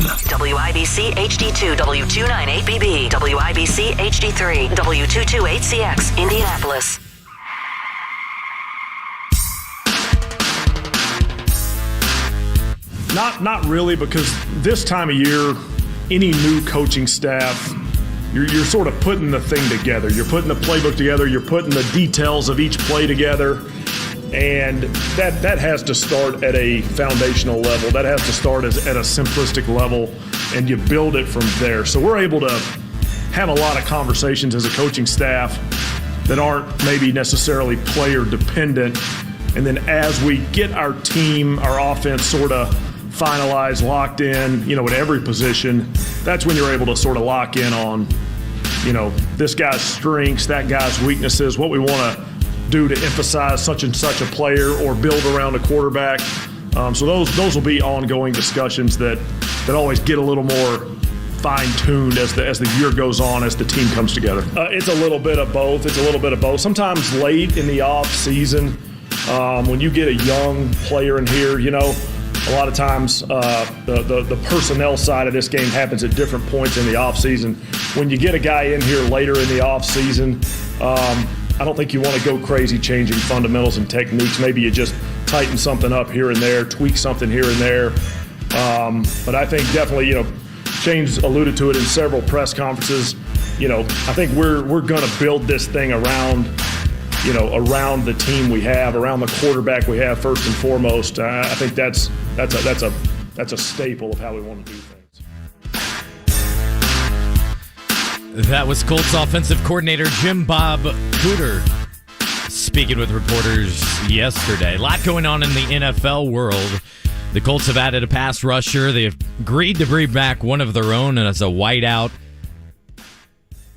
WIBC HD2 W298BB, WIBC HD3 W228CX, Indianapolis. Not really, because this time of year, any new coaching staff, you're sort of putting the thing together. You're putting the playbook together. You're putting the details of each play together. And that has to start at a foundational level. That has to start at a simplistic level, and you build it from there. So we're able to have a lot of conversations as a coaching staff that aren't maybe necessarily player dependent. And then as we get our team, our offense sort of finalized, locked in, at every position, that's when you're able to sort of lock in on, this guy's strengths, that guy's weaknesses, what we want to do to emphasize such and such a player or build around a quarterback. So those will be ongoing discussions that always get a little more fine-tuned as the year goes on, as the team comes together. It's a little bit of both. Sometimes late in the off season, when you get a young player in here, a lot of times the personnel side of this game happens at different points in the offseason. When you get a guy in here later in the offseason, I don't think you want to go crazy changing fundamentals and techniques. Maybe you just tighten something up here and there, tweak something here and there. But I think definitely, Shane's alluded to it in several press conferences. I think we're going to build this thing around the team we have, around the quarterback we have first and foremost. I think that's a staple of how we want to do things. That was Colts offensive coordinator Jim Bob Cooter speaking with reporters yesterday. A lot going on in the NFL world. The Colts have added a pass rusher. They've agreed to bring back one of their own as a wideout.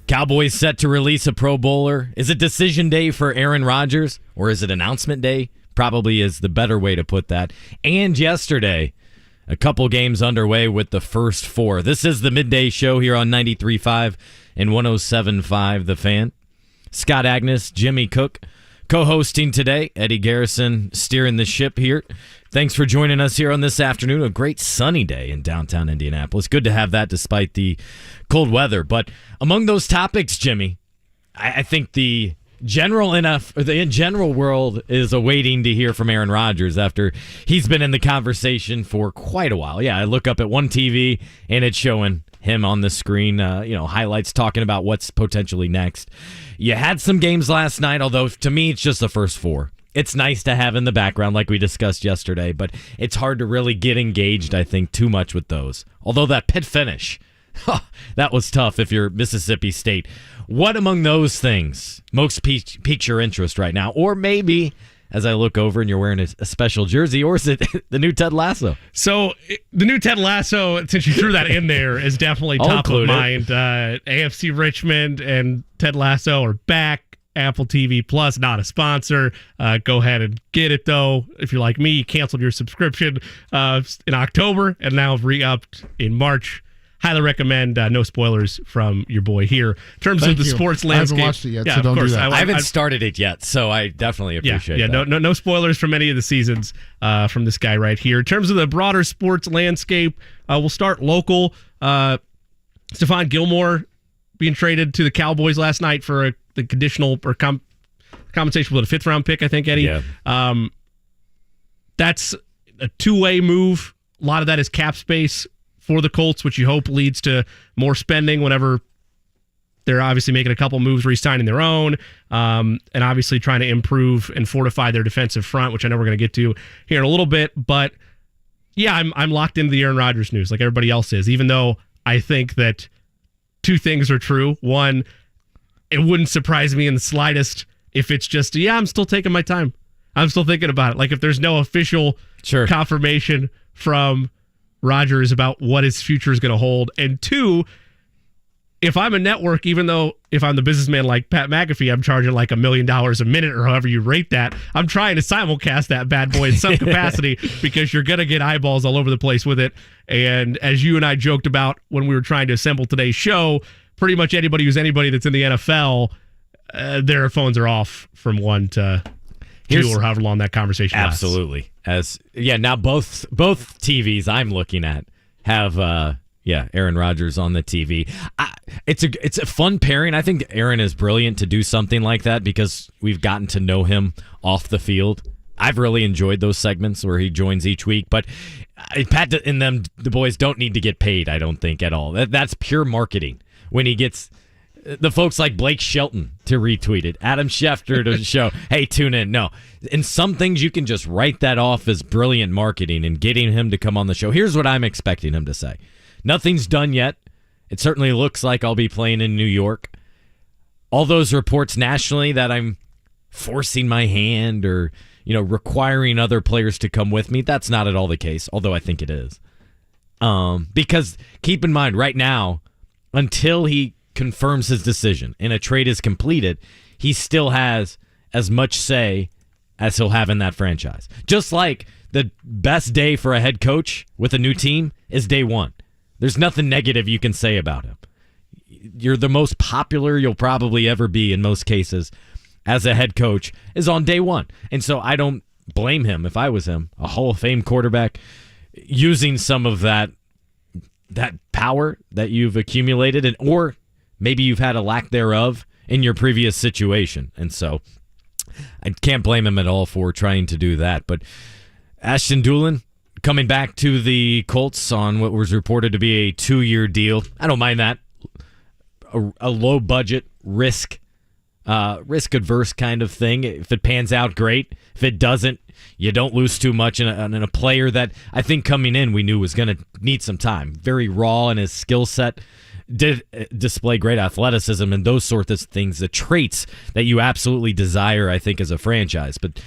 Cowboys set to release a Pro Bowler. Is it decision day for Aaron Rodgers, or is it announcement day? Probably is the better way to put that. And yesterday, a couple games underway with the first four. This is the Midday Show here on 93.5 and 107.5 The Fan. Scott Agness, Jimmy Cook, co-hosting today. Eddie Garrison steering the ship here. Thanks for joining us here on this afternoon. A great sunny day in downtown Indianapolis. Good to have that despite the cold weather. But among those topics, Jimmy, I think the general world is awaiting to hear from Aaron Rodgers after he's been in the conversation for quite a while. Yeah, I look up at one TV and it's showing him on the screen, highlights talking about what's potentially next. You had some games last night, although to me it's just the first four. It's nice to have in the background like we discussed yesterday, but it's hard to really get engaged, I think, too much with those. Although that Pitt finish, that was tough if you're Mississippi State. What among those things most piques your interest right now? Or maybe, as I look over and you're wearing a special jersey, or is it the new Ted Lasso? So the new Ted Lasso, since you threw that in there, is definitely top of mind. AFC Richmond and Ted Lasso are back. Apple TV Plus, not a sponsor. Go ahead and get it, though. If you're like me, you canceled your subscription in October and now re-upped in March. Highly recommend. No spoilers from your boy here. In terms of the sports landscape. I haven't watched it yet, so don't do that. I haven't started it yet, so I definitely appreciate that. No spoilers from any of the seasons from this guy right here. In terms of the broader sports landscape, we'll start local. Stephon Gilmore being traded to the Cowboys last night for the conditional or compensation with a fifth-round pick, I think, Eddie. Yeah. That's a two-way move. A lot of that is cap space for the Colts, which you hope leads to more spending whenever they're obviously making a couple moves, re-signing their own, and obviously trying to improve and fortify their defensive front, which I know we're going to get to here in a little bit. But, yeah, I'm locked into the Aaron Rodgers news like everybody else is, even though I think that two things are true. One, it wouldn't surprise me in the slightest if it's just, I'm still taking my time. I'm still thinking about it. Like if there's no official confirmation from Rodgers about what his future is going to hold. And two, if I'm a network, even though if I'm the businessman like Pat McAfee, I'm charging like $1 million a minute or however you rate that, I'm trying to simulcast that bad boy in some capacity because you're going to get eyeballs all over the place with it. And as you and I joked about when we were trying to assemble today's show, pretty much anybody who's anybody that's in the NFL, their phones are off from 1 to 2 or however long that conversation lasts. Absolutely. Now both TVs I'm looking at have Aaron Rodgers on the TV. It's a fun pairing. I think Aaron is brilliant to do something like that because we've gotten to know him off the field. I've really enjoyed those segments where he joins each week, but Pat and the boys don't need to get paid, I don't think, at all. That's pure marketing. When he gets the folks like Blake Shelton to retweet it, Adam Schefter to show, hey, tune in. No. And some things you can just write that off as brilliant marketing and getting him to come on the show. Here's what I'm expecting him to say. Nothing's done yet. It certainly looks like I'll be playing in New York. All those reports nationally that I'm forcing my hand or requiring other players to come with me, that's not at all the case, although I think it is. Because keep in mind, right now, until he confirms his decision and a trade is completed, he still has as much say as he'll have in that franchise. Just like the best day for a head coach with a new team is day one. There's nothing negative you can say about him. You're the most popular you'll probably ever be in most cases as a head coach is on day one. And so I don't blame him if I was him, a Hall of Fame quarterback, using some of that power that you've accumulated or maybe you've had a lack thereof in your previous situation. And so I can't blame him at all for trying to do that. But Ashton Doolin coming back to the Colts on what was reported to be a 2-year deal. I don't mind that. A low budget risk adverse kind of thing. If it pans out, great. If it doesn't, you don't lose too much in a player that I think coming in we knew was going to need some time. Very raw in his skill set. Did display great athleticism and those sorts of things, the traits that you absolutely desire, I think, as a franchise. But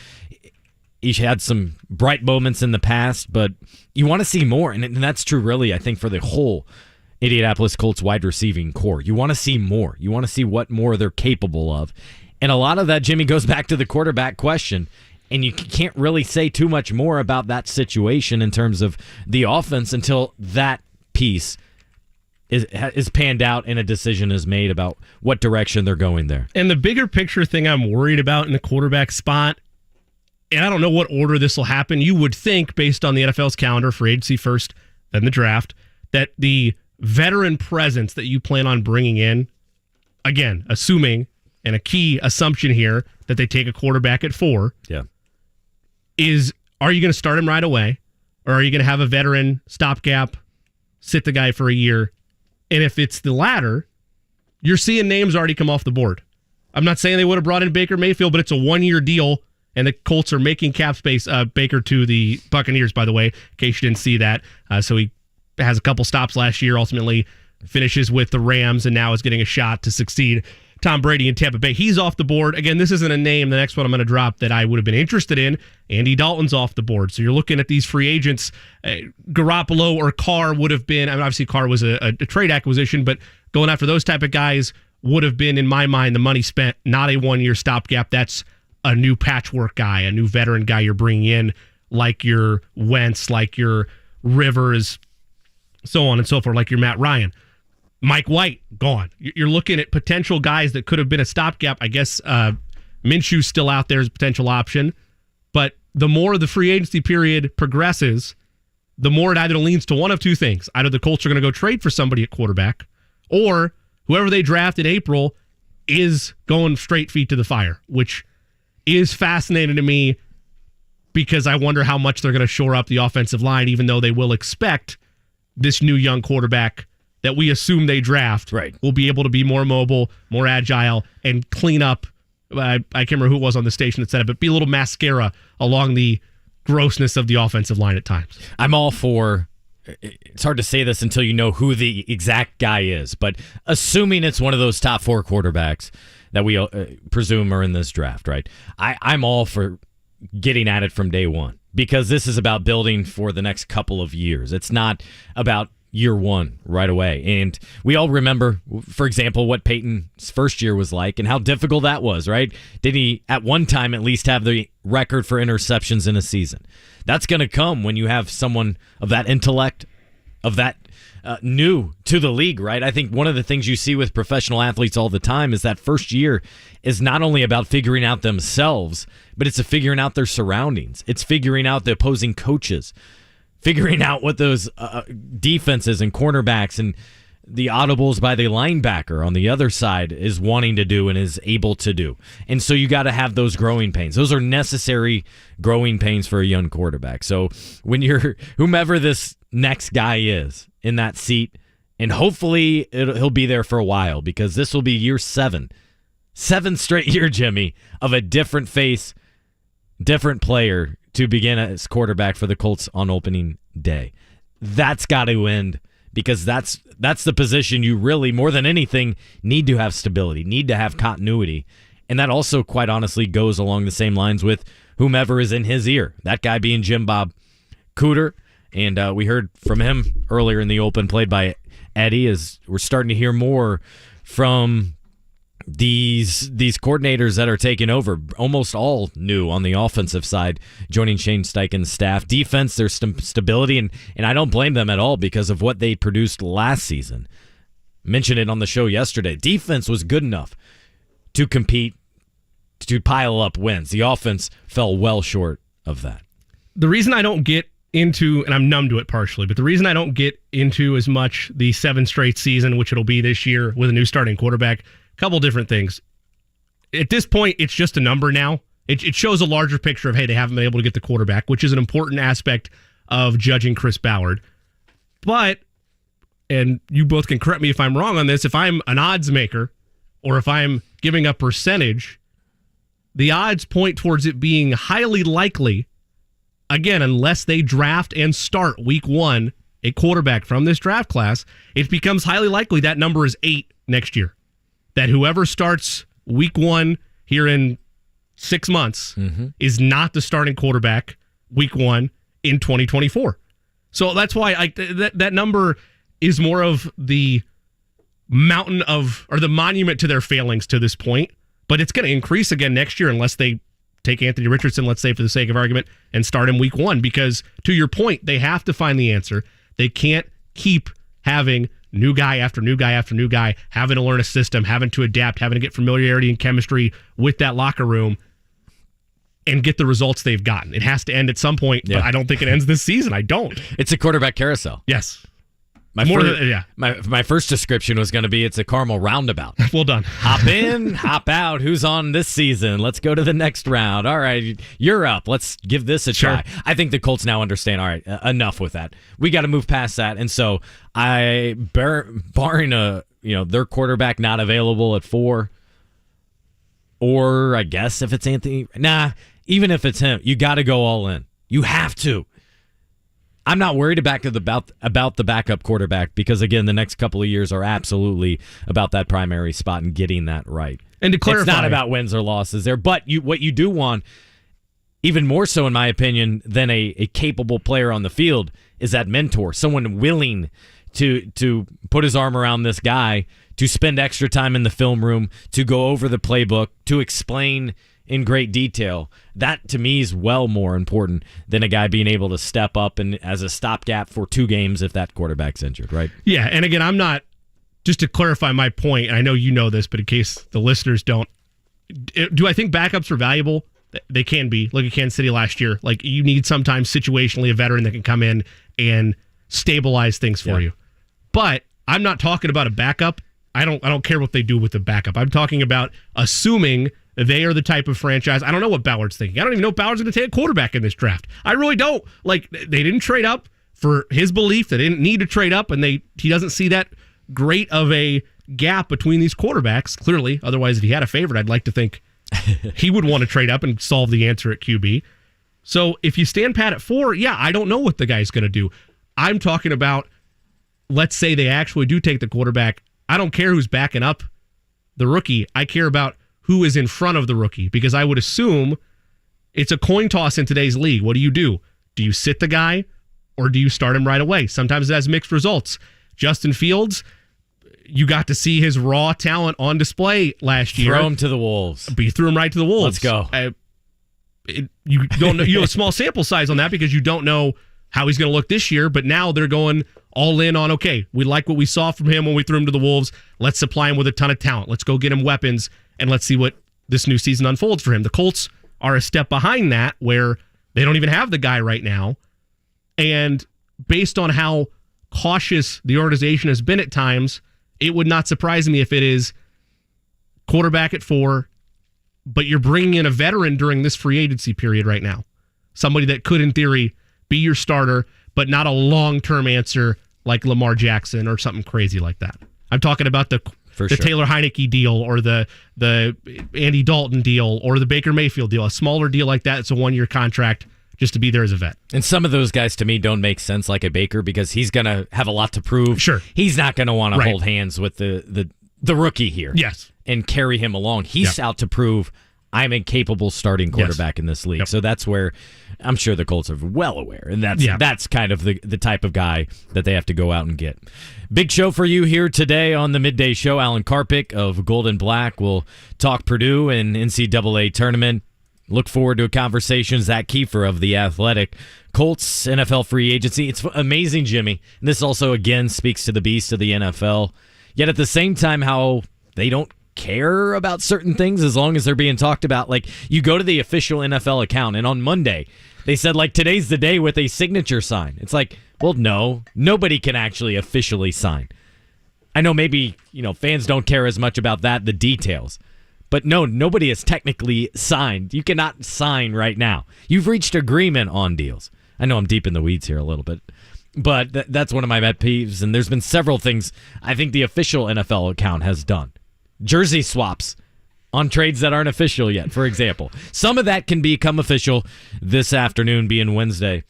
he had some bright moments in the past, but you want to see more. And that's true, really, I think, for the whole Indianapolis Colts wide receiving core. You want to see more. You want to see what more they're capable of. And a lot of that, Jimmy, goes back to the quarterback question. And you can't really say too much more about that situation in terms of the offense until that piece is panned out and a decision is made about what direction they're going there. And the bigger picture thing I'm worried about in the quarterback spot, and I don't know what order this will happen, you would think, based on the NFL's calendar, free agency first, then the draft, that the veteran presence that you plan on bringing in, again, assuming, and a key assumption here, that they take a quarterback at 4, is, are you going to start him right away? Or are you going to have a veteran stopgap, sit the guy for a year? And if it's the latter, you're seeing names already come off the board. I'm not saying they would have brought in Baker Mayfield, but it's a 1-year deal, and the Colts are making cap space. Baker to the Buccaneers, by the way, in case you didn't see that. So he has a couple stops last year, ultimately finishes with the Rams, and now is getting a shot to succeed Tom Brady in Tampa Bay. He's off the board. Again, this isn't a name, the next one I'm going to drop, that I would have been interested in. Andy Dalton's off the board. So you're looking at these free agents. Garoppolo or Carr would have been, I mean, obviously Carr was a trade acquisition, but going after those type of guys would have been, in my mind, the money spent, not a 1-year stopgap. That's a new patchwork guy, a new veteran guy you're bringing in, like your Wentz, like your Rivers, so on and so forth, like your Matt Ryan. Mike White, gone. You're looking at potential guys that could have been a stopgap. I guess Minshew's still out there as a potential option. But the more the free agency period progresses, the more it either leans to one of two things. Either the Colts are going to go trade for somebody at quarterback, or whoever they draft in April is going straight feet to the fire, which is fascinating to me because I wonder how much they're going to shore up the offensive line, even though they will expect this new young quarterback that we assume they draft will be able to be more mobile, more agile, and clean up. I can't remember who it was on the station that said it, but be a little mascara along the grossness of the offensive line at times. I'm all for, it's hard to say this until you know who the exact guy is, but assuming it's one of those top 4 quarterbacks that we presume are in this draft, right? I'm all for getting at it from day one because this is about building for the next couple of years. It's not about year one right away. And we all remember, for example, what Peyton's first year was like and how difficult that was, right? Did he at one time at least have the record for interceptions in a season? That's going to come when you have someone of that intellect, of that new to the league, right? I think one of the things you see with professional athletes all the time is that first year is not only about figuring out themselves, but it's figuring out their surroundings. It's figuring out the opposing coaches, figuring out what those defenses and cornerbacks and the audibles by the linebacker on the other side is wanting to do and is able to do. And so you got to have those growing pains. Those are necessary growing pains for a young quarterback. So when you're whomever this next guy is in that seat, and hopefully he'll be there for a while, because this will be year 7. 7 straight year, Jimmy, of a different face, different player to begin as quarterback for the Colts on opening day. That's got to end, because that's the position you really, more than anything, need to have stability, need to have continuity. And that also, quite honestly, goes along the same lines with whomever is in his ear, that guy being Jim Bob Cooter. And we heard from him earlier in the open, played by Eddie, as we're starting to hear more from these coordinators that are taking over, almost all new on the offensive side, joining Shane Steichen's staff. Defense, there's stability, and I don't blame them at all because of what they produced last season. Mentioned it on the show yesterday. Defense was good enough to compete, to pile up wins. The offense fell well short of that. The reason I don't get into, and I'm numb to it partially, but the reason I don't get into as much the 7 straight season, which it'll be this year with a new starting quarterback, couple different things. At this point, it's just a number now. It shows a larger picture of, hey, they haven't been able to get the quarterback, which is an important aspect of judging Chris Ballard. But, and you both can correct me if I'm wrong on this, if I'm an odds maker or if I'm giving a percentage, the odds point towards it being highly likely, again, unless they draft and start week 1 a quarterback from this draft class, it becomes highly likely that number is 8 next year. That whoever starts week 1 here in 6 months is not the starting quarterback week 1 in 2024. So that's why that number is more of the mountain of, or the monument to their failings to this point. But it's going to increase again next year unless they take Anthony Richardson, let's say for the sake of argument, and start him week 1. Because to your point, they have to find the answer. They can't keep having new guy after new guy after new guy, having to learn a system, having to adapt, having to get familiarity and chemistry with that locker room and get the results they've gotten. It has to end at some point, but I don't think it ends this season. I don't. It's a quarterback carousel. Yes. My first description was going to be, it's a caramel roundabout. Well done. Hop in, hop out. Who's on this season? Let's go to the next round. All right, you're up. Let's give this a try. I think the Colts now understand, all right, enough with that. We got to move past that. And so barring their quarterback not available at 4, or I guess if it's Anthony, even if it's him, you got to go all in. You have to. I'm not worried about the backup quarterback, because, again, the next couple of years are absolutely about that primary spot and getting that right. And to clarify, it's not about wins or losses there. But what you do want, even more so in my opinion, than a capable player on the field, is that mentor, someone willing to put his arm around this guy, to spend extra time in the film room, to go over the playbook, to explain in great detail. That, to me, is well more important than a guy being able to step up and as a stopgap for 2 games if that quarterback's injured, right? Yeah, and again, I'm not, just to clarify my point, and I know you know this, but in case the listeners don't, do I think backups are valuable? They can be. Look at Kansas City last year. Like, you need sometimes situationally a veteran that can come in and stabilize things for you. But I'm not talking about a backup. I don't care what they do with the backup. I'm talking about assuming they are the type of franchise. I don't know what Ballard's thinking. I don't even know if Ballard's going to take a quarterback in this draft. I really don't. Like, they didn't trade up for his belief. They didn't need to trade up, and he doesn't see that great of a gap between these quarterbacks, clearly. Otherwise, if he had a favorite, I'd like to think he would want to trade up and solve the answer at QB. So if you stand pat at 4, I don't know what the guy's going to do. I'm talking about, let's say they actually do take the quarterback. I don't care who's backing up the rookie. I care about who is in front of the rookie, because I would assume it's a coin toss in today's league. What do? Do you sit the guy, or do you start him right away? Sometimes it has mixed results. Justin Fields, you got to see his raw talent on display last year. Throw him to the Wolves. But you threw him right to the Wolves. Let's go. You don't know, you have a small sample size on that because you don't know how he's going to look this year, but now they're going all in on, okay, we like what we saw from him when we threw him to the Wolves. Let's supply him with a ton of talent. Let's go get him weapons, and let's see what this new season unfolds for him. The Colts are a step behind that, where they don't even have the guy right now, and based on how cautious the organization has been at times, it would not surprise me if it is quarterback at 4, but you're bringing in a veteran during this free agency period right now. Somebody that could, in theory, be your starter, but not a long-term answer like Lamar Jackson or something crazy like that. I'm talking about the Taylor Heineke deal or the Andy Dalton deal or the Baker Mayfield deal, a smaller deal like that. It's a 1-year contract just to be there as a vet. And some of those guys to me don't make sense like a Baker because he's going to have a lot to prove. Sure. He's not going to want to hold hands with the rookie here. Yes. And carry him along. He's out to prove I'm a capable starting quarterback in this league. So that's where I'm sure the Colts are well aware. And that's kind of the type of guy that they have to go out and get. Big show for you here today on the Midday Show. Alan Karpick of Gold and Black will talk Purdue and NCAA tournament. Look forward to a conversation. Zach Keefer of The Athletic. Colts NFL free agency. It's amazing, Jimmy. And this also, again, speaks to the beast of the NFL. Yet at the same time, how they don't care about certain things as long as they're being talked about. Like, you go to the official NFL account, and on Monday, they said, like, today's the day with a signature sign. It's like, well, no, nobody can actually officially sign. I know maybe, fans don't care as much about that, the details. But no, nobody has technically signed. You cannot sign right now. You've reached agreement on deals. I know I'm deep in the weeds here a little bit, but that's one of my pet peeves, and there's been several things I think the official NFL account has done. Jersey swaps on trades that aren't official yet, for example. Some of that can become official this afternoon, being Wednesday.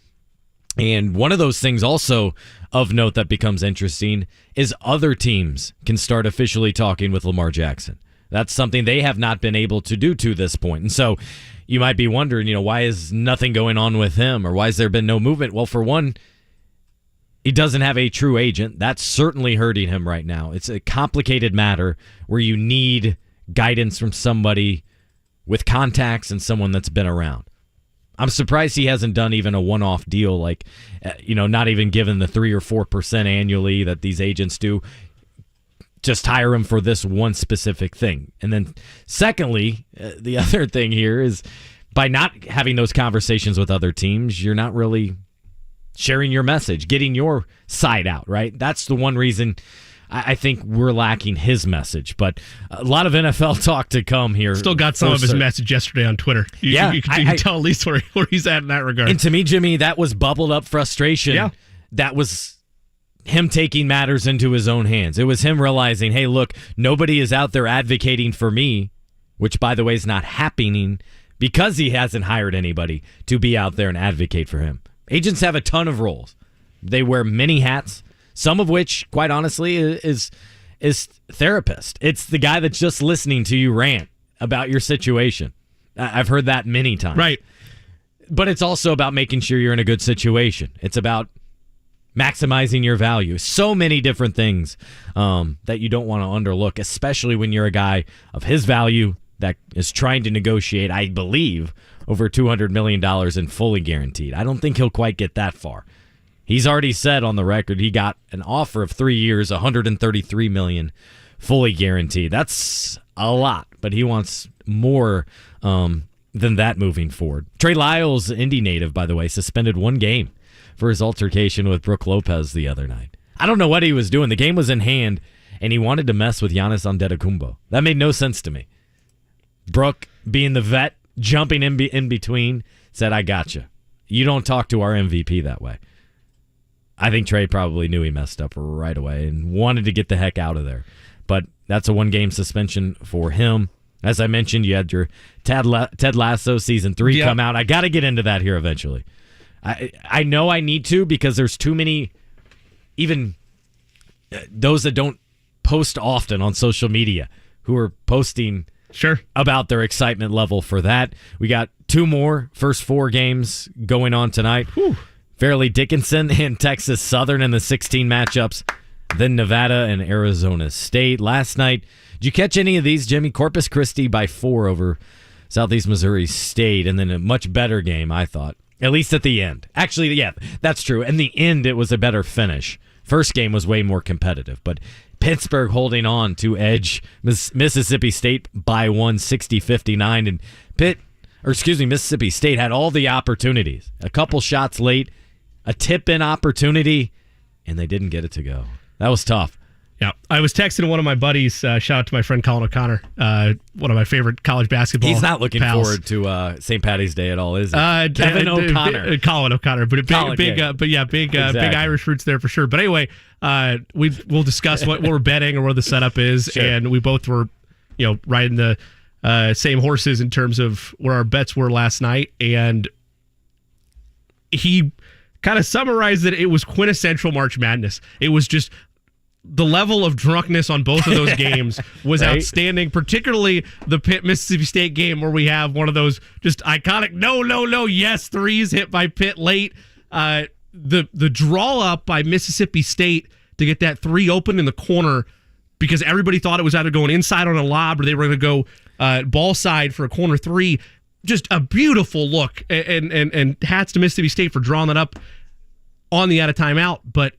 And one of those things also of note that becomes interesting is other teams can start officially talking with Lamar Jackson. That's something they have not been able to do to this point. And so you might be wondering, why is nothing going on with him, or why has there been no movement? Well, for one, he doesn't have a true agent. That's certainly hurting him right now. It's a complicated matter where you need guidance from somebody with contacts and someone that's been around. I'm surprised he hasn't done even a one-off deal, like, not even given the 3 or 4% annually that these agents do. Just hire him for this one specific thing. And then secondly, the other thing here is by not having those conversations with other teams, you're not really sharing your message, getting your side out, right? That's the one reason I think we're lacking his message. But a lot of NFL talk to come here. Still got some of his message yesterday on Twitter. You can tell at least where he's at in that regard. And to me, Jimmy, that was bubbled up frustration. Yeah. That was him taking matters into his own hands. It was him realizing, hey, look, nobody is out there advocating for me, which, by the way, is not happening because he hasn't hired anybody to be out there and advocate for him. Agents have a ton of roles. They wear many hats, some of which, quite honestly, is therapist. It's the guy that's just listening to you rant about your situation. I've heard that many times. Right. But it's also about making sure you're in a good situation. It's about maximizing your value. So many different things that you don't want to underlook, especially when you're a guy of his value that is trying to negotiate, I believe, over $200 million in fully guaranteed. I don't think he'll quite get that far. He's already said on the record he got an offer of 3 years, $133 million fully guaranteed. That's a lot, but he wants more than that moving forward. Trey Lyles, Indy native, by the way, suspended 1 game for his altercation with Brooke Lopez the other night. I don't know what he was doing. The game was in hand, and he wanted to mess with Giannis Antetokounmpo. That made no sense to me. Brooke, being the vet, jumping in between, said, I gotcha. You don't talk to our MVP that way. I think Trey probably knew he messed up right away and wanted to get the heck out of there. But that's a 1-game suspension for him. As I mentioned, you had your Ted Lasso Season 3 come out. I got to get into that here eventually. I know I need to because there's too many, even those that don't post often on social media, who are posting about their excitement level for that. We got 2 more first 4 games going on tonight. Whew. Fairleigh Dickinson and Texas Southern in the 16 matchups. Then Nevada and Arizona State. Last night, did you catch any of these, Jimmy? Corpus Christi by 4 over Southeast Missouri State. And then a much better game, I thought. At least at the end. Actually, yeah, that's true. In the end, it was a better finish. First game was way more competitive. But Pittsburgh holding on to edge Mississippi State by 1, 60-59. And Mississippi State had all the opportunities. A couple shots late. a tip-in opportunity, and they didn't get it to go. That was tough. Yeah, I was texting one of my buddies. Shout out to my friend Colin O'Connor, one of my favorite college basketball. He's not looking pals. forward to St. Patty's Day at all, is he? Kevin O'Connor, Colin O'Connor, but big Exactly. Irish roots there for sure. But anyway, we'll discuss what we're betting or where the setup is, Sure. and we both were, riding the same horses in terms of where our bets were last night, and he kind of summarized that it was quintessential March Madness. It was just the level of drunkenness on both of those games was Right? outstanding, particularly the Pitt Mississippi State game where we have one of those just iconic no, yes threes hit by Pitt late. The draw up by Mississippi State to get that three open in the corner because everybody thought it was either going inside on a lob or they were going to go ball side for a corner three. Just a beautiful look, and hats to Mississippi State for drawing that up on the out of timeout, but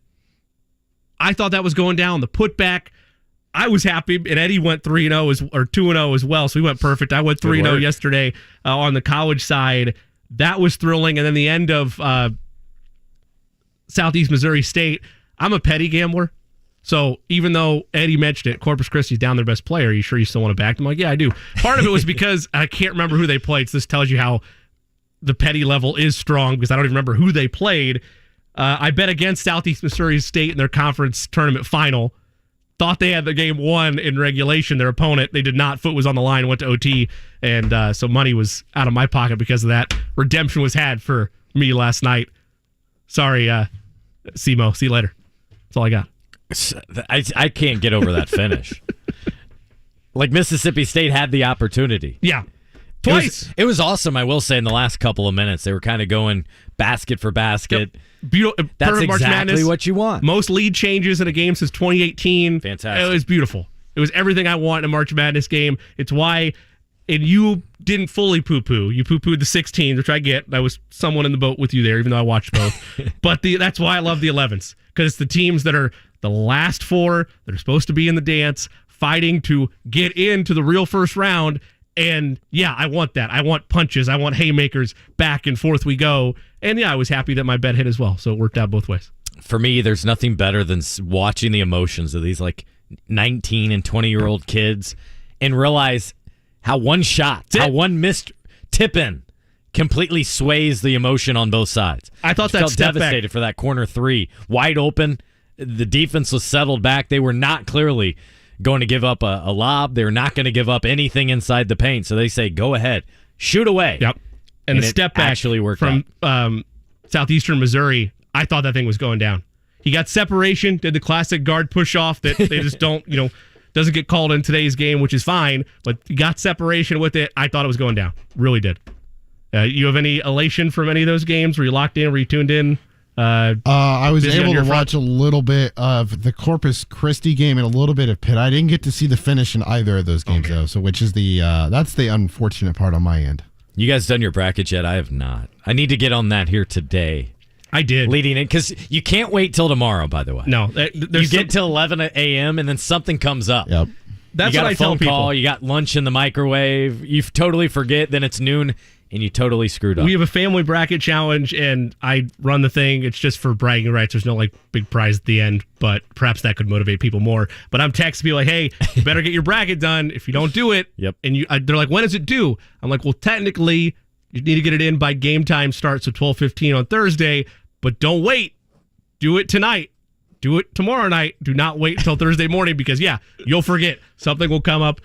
I thought that was going down. The putback, I was happy, and Eddie went 3-0 or 2-0 as well, so he went perfect. I went 3-0 yesterday on the college side. That was thrilling, and then the end of Southeast Missouri State. I'm a petty gambler, so even though Eddie mentioned it, Corpus Christi's down their best player. Are you sure you still want to back them? I'm like, yeah, I do. Part of it was because I can't remember who they played, so this tells you how the petty level is strong because I don't even remember who they played. I bet against Southeast Missouri State in their conference tournament final. Thought they had the game won in regulation. Their opponent, they did not. Foot was on the line, went to OT, and so money was out of my pocket because of that. Redemption was had for me last night. Sorry, Simo. See you later. That's all I got. I can't get over that finish. Like Mississippi State had the opportunity. Yeah. Twice. It was awesome, I will say, in the last couple of minutes. They were kind of going basket for basket. Yep. Beautiful. That's March exactly Madness. what you want. Most lead changes in a game since 2018. Fantastic. It was beautiful. It was everything I want in a March Madness game. It's why, and you didn't fully poo-poo. You poo-pooed the 16s, which I get. I was someone in the boat with you there, even though I watched both. But that's why I love the 11s, because it's the teams that are the last four that are supposed to be in the dance, fighting to get into the real first round. And yeah, I want that. I want punches. I want haymakers. Back and forth we go. And yeah, I was happy that my bet hit as well. So it worked out both ways. For me, there's nothing better than watching the emotions of these like 19 and 20-year-old kids and realize how one shot, how one missed tip-in completely sways the emotion on both sides. I thought that felt step devastated back for that corner three. Wide open. The defense was settled back. They were not clearly going to give up a lob. They're not going to give up anything inside the paint. So they say, go ahead, shoot away. Yep. And the it step back actually worked from Southeastern Missouri, I thought that thing was going down. He got separation, did the classic guard push off that they just don't, doesn't get called in today's game, which is fine, but he got separation with it. I thought it was going down. Really did. You have any elation from any of those games? Were you locked in? Were you tuned in? I was able to watch a little bit of the Corpus Christi game and a little bit of Pitt. I didn't get to see the finish in either of those games, though, so which is that's the unfortunate part on my end. You guys done your brackets yet? I have not. I need to get on that here today. I did. Leading in, because you can't wait till tomorrow, by the way. No. You get till 11 a.m. and then something comes up. Yep. That's you got what a I tell phone people. call, you got lunch in the microwave, you totally forget, then it's noon, and you totally screwed up. We have a family bracket challenge, and I run the thing. It's just for bragging rights. There's no big prize at the end, but perhaps that could motivate people more. But I'm texting people like, hey, you better get your bracket done. If you don't do it, Yep. And they're like, when is it due? I'm like, well, technically, you need to get it in by game time starts at 12:15 on Thursday, but don't wait. Do it tonight. Do it tomorrow night. Do not wait until Thursday morning because, yeah, you'll forget. Something will come up.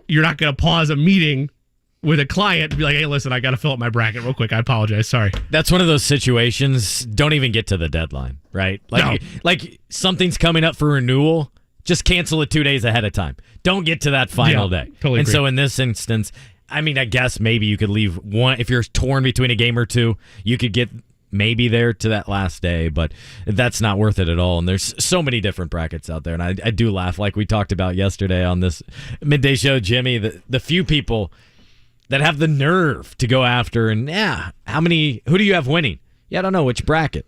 You're not going to pause a meeting with a client to be like, hey, listen, I got to fill up my bracket real quick. I apologize. Sorry. That's one of those situations, don't even get to the deadline, right? Like something's coming up for renewal, just cancel it 2 days ahead of time. Don't get to that final day. Totally and agree. so in this instance, I mean, I guess maybe you could leave one, if you're torn between a game or two, you could get maybe there to that last day, but that's not worth it at all. And there's so many different brackets out there. And I do laugh, like we talked about yesterday on this midday show, Jimmy, the few people that have the nerve to go after and who do you have winning? Yeah, I don't know which bracket.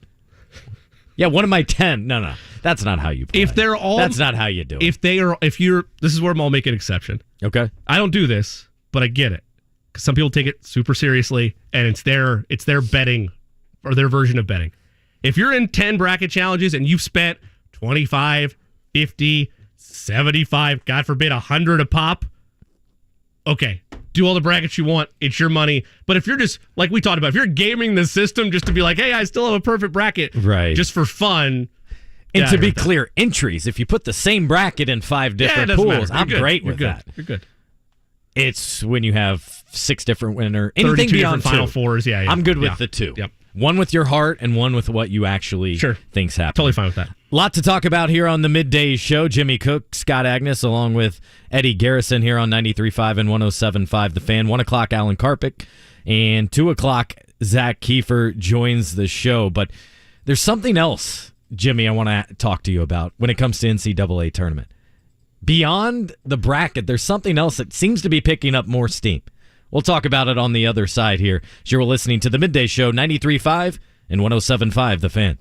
Yeah, one of my 10. No, that's not how you play. If they're all, that's not how you do it. This is where I'll make an exception. Okay. I don't do this, but I get it. Because some people take it super seriously, and it's their betting or their version of betting. If you're in 10 bracket challenges and you've spent 25, 50, 75, God forbid, 100 a pop, okay, do all the brackets you want. It's your money. But if you're just, like we talked about, if you're gaming the system just to be like, hey, I still have a perfect bracket, right, just for fun. And to be clear, entries, if you put the same bracket in 5 different pools, I'm great with that. You're good. It's when you have 6 different winner, anything beyond Final Fours. Yeah, I'm good with the 2. Yep. One with your heart and one with what you actually think's happening. Totally fine with that. Lot to talk about here on the Midday Show. Jimmy Cook, Scott Agness, along with Eddie Garrison here on 93.5 and 107.5 The Fan. 1 o'clock, Alan Karpick. And 2 o'clock, Zach Keefer joins the show. But there's something else, Jimmy, I want to talk to you about when it comes to NCAA tournament. Beyond the bracket, there's something else that seems to be picking up more steam. We'll talk about it on the other side here. You're listening to the Midday Show, 93.5 and 107.5 The Fan.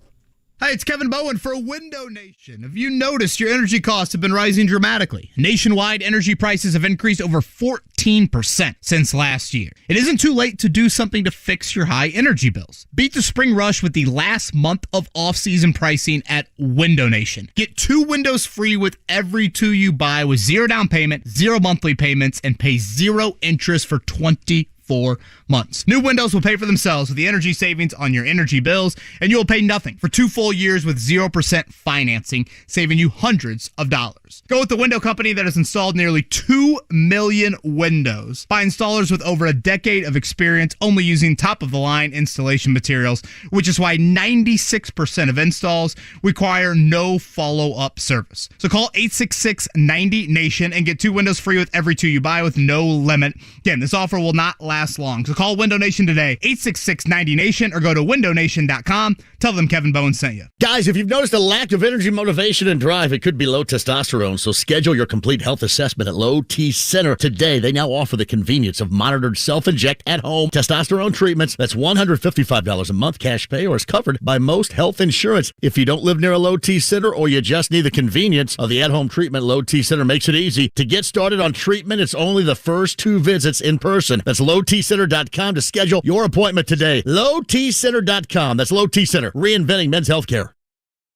Hi, it's Kevin Bowen for Window Nation. Have you noticed your energy costs have been rising dramatically? Nationwide, energy prices have increased over 14% since last year. It isn't too late to do something to fix your high energy bills. Beat the spring rush with the last month of off-season pricing at Window Nation. Get 2 windows free with every 2 you buy with 0 down payment, 0 monthly payments, and pay 0 interest for 24 months. New windows will pay for themselves with the energy savings on your energy bills, and you will pay nothing for 2 full years with 0% financing, saving you hundreds of dollars. Go with the window company that has installed nearly 2 million windows by installers with over a decade of experience only using top-of-the-line installation materials, which is why 96% of installs require no follow-up service. So call 866-90-NATION and get 2 windows free with every 2 you buy with no limit. Again, this offer will not last long. So call Window Nation today, 866-90-NATION, or go to windownation.com. Tell them Kevin Bowen sent you. Guys, if you've noticed a lack of energy, motivation, and drive, it could be low testosterone. So schedule your complete health assessment at Low T Center today. They now offer the convenience of monitored self-inject at-home testosterone treatments. That's $155 a month cash pay, or is covered by most health insurance. If you don't live near a Low T Center, or you just need the convenience of the at-home treatment, Low T Center makes it easy. To get started on treatment, it's only the first 2 visits in person. That's lowtcenter.com to schedule your appointment today. lowtcenter.com. That's Low T Center, reinventing men's healthcare.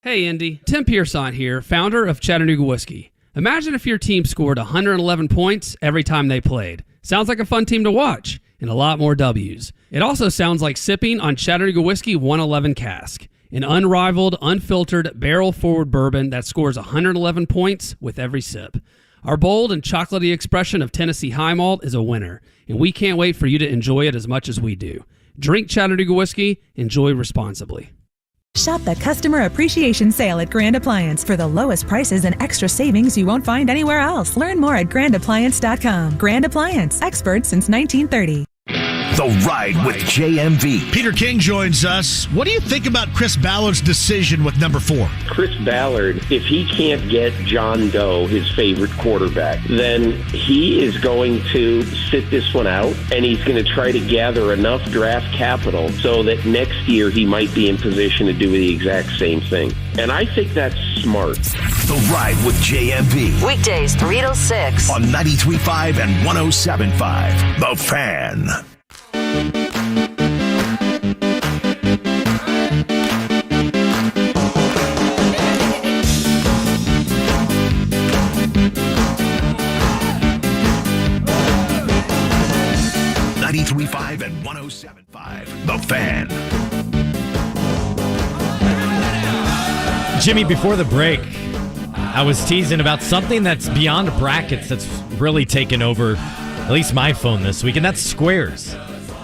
Hey, Indy. Tim Pearson here, founder of Chattanooga Whiskey. Imagine if your team scored 111 points every time they played. Sounds like a fun team to watch, and a lot more W's. It also sounds like sipping on Chattanooga Whiskey 111 Cask, an unrivaled, unfiltered, barrel-forward bourbon that scores 111 points with every sip. Our bold and chocolatey expression of Tennessee High Malt is a winner, and we can't wait for you to enjoy it as much as we do. Drink Chattanooga Whiskey, enjoy responsibly. Shop the Customer Appreciation Sale at Grand Appliance for the lowest prices and extra savings you won't find anywhere else. Learn more at grandappliance.com. Grand Appliance, experts since 1930. The Ride with JMV. Peter King joins us. What do you think about Chris Ballard's decision with number 4? Chris Ballard, if he can't get John Doe, his favorite quarterback, then he is going to sit this one out, and he's going to try to gather enough draft capital so that next year he might be in position to do the exact same thing. And I think that's smart. The Ride with JMV. Weekdays 3 to 6 on 93.5 and 107.5. The Fan. .93.5 and 107.5. The Fan. Jimmy, before the break, I was teasing about something that's beyond brackets that's really taken over at least my phone this week, and that's squares.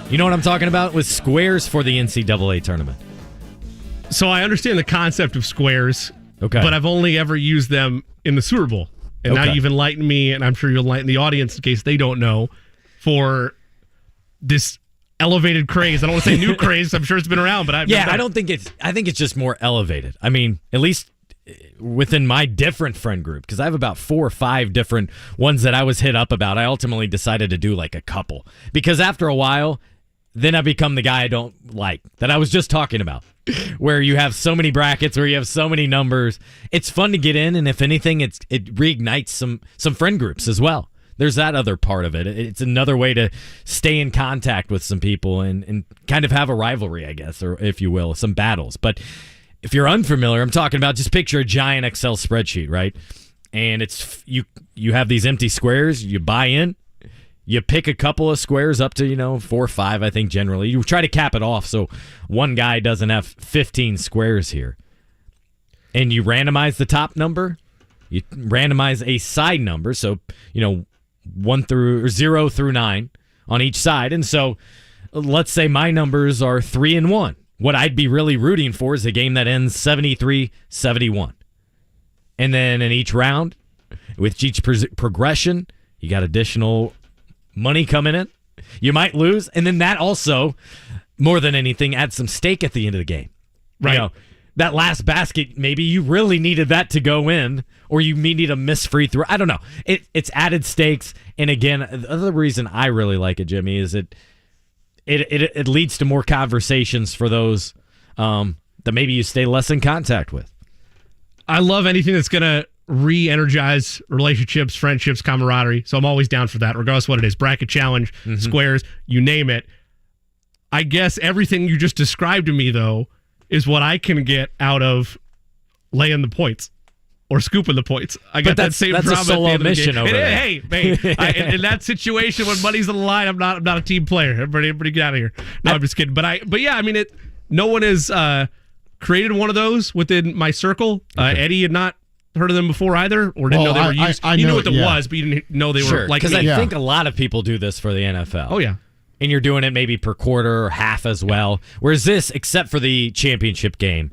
You know what I'm talking about? With squares for the NCAA tournament. So I understand the concept of squares, okay, but I've only ever used them in the Super Bowl. And now you've enlightened me, and I'm sure you'll enlighten the audience in case they don't know, for this elevated craze. I don't want to say new craze. I'm sure it's been around, but I think it's just more elevated. I mean, at least within my different friend group, because I have about 4 or 5 different ones that I was hit up about. I ultimately decided to do like a couple, because after a while, then I become the guy I don't like, that I was just talking about, where you have so many brackets, where you have so many numbers. It's fun to get in, and if anything, it reignites some friend groups as well there's that other part of it. It's another way to stay in contact with some people and kind of have a rivalry, I guess, or if you will, some battles. But if you're unfamiliar, I'm talking about just picture a giant Excel spreadsheet, right? And it's you have these empty squares, you buy in, you pick a couple of squares up to, 4 or 5, I think generally. You try to cap it off so one guy doesn't have 15 squares here. And you randomize the top number. You randomize a side number, so 0 through 9 on each side. And so let's say my numbers are 3 and 1. What I'd be really rooting for is a game that ends 73-71. And then in each round, with each progression, you got additional money coming in. You might lose, and then that also, more than anything, adds some stake at the end of the game. Right. That last basket, maybe you really needed that to go in, or you need a missed free throw. I don't know. It's added stakes, and again, the other reason I really like it, Jimmy, is it leads to more conversations for those that maybe you stay less in contact with. I love anything that's going to re-energize relationships, friendships, camaraderie, so I'm always down for that, regardless of what it is. Bracket challenge, squares, you name it. I guess everything you just described to me, though, is what I can get out of laying the points or scooping the points. I got that same drama a solo at the end mission of the game. over there. Hey, in that situation when money's on the line, I'm not a team player. Everybody get out of here. No, I'm just kidding. But yeah, I mean, no one has created one of those within my circle. Okay. Eddie had not heard of them before either, or didn't know they were used. You knew what it was, but you didn't know they were like. Because I think a lot of people do this for the NFL. Oh yeah. And you're doing it maybe per quarter or half as well. Whereas this, except for the championship game,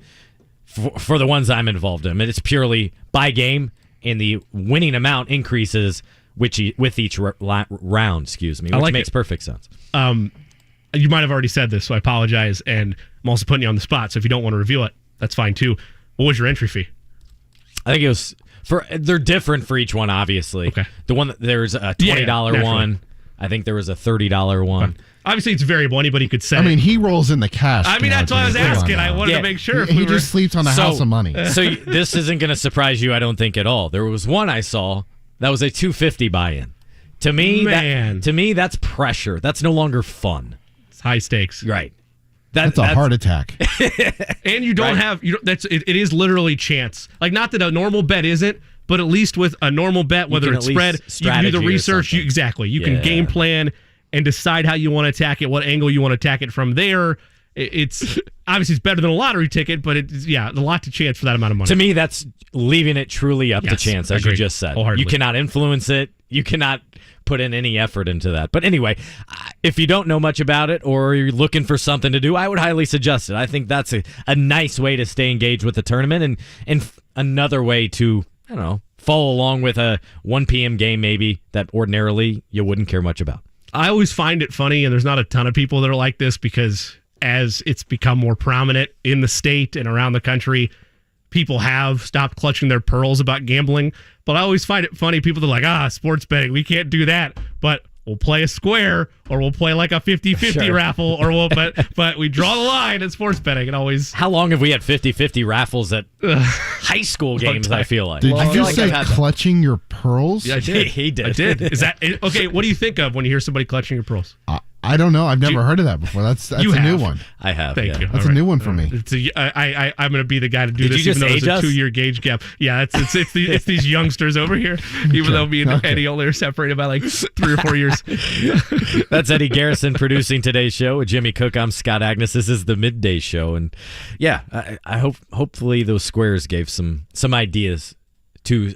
for the ones I'm involved in, it's purely by game, and the winning amount increases with each round, which makes perfect sense. You might have already said this, so I apologize, and I'm also putting you on the spot, so if you don't want to reveal it, that's fine too. What was your entry fee? I think it was they're different for each one, obviously. Okay. The one there's a $20 one. I think there was a $30 one. Okay. Obviously, it's variable. Anybody could say. I mean, he rolls in the cash. I mean, that's what I was asking. I wanted to make sure. He just sleeps on a house of money. So this isn't going to surprise you, I don't think, at all. There was one I saw that was a $250 buy-in. To me, that's pressure. That's no longer fun. It's high stakes. Right. That's a heart attack. And you don't have it is literally chance. Like, not that a normal bet isn't, but at least with a normal bet, whether it's spread, you can do the research. You can game plan and decide how you want to attack it, what angle you want to attack it from there. It's obviously it's better than a lottery ticket, but it's a lot to chance for that amount of money. To me, that's leaving it truly up to chance, as you just said. You cannot influence it. You cannot put in any effort into that. But anyway, if you don't know much about it or you're looking for something to do, I would highly suggest it. I think that's a nice way to stay engaged with the tournament and another way to, I don't know, follow along with a 1 p.m. game maybe that ordinarily you wouldn't care much about. I always find it funny, and there's not a ton of people that are like this because as it's become more prominent in the state and around the country, people have stopped clutching their pearls about gambling. But I always find it funny. People are like, sports betting, we can't do that. But we'll play a square, or we'll play like a 50-50 raffle, or but we draw the line at sports betting. And always. How long have we had 50-50 raffles at high school games? I feel like. Did you just say clutching your pearls? Yeah, I did. He did. I did. Is that okay? What do you think of when you hear somebody clutching your pearls? I don't know. I've never heard of that before. That's a new one. I have. Thank you. That's a new one for me. I'm going to be the guy to do this, even though it's a 2-year gauge gap. Yeah, it's these youngsters over here, even though me and Eddie only are separated by like 3 or 4 years. That's Eddie Garrison producing today's show with Jimmy Cook. I'm Scott Agness. This is the Midday Show, and I hopefully those squares gave some ideas to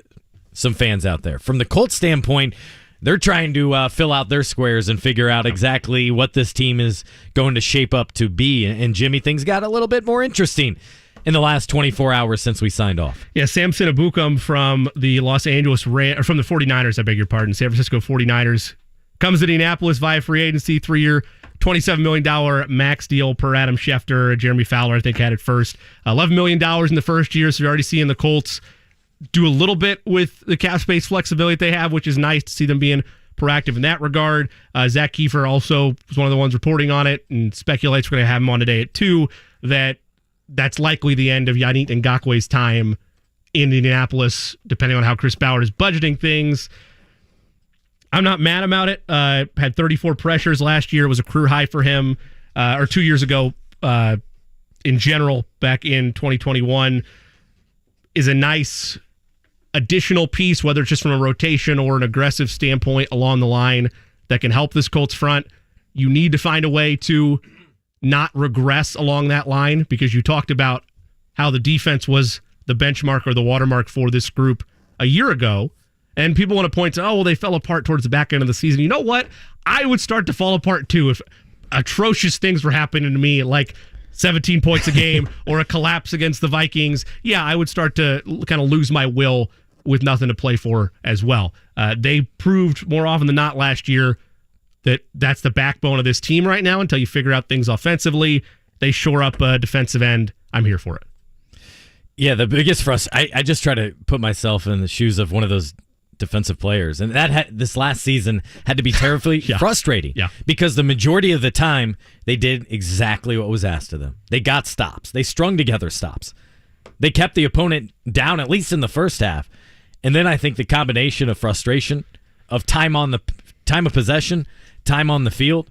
some fans out there. From the Colts standpoint, they're trying to fill out their squares and figure out exactly what this team is going to shape up to be. And Jimmy, things got a little bit more interesting in the last 24 hours since we signed off. Yeah, Samson Ebukam from the from the 49ers, I beg your pardon, San Francisco 49ers, comes to Indianapolis via free agency, 3-year, $27 million max deal per Adam Schefter. Jeremy Fowler, I think, had it first. $11 million in the first year, so you're already seeing the Colts do a little bit with the cap space flexibility they have, which is nice to see them being proactive in that regard. Zach Keefer also was one of the ones reporting on it and speculates we're going to have him on today at 2, that's likely the end of Yannick Ngakwe's time in Indianapolis, depending on how Chris Ballard is budgeting things. I'm not mad about it. Had 34 pressures last year. It was a career high for him, or 2 years ago in general, back in 2021, is a nice additional piece, whether it's just from a rotation or an aggressive standpoint along the line that can help this Colts front. You need to find a way to not regress along that line, because you talked about how the defense was the benchmark or the watermark for this group a year ago. And people want to point to, oh, well, they fell apart towards the back end of the season. You know what? I would start to fall apart too if atrocious things were happening to me, like 17 points a game or a collapse against the Vikings. Yeah, I would start to kind of lose my will with nothing to play for as well. They proved more often than not last year that that's the backbone of this team right now until you figure out things offensively. They shore up a defensive end. I'm here for it. Yeah, the biggest frustration, I just try to put myself in the shoes of one of those defensive players, and this last season had to be terribly frustrating because the majority of the time they did exactly what was asked of them. They got stops. They strung together stops. They kept the opponent down, at least in the first half. And then I think the combination of frustration, of time of possession, time on the field,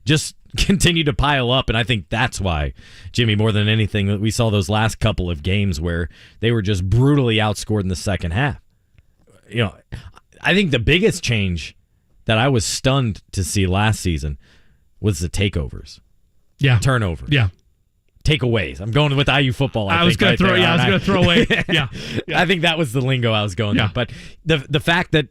just continued to pile up. And I think that's why, Jimmy, more than anything, we saw those last couple of games where they were just brutally outscored in the second half. You know, I think the biggest change that I was stunned to see last season was the takeovers. Yeah. Turnovers. Yeah. Takeaways. I'm going with IU football. I was going to throw away. Yeah. I think that was the lingo I was going with. But the fact that,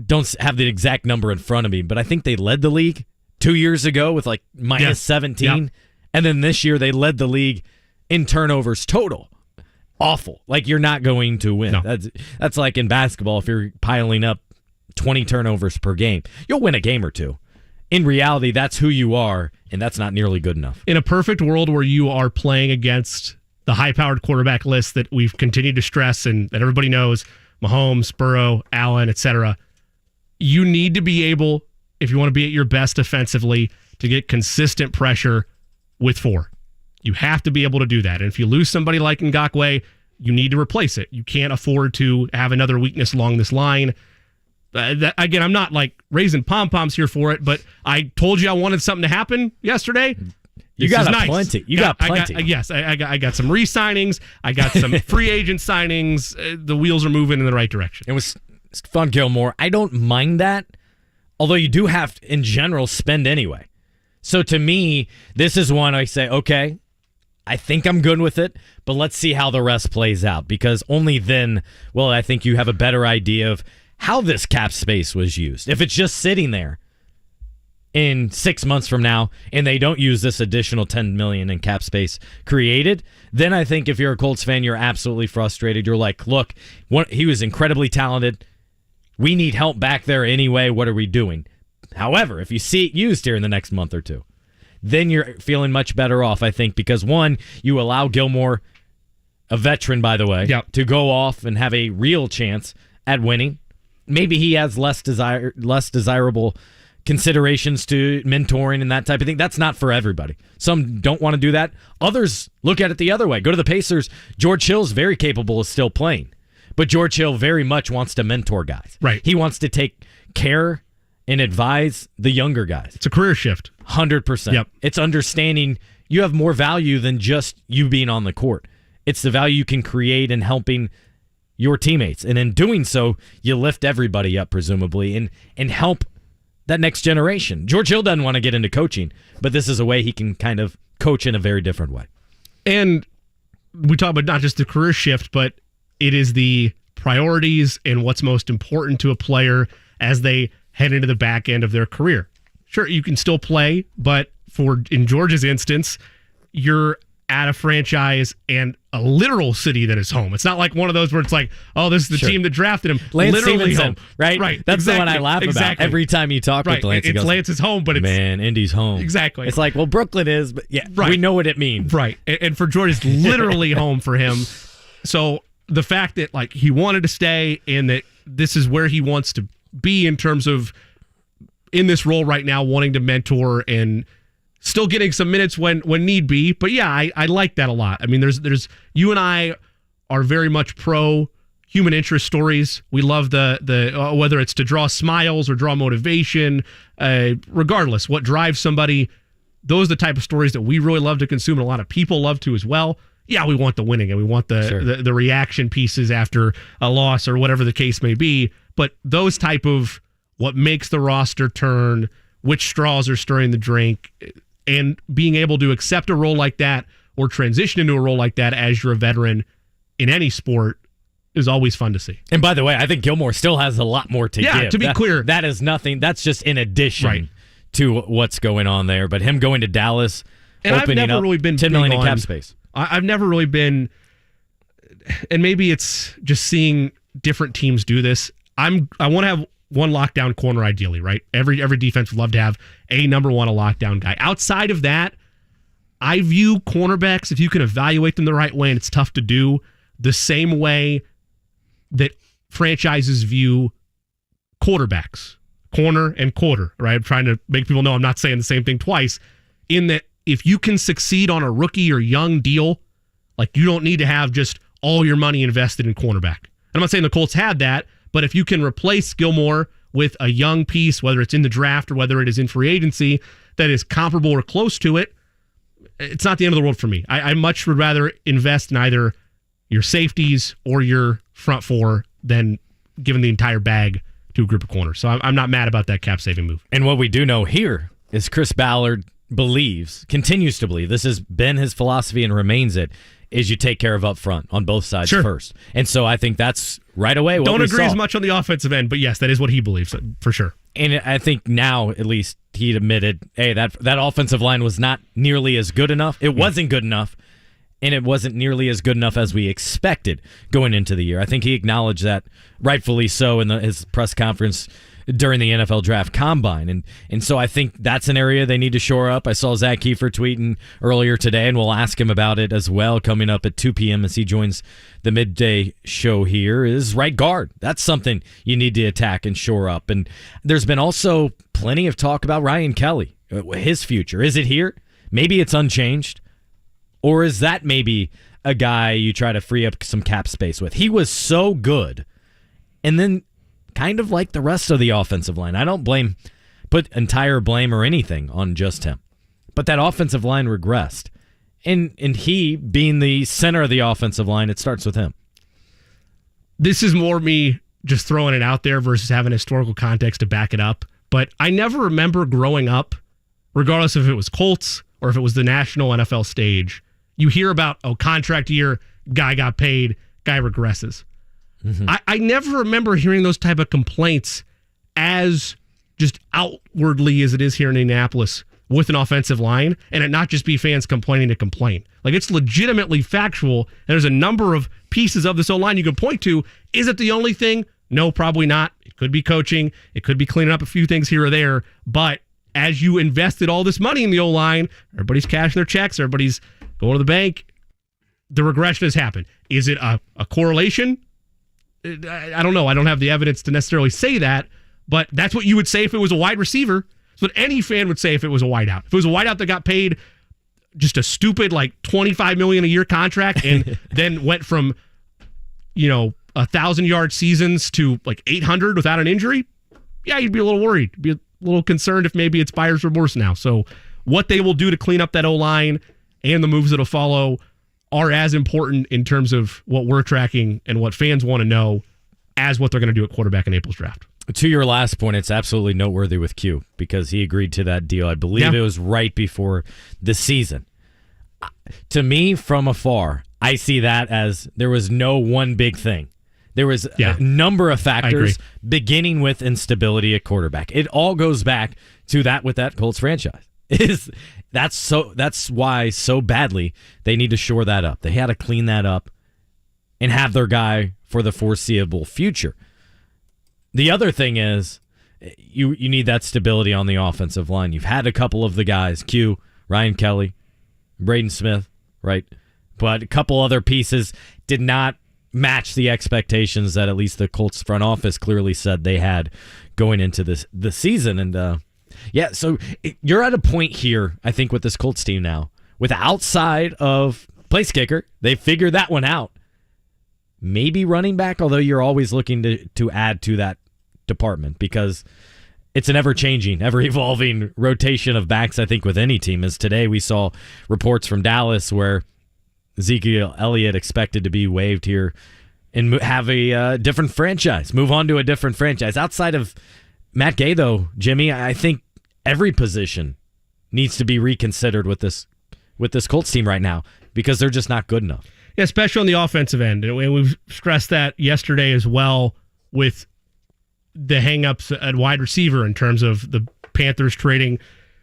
don't have the exact number in front of me, but I think they led the league 2 years ago with like minus 17. And then this year they led the league in turnovers total. Awful. Like, you're not going to win. No. That's like in basketball, if you're piling up 20 turnovers per game, you'll win a game or two. In reality, that's who you are, and that's not nearly good enough. In a perfect world where you are playing against the high-powered quarterback list that we've continued to stress and that everybody knows, Mahomes, Burrow, Allen, etc., you need to be able, if you want to be at your best offensively, to get consistent pressure with 4. You have to be able to do that. And if you lose somebody like Ngakoue, you need to replace it. You can't afford to have another weakness along this line. Again, I'm not like raising pom-poms here for it, but I told you I wanted something to happen yesterday. You got plenty. You got plenty. I got some re-signings. I got some free agent signings. The wheels are moving in the right direction. It was fun, Gilmore. I don't mind that, although you do have to, in general, spend anyway. So to me, this is one I say, okay, I think I'm good with it, but let's see how the rest plays out, because only then will I think you have a better idea of how this cap space was used. If it's just sitting there in 6 months from now and they don't use this additional $10 million in cap space created, then I think if you're a Colts fan, you're absolutely frustrated. You're like, look, he was incredibly talented. We need help back there anyway. What are we doing? However, if you see it used here in the next month or two, then you're feeling much better off, I think, because one, you allow Gilmore, a veteran, by the way, to go off and have a real chance at winning. Maybe he has less desirable considerations to mentoring and that type of thing. That's not for everybody. Some don't want to do that. Others look at it the other way. Go to the Pacers. George Hill's very capable of still playing, but George Hill very much wants to mentor guys. Right. He wants to take care and advise the younger guys. It's a career shift. 100%. Yep. It's understanding you have more value than just you being on the court. It's the value you can create in helping your teammates. And in doing so, you lift everybody up, presumably, and help that next generation. George Hill doesn't want to get into coaching, but this is a way he can kind of coach in a very different way. And we talk about not just the career shift, but it is the priorities and what's most important to a player as they head into the back end of their career. Sure, you can still play, but in George's instance, you're at a franchise and a literal city that is home. It's not like one of those where it's like, oh, this is the team that drafted him. Lance literally Stevenson, home. Right? That's the one I laugh about every time you talk with Lance. It's Lance's home, but it's... Man, Indy's home. Exactly. It's like, well, Brooklyn is, but we know what it means. Right. And for George, it's literally home for him. So the fact that like he wanted to stay and that this is where he wants to be in terms of in this role right now, wanting to mentor and still getting some minutes when need be. But yeah, I like that a lot. I mean, there's you and I are very much pro human interest stories. We love the whether it's to draw smiles or draw motivation, regardless what drives somebody. Those are the type of stories that we really love to consume, and a lot of people love to as well. Yeah, we want the winning and we want the reaction pieces after a loss or whatever the case may be. But those type of what makes the roster turn, which straws are stirring the drink, and being able to accept a role like that or transition into a role like that as you're a veteran in any sport is always fun to see. And by the way, I think Gilmore still has a lot more to give. Yeah, to be clear. That is nothing. That's just in addition to what's going on there. But him going to Dallas, and opening I've never up really been $10 million in cap space. I've never really been, and maybe it's just seeing different teams do this. I want to have one lockdown corner ideally, right? Every defense would love to have a number one, a lockdown guy. Outside of that, I view cornerbacks, if you can evaluate them the right way, and it's tough to do, the same way that franchises view quarterbacks, corner and quarter, right? I'm trying to make people know I'm not saying the same thing twice, in that if you can succeed on a rookie or young deal, like you don't need to have just all your money invested in cornerback. I'm not saying the Colts had that, but if you can replace Gilmore with a young piece, whether it's in the draft or whether it is in free agency, that is comparable or close to it, it's not the end of the world for me. I much would rather invest in either your safeties or your front four than giving the entire bag to a group of corners. So I'm not mad about that cap saving move. And what we do know here is Chris Ballard continues to believe, this has been his philosophy and remains it, is you take care of up front on both sides first. And so I think that's right away what Don't we agree saw. as much on the offensive end, but yes, that is what he believes, for sure. And I think now, at least, he admitted, hey, that offensive line was not nearly as good enough. It wasn't good enough, and it wasn't nearly as good enough as we expected going into the year. I think he acknowledged that, rightfully so, in his press conference during the NFL Draft Combine. And so I think that's an area they need to shore up. I saw Zach Keefer tweeting earlier today, and we'll ask him about it as well coming up at 2 p.m. as he joins the midday show here, is right guard. That's something you need to attack and shore up. And there's been also plenty of talk about Ryan Kelly, his future. Is it here? Maybe it's unchanged. Or is that maybe a guy you try to free up some cap space with? He was so good. And then kind of like the rest of the offensive line. I don't put entire blame or anything on just him. But that offensive line regressed. And he, being the center of the offensive line, it starts with him. This is more me just throwing it out there versus having historical context to back it up. But I never remember growing up, regardless if it was Colts or if it was the national NFL stage, you hear about, contract year, guy got paid, guy regresses. Mm-hmm. I never remember hearing those type of complaints as just outwardly as it is here in Indianapolis with an offensive line, and it not just be fans complaining to complain. Like, it's legitimately factual, and there's a number of pieces of this O-line you can point to. Is it the only thing? No, probably not. It could be coaching. It could be cleaning up a few things here or there, but as you invested all this money in the O-line, everybody's cashing their checks, everybody's going to the bank, the regression has happened. Is it a correlation? I don't know. I don't have the evidence to necessarily say that, but that's what you would say if it was a wide receiver. That's what any fan would say if it was a wideout. If it was a wideout that got paid just a stupid like $25 million a year contract and then went from 1,000-yard seasons to like 800 without an injury, yeah, you'd be a little worried. You'd be a little concerned if maybe it's buyer's remorse now. So what they will do to clean up that O-line and the moves that'll follow are as important in terms of what we're tracking and what fans want to know as what they're going to do at quarterback in April's draft. To your last point, it's absolutely noteworthy with Q because he agreed to that deal. I believe it was right before the season. To me, from afar, I see that as there was no one big thing. There was a number of factors, beginning with instability at quarterback. It all goes back to that with that Colts franchise. That's why so badly they need to shore that up. They had to clean that up and have their guy for the foreseeable future. The other thing is you need that stability on the offensive line. You've had a couple of the guys, Q, Ryan Kelly, Braden Smith, right? But a couple other pieces did not match the expectations that at least the Colts front office clearly said they had going into the season. And so you're at a point here, I think, with this Colts team now, with outside of place kicker, they figured that one out. maybe running back, although you're always looking to add to that department because it's an ever-changing, ever-evolving rotation of backs, I think, with any team. As today we saw reports from Dallas where Ezekiel Elliott expected to be waived here and have a different franchise, move on to a different franchise. Outside of Matt Gay, though, Jimmy, I think every position needs to be reconsidered with this Colts team right now because they're just not good enough. Yeah, especially on the offensive end. And we've stressed that yesterday as well with the hang-ups at wide receiver in terms of the Panthers trading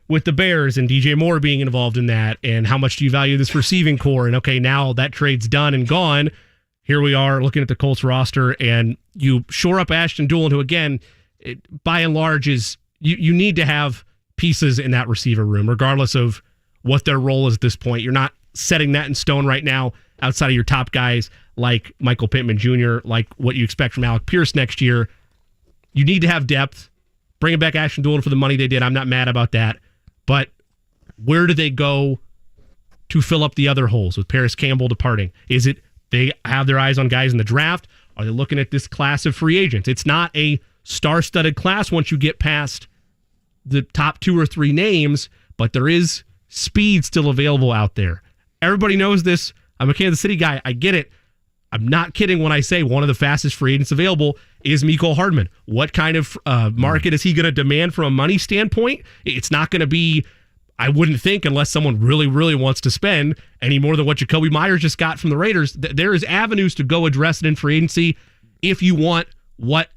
with the Bears and DJ Moore being involved in that, and how much do you value this receiving core? And okay, now that trade's done and gone. Here we are looking at the Colts roster, and you shore up Ashton Doolin, who again, by and large, is you need to have pieces in that receiver room, regardless of what their role is at this point. You're not setting that in stone right now outside of your top guys like Michael Pittman Jr., like what you expect from Alec Pierce next year. You need to have depth. Bringing back Ashton Doolin for the money they did, I'm not mad about that. But where do they go to fill up the other holes with Paris Campbell departing? Is it they have their eyes on guys in the draft? Are they looking at this class of free agents? It's not a star-studded class once you get past the top 2 or 3 names, but there is speed still available out there. Everybody knows this. I'm a Kansas City guy. I get it. I'm not kidding when I say one of the fastest free agents available is Mecole Hardman. What kind of market is he going to demand from a money standpoint? It's not going to be, I wouldn't think, unless someone really, really wants to spend any more than what Jacoby Myers just got from the Raiders. There is avenues to go address it in free agency if you want what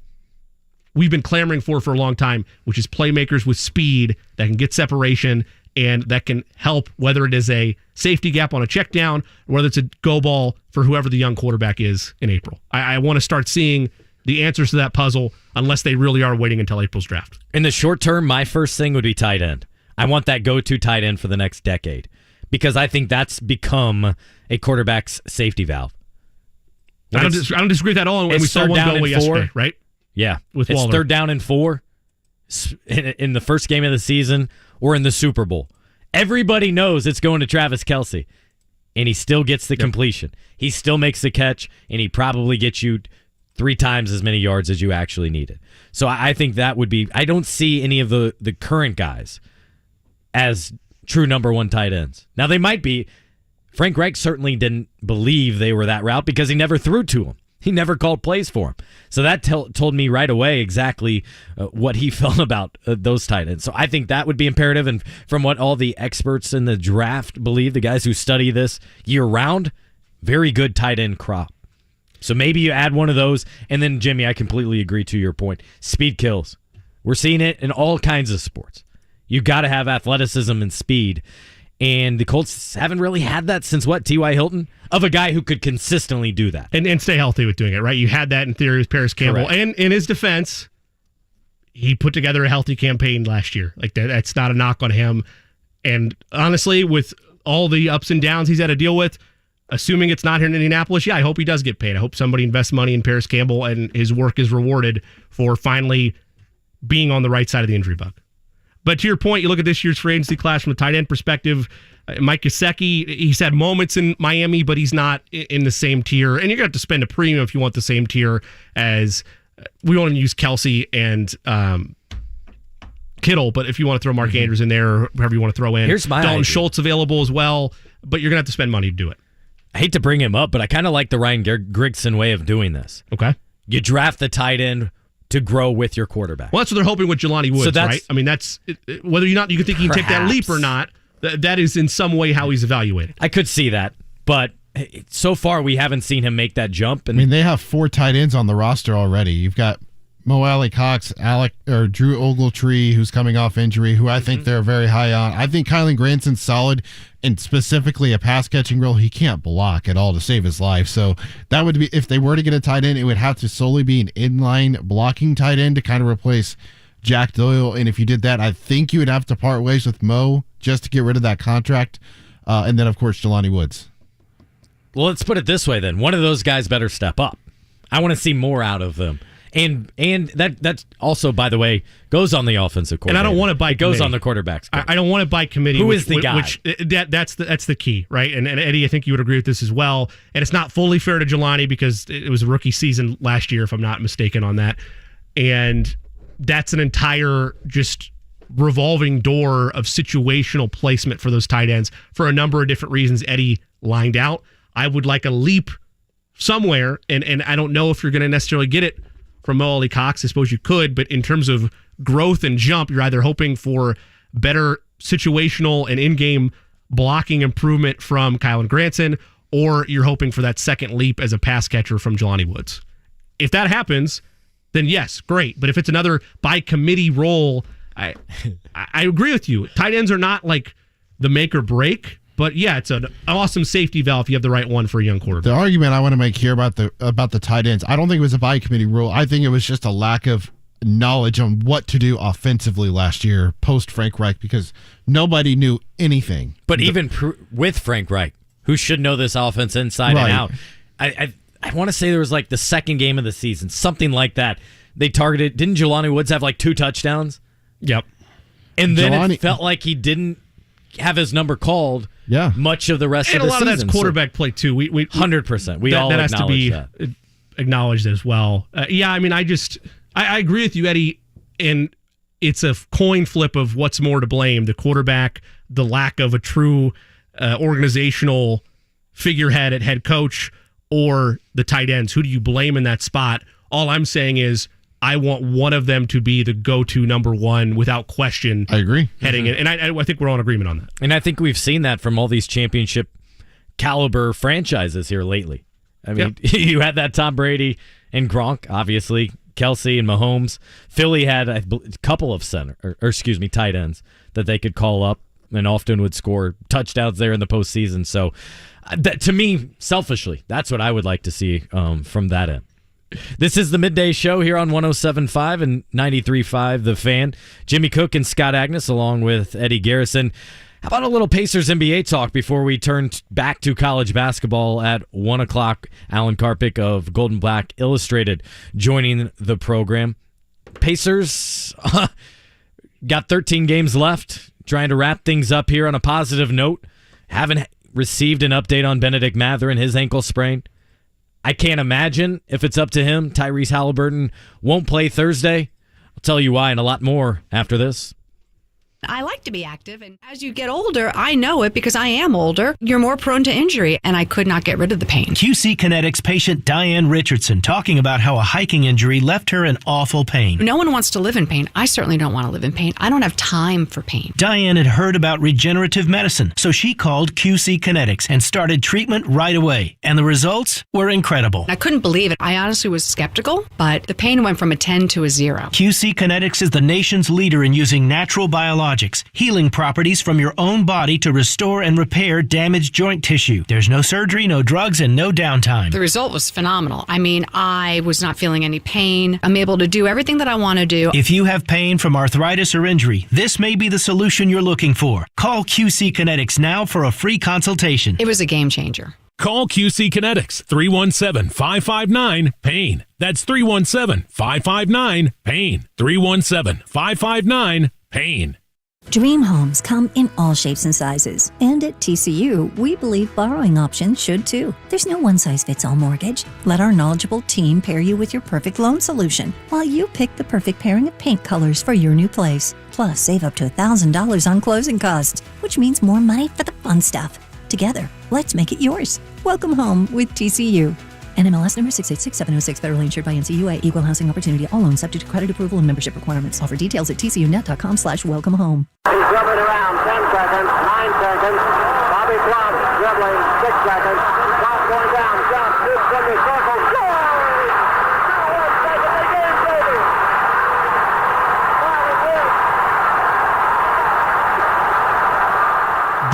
we've been clamoring for a long time, which is playmakers with speed that can get separation and that can help, whether it is a safety gap on a check down or whether it's a go ball for whoever the young quarterback is in April. I want to start seeing the answers to that puzzle unless they really are waiting until April's draft. In the short term, my first thing would be tight end. I want that go-to tight end for the next decade because I think that's become a quarterback's safety valve. I don't disagree with that at all. And we saw one go away yesterday, right? Yeah. With it's Waller. 3rd down and 4 in the first game of the season or in the Super Bowl. Everybody knows it's going to Travis Kelce, and he still gets the completion. He still makes the catch, and he probably gets you 3 times as many yards as you actually needed. So I think that would be... I don't see any of the current guys as true number 1 tight ends. Now, they might be. Frank Reich certainly didn't believe they were that route because he never threw to him. He never called plays for him. So that told me right away exactly what he felt about those tight ends. So I think that would be imperative. And from what all the experts in the draft believe, the guys who study this year-round, very good tight end crop. So maybe you add one of those. And then, Jimmy, I completely agree to your point. Speed kills. We're seeing it in all kinds of sports. You got to have athleticism and speed. And the Colts haven't really had that since what? T.Y. Hilton? Of a guy who could consistently do that. And stay healthy with doing it, right? You had that in theory with Paris Campbell. Correct. And in his defense, he put together a healthy campaign last year. Like that's not a knock on him. And honestly, with all the ups and downs he's had to deal with, assuming it's not here in Indianapolis, I hope he does get paid. I hope somebody invests money in Paris Campbell and his work is rewarded for finally being on the right side of the injury bug. But to your point, you look at this year's free agency class from a tight end perspective. Mike Gesicki, he's had moments in Miami, but he's not in the same tier. And you're going to have to spend a premium if you want the same tier as, we won't even use Kelce and Kittle, but if you want to throw Mark Andrews in there or whoever you want to throw in. Here's my Dalton idea. Schultz available as well, but you're going to have to spend money to do it. I hate to bring him up, but I kind of like the Ryan Grigson way of doing this. Okay. You draft the tight end to grow with your quarterback. Well, that's what they're hoping with Jelani Woods, right? I mean, that's whether you can think he can take that leap or not. That is in some way how he's evaluated. I could see that, but so far we haven't seen him make that jump. And I mean, they have 4 tight ends on the roster already. You've got Mo Alley Cox, Drew Ogletree, who's coming off injury, who I think they're very high on. I think Kylan Granson's solid, and specifically a pass-catching role. He can't block at all to save his life. So that would be, if they were to get a tight end, it would have to solely be an inline blocking tight end to kind of replace Jack Doyle. And if you did that, I think you would have to part ways with Mo just to get rid of that contract. And then, of course, Jelani Woods. Well, let's put it this way then. One of those guys better step up. I want to see more out of them. And that's also, by the way, goes on the offensive coordinator. And I don't want it by goes committee. On the quarterback's coach. I don't want it by committee. Who is the guy? That's the key, right? And Eddie, I think you would agree with this as well. And it's not fully fair to Jelani because it was a rookie season last year, if I'm not mistaken on that. And that's an entire just revolving door of situational placement for those tight ends for a number of different reasons Eddie lined out. I would like a leap somewhere, and I don't know if you're going to necessarily get it from Mo Ali Cox. I suppose you could, but in terms of growth and jump, you're either hoping for better situational and in-game blocking improvement from Kylan Granson, or you're hoping for that second leap as a pass catcher from Jelani Woods. If that happens, then yes, great. But if it's another by committee role, I agree with you. Tight ends are not like the make or break, but yeah, it's an awesome safety valve if you have the right one for a young quarterback. The argument I want to make here about the tight ends, I don't think it was a by committee rule. I think it was just a lack of knowledge on what to do offensively last year post Frank Reich, because nobody knew anything. But even with Frank Reich, who should know this offense inside and out, I want to say there was like the second game of the season, something like that. They targeted. Didn't Jelani Woods have like 2 touchdowns? Yep. And then it felt like he didn't have his number called much of the rest of the season. And a lot of that's quarterback play, too. We 100%. We all that has to be that. acknowledged as well. I mean, I agree with you, Eddie, and it's a coin flip of what's more to blame, the quarterback, the lack of a true organizational figurehead at head coach, or the tight ends. Who do you blame in that spot? All I'm saying is I want one of them to be the go-to number one without question. I agree. Heading in. And I think we're all in agreement on that. And I think we've seen that from all these championship caliber franchises here lately. I mean, you had that Tom Brady and Gronk, obviously, Kelsey and Mahomes. Philly had a couple of tight ends that they could call up and often would score touchdowns there in the postseason. So to me, selfishly, that's what I would like to see from that end. This is the Midday Show here on 107.5 and 93.5 The Fan. Jimmy Cook and Scott Agness along with Eddie Garrison. How about a little Pacers NBA talk before we turn back to college basketball at 1 o'clock? Alan Karpick of Golden Black Illustrated joining the program. Pacers got 13 games left, trying to wrap things up here on a positive note. Haven't received an update on Benedict Mather and his ankle sprain. I can't imagine if it's up to him, Tyrese Halliburton won't play Thursday. I'll tell you why and a lot more after this. I like to be active, and as you get older, I know it because I am older. You're more prone to injury, and I could not get rid of the pain. QC Kinetics patient Diane Richardson talking about how a hiking injury left her in awful pain. No one wants to live in pain. I certainly don't want to live in pain. I don't have time for pain. Diane had heard about regenerative medicine, so she called QC Kinetics and started treatment right away, and the results were incredible. I couldn't believe it. I honestly was skeptical, but the pain went from a 10 to a 0. QC Kinetics is the nation's leader in using natural biologics, healing properties from your own body to restore and repair damaged joint tissue. There's no surgery, no drugs, and no downtime. The result was phenomenal. I mean, I was not feeling any pain. I'm able to do everything that I want to do. If you have pain from arthritis or injury, this may be the solution you're looking for. Call QC Kinetics now for a free consultation. It was a game changer. Call QC Kinetics, 317-559-PAIN. That's 317-559-PAIN. 317-559-PAIN. Dream homes come in all shapes and sizes. And at TCU, we believe borrowing options should too. There's no one-size-fits-all mortgage. Let our knowledgeable team pair you with your perfect loan solution while you pick the perfect pairing of paint colors for your new place. Plus, save up to $1,000 on closing costs, which means more money for the fun stuff. Together, let's make it yours. Welcome home with TCU. NMLS number 686706, federally insured by NCUA, Equal Housing Opportunity. All loans subject to credit approval and membership requirements. Offer details at tcunet.com/welcome home. He's dribbling around 10 seconds, 9 seconds. Bobby Plum dribbling 6 seconds. Plum going down, jump, shoots from the circle, score! 1 second to game, baby!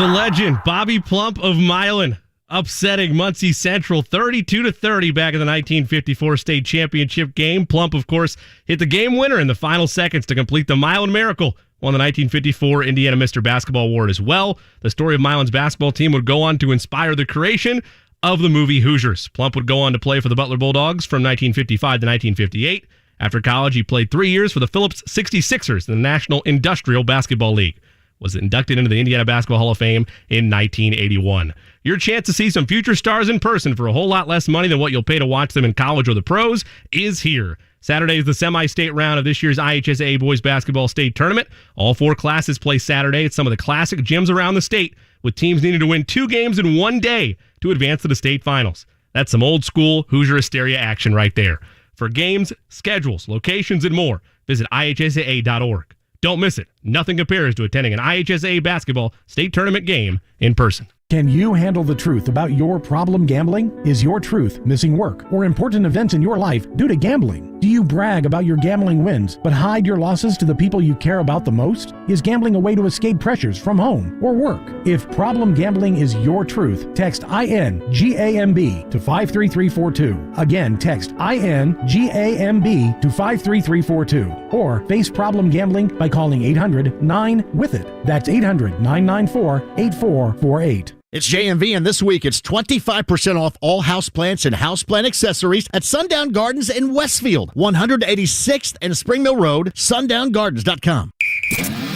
The legend, Bobby Plump of Milan, upsetting Muncie Central 32-30 back in the 1954 state championship game. Plump, of course, hit the game winner in the final seconds to complete the Milan Miracle. Won the 1954 Indiana Mr. Basketball Award as well. The story of Milan's basketball team would go on to inspire the creation of the movie Hoosiers. Plump would go on to play for the Butler Bulldogs from 1955 to 1958 After college, he played 3 years for the Phillips 66ers in the National Industrial Basketball League. Was inducted into the Indiana Basketball Hall of Fame in 1981. Your chance to see some future stars in person for a whole lot less money than what you'll pay to watch them in college or the pros is here. Saturday is the semi-state round of this year's IHSAA Boys Basketball State Tournament. All 4 classes play Saturday at some of the classic gyms around the state, with teams needing to win 2 games in one day to advance to the state finals. That's some old school Hoosier hysteria action right there. For games, schedules, locations, and more, visit IHSAA.org. Don't miss it. Nothing compares to attending an IHSAA basketball state tournament game in person. Can you handle the truth about your problem gambling? Is your truth missing work or important events in your life due to gambling? Do you brag about your gambling wins but hide your losses to the people you care about the most? Is gambling a way to escape pressures from home or work? If problem gambling is your truth, text INGAMB to 53342. Again, text INGAMB to 53342. Or face problem gambling by calling 800-9-WITH-IT. That's 800-994-8448. It's JMV, and this week it's 25% off all houseplants and houseplant accessories at Sundown Gardens in Westfield, 186th and Spring Mill Road, sundown.gardens.com.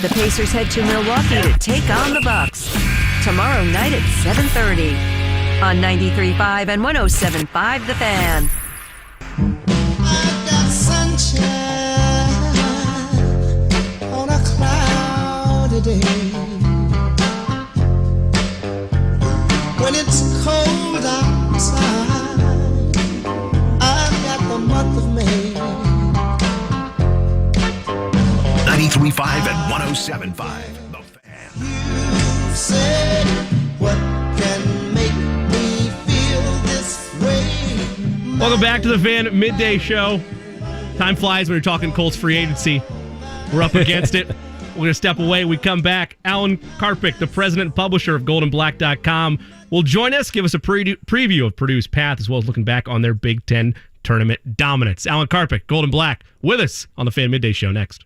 The Pacers head to Milwaukee to take on the Bucks tomorrow night at 7:30 on 93.5 and 107.5 The Fan. I've got sunshine on a cloudy day. When it's cold outside, I've got the month of May. 93.5 and 107.5 The Fan. You said, what can make me feel this way? Welcome back to the Fan Midday Show. Time flies when you're talking Colts free agency. We're up against it. We're going to step away. We come back. Alan Karpick, the president and publisher of goldenblack.com, will join us, give us a preview of Purdue's path, as well as looking back on their Big Ten tournament dominance. Alan Karpick, Golden Black, with us on the Fan Midday Show next.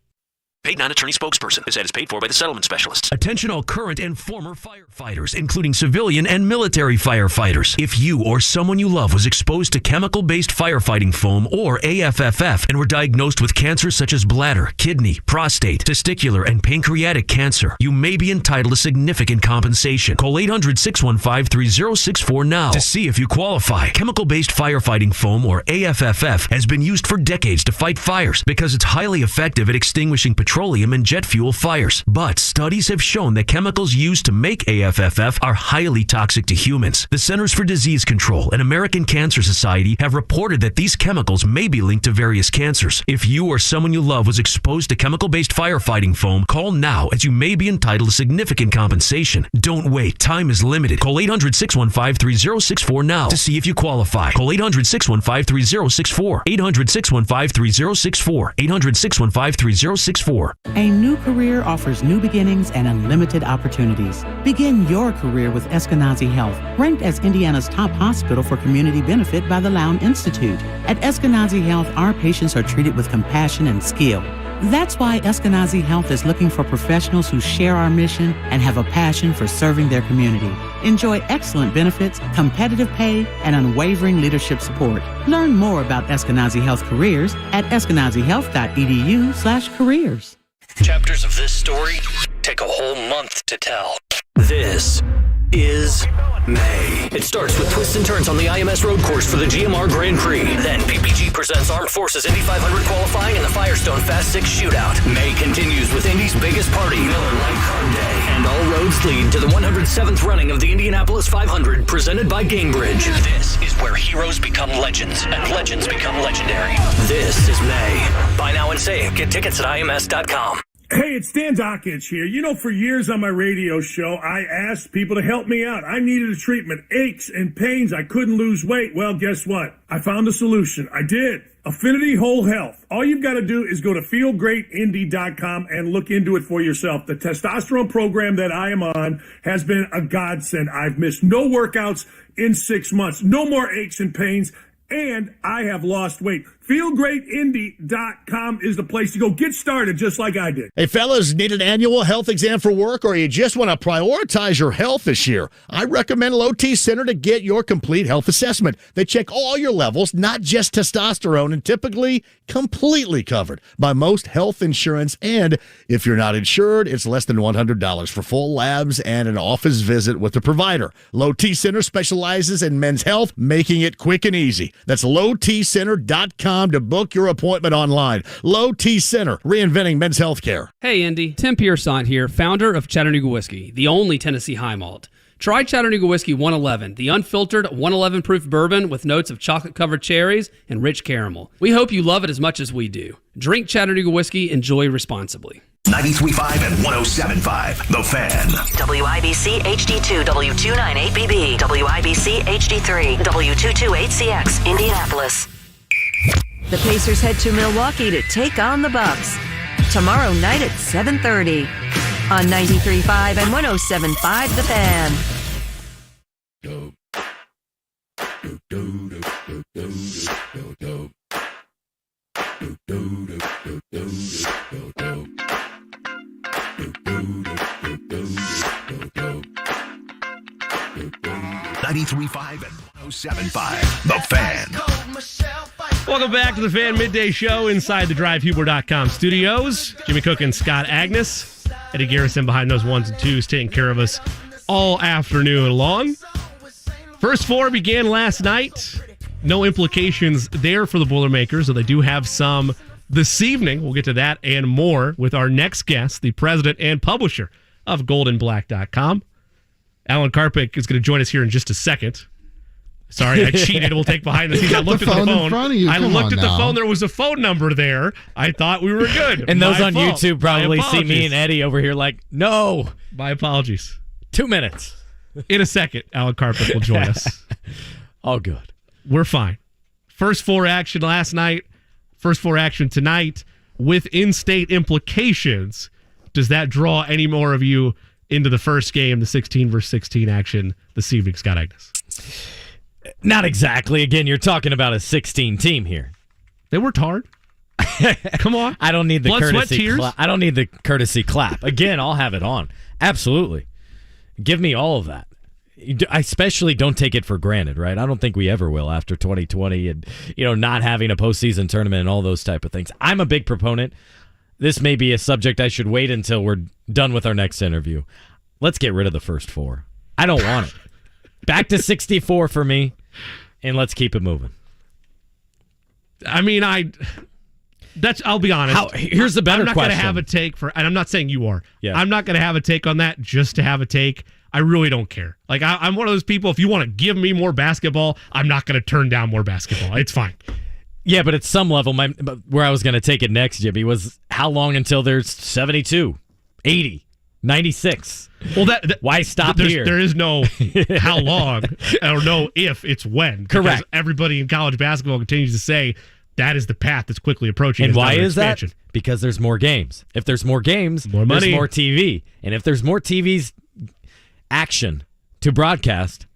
Paid non-attorney spokesperson. This ad is paid for by the settlement specialist. Attention all current and former firefighters, including civilian and military firefighters. If you or someone you love was exposed to chemical-based firefighting foam, or AFFF, and were diagnosed with cancers such as bladder, kidney, prostate, testicular, and pancreatic cancer, you may be entitled to significant compensation. Call 800-615-3064 now to see if you qualify. Chemical-based firefighting foam, or AFFF, has been used for decades to fight fires because it's highly effective at extinguishing petroleum and jet fuel fires. But studies have shown that chemicals used to make AFFF are highly toxic to humans. The Centers for Disease Control and American Cancer Society have reported that these chemicals may be linked to various cancers. If you or someone you love was exposed to chemical-based firefighting foam, call now, as you may be entitled to significant compensation. Don't wait. Time is limited. Call 800-615-3064 now to see if you qualify. Call 800-615-3064. 800-615-3064. 800-615-3064. A new career offers new beginnings and unlimited opportunities. Begin your career with Eskenazi Health, ranked as Indiana's top hospital for community benefit by the Lown Institute. At Eskenazi Health, our patients are treated with compassion and skill. That's why Eskenazi Health is looking for professionals who share our mission and have a passion for serving their community. Enjoy excellent benefits, competitive pay, and unwavering leadership support. Learn more about Eskenazi Health careers at eskenazihealth.edu/careers. Chapters of this story take a whole month to tell. This is May. It starts with twists and turns on the IMS road course for the GMR Grand Prix. Then PPG presents Armed Forces Indy 500 qualifying and the Firestone Fast 6 shootout. May continues with Indy's biggest party, Miller Lite Card Day. And all roads lead to the 107th running of the Indianapolis 500, presented by Gamebridge. This is where heroes become legends and legends become legendary. This is May. Buy now and save. Get tickets at IMS.com. Hey, it's Dan Dockich here. You know, for years on my radio show, I asked people to help me out. I needed a treatment, aches and pains. I couldn't lose weight. Well, guess what? I found a solution. I did. Affinity Whole Health. All you've got to do is go to feelgreatindy.com and look into it for yourself. The testosterone program that I am on has been a godsend. I've missed no workouts in 6 months. No more aches and pains. And I have lost weight. FeelGreatIndy.com is the place to go. Get started just like I did. Hey, fellas, need an annual health exam for work, or you just want to prioritize your health this year? I recommend Low T Center to get your complete health assessment. They check all your levels, not just testosterone, and typically completely covered by most health insurance. And if you're not insured, it's less than $100 for full labs and an office visit with the provider. Low T Center specializes in men's health, making it quick and easy. That's lowtcenter.com to book your appointment online. Low T Center, reinventing men's health care. Hey, Indy. Tim Piersont here, founder of Chattanooga Whiskey, the only Tennessee high malt. Try Chattanooga Whiskey 111, the unfiltered 111 proof bourbon with notes of chocolate-covered cherries and rich caramel. We hope you love it as much as we do. Drink Chattanooga Whiskey, enjoy responsibly. 93.5 and 107.5, The Fan. WIBC HD2 W298BB, WIBC HD3 W228CX, Indianapolis. The Pacers head to Milwaukee to take on the Bucks tomorrow night at 7:30 on 93.5 and 107.5 The Fan. $93.5 and 107.5, The Fan. Welcome back to the Fan Midday Show inside the DriveHuber.com studios. Jimmy Cook and Scott Agness. Eddie Garrison behind those ones and twos, taking care of us all afternoon long. First four began last night. No implications there for the Boilermakers, though they do have some this evening. We'll get to that and more with our next guest, the president and publisher of goldenblack.com. Alan Karpick is going to join us here in just a second. Sorry, I cheated. We'll take behind the scenes. I looked at the phone. In front of you. I Come looked on at the now. phone. There was a phone number there. I thought we were good. And those My on fault. YouTube probably My see me and Eddie over here like, no. My apologies. 2 minutes. In a second, Alan Karpick will join us. All good. We're fine. First four action last night. First four action tonight with in-state implications. Does that draw any more of you into the first game, the 16 versus 16 action this evening, Scott Agness? Not exactly. Again, you're talking about a 16 team here. They worked hard. Come on. I don't need the Blood, sweat, courtesy tears. I don't need the courtesy clap. Again, I'll have it on. Absolutely. Give me all of that. I especially don't take it for granted, right? I don't think we ever will after 2020 and, not having a postseason tournament and all those type of things. I'm a big proponent. This may be a subject I should wait until we're done with our next interview. Let's get rid of the first four. I don't want it. Back to 64 for me, and let's keep it moving. I mean, I'll be honest. Here's the better question. I'm not going to have a take for, and I'm not saying you are. Yeah. I'm not going to have a take on that just to have a take. I really don't care. Like, I'm one of those people, if you want to give me more basketball, I'm not going to turn down more basketball. It's fine. Yeah, but at some level, where I was going to take it next, Jimmy, was how long until there's 72, 80, 96? Well, why stop here? There is no how long or no if, it's when. Correct. Because everybody in college basketball continues to say that is the path that's quickly approaching. And why is expansion. that? Because there's more games. If there's more games, more money. There's more TV. And if there's more TV's action to broadcast,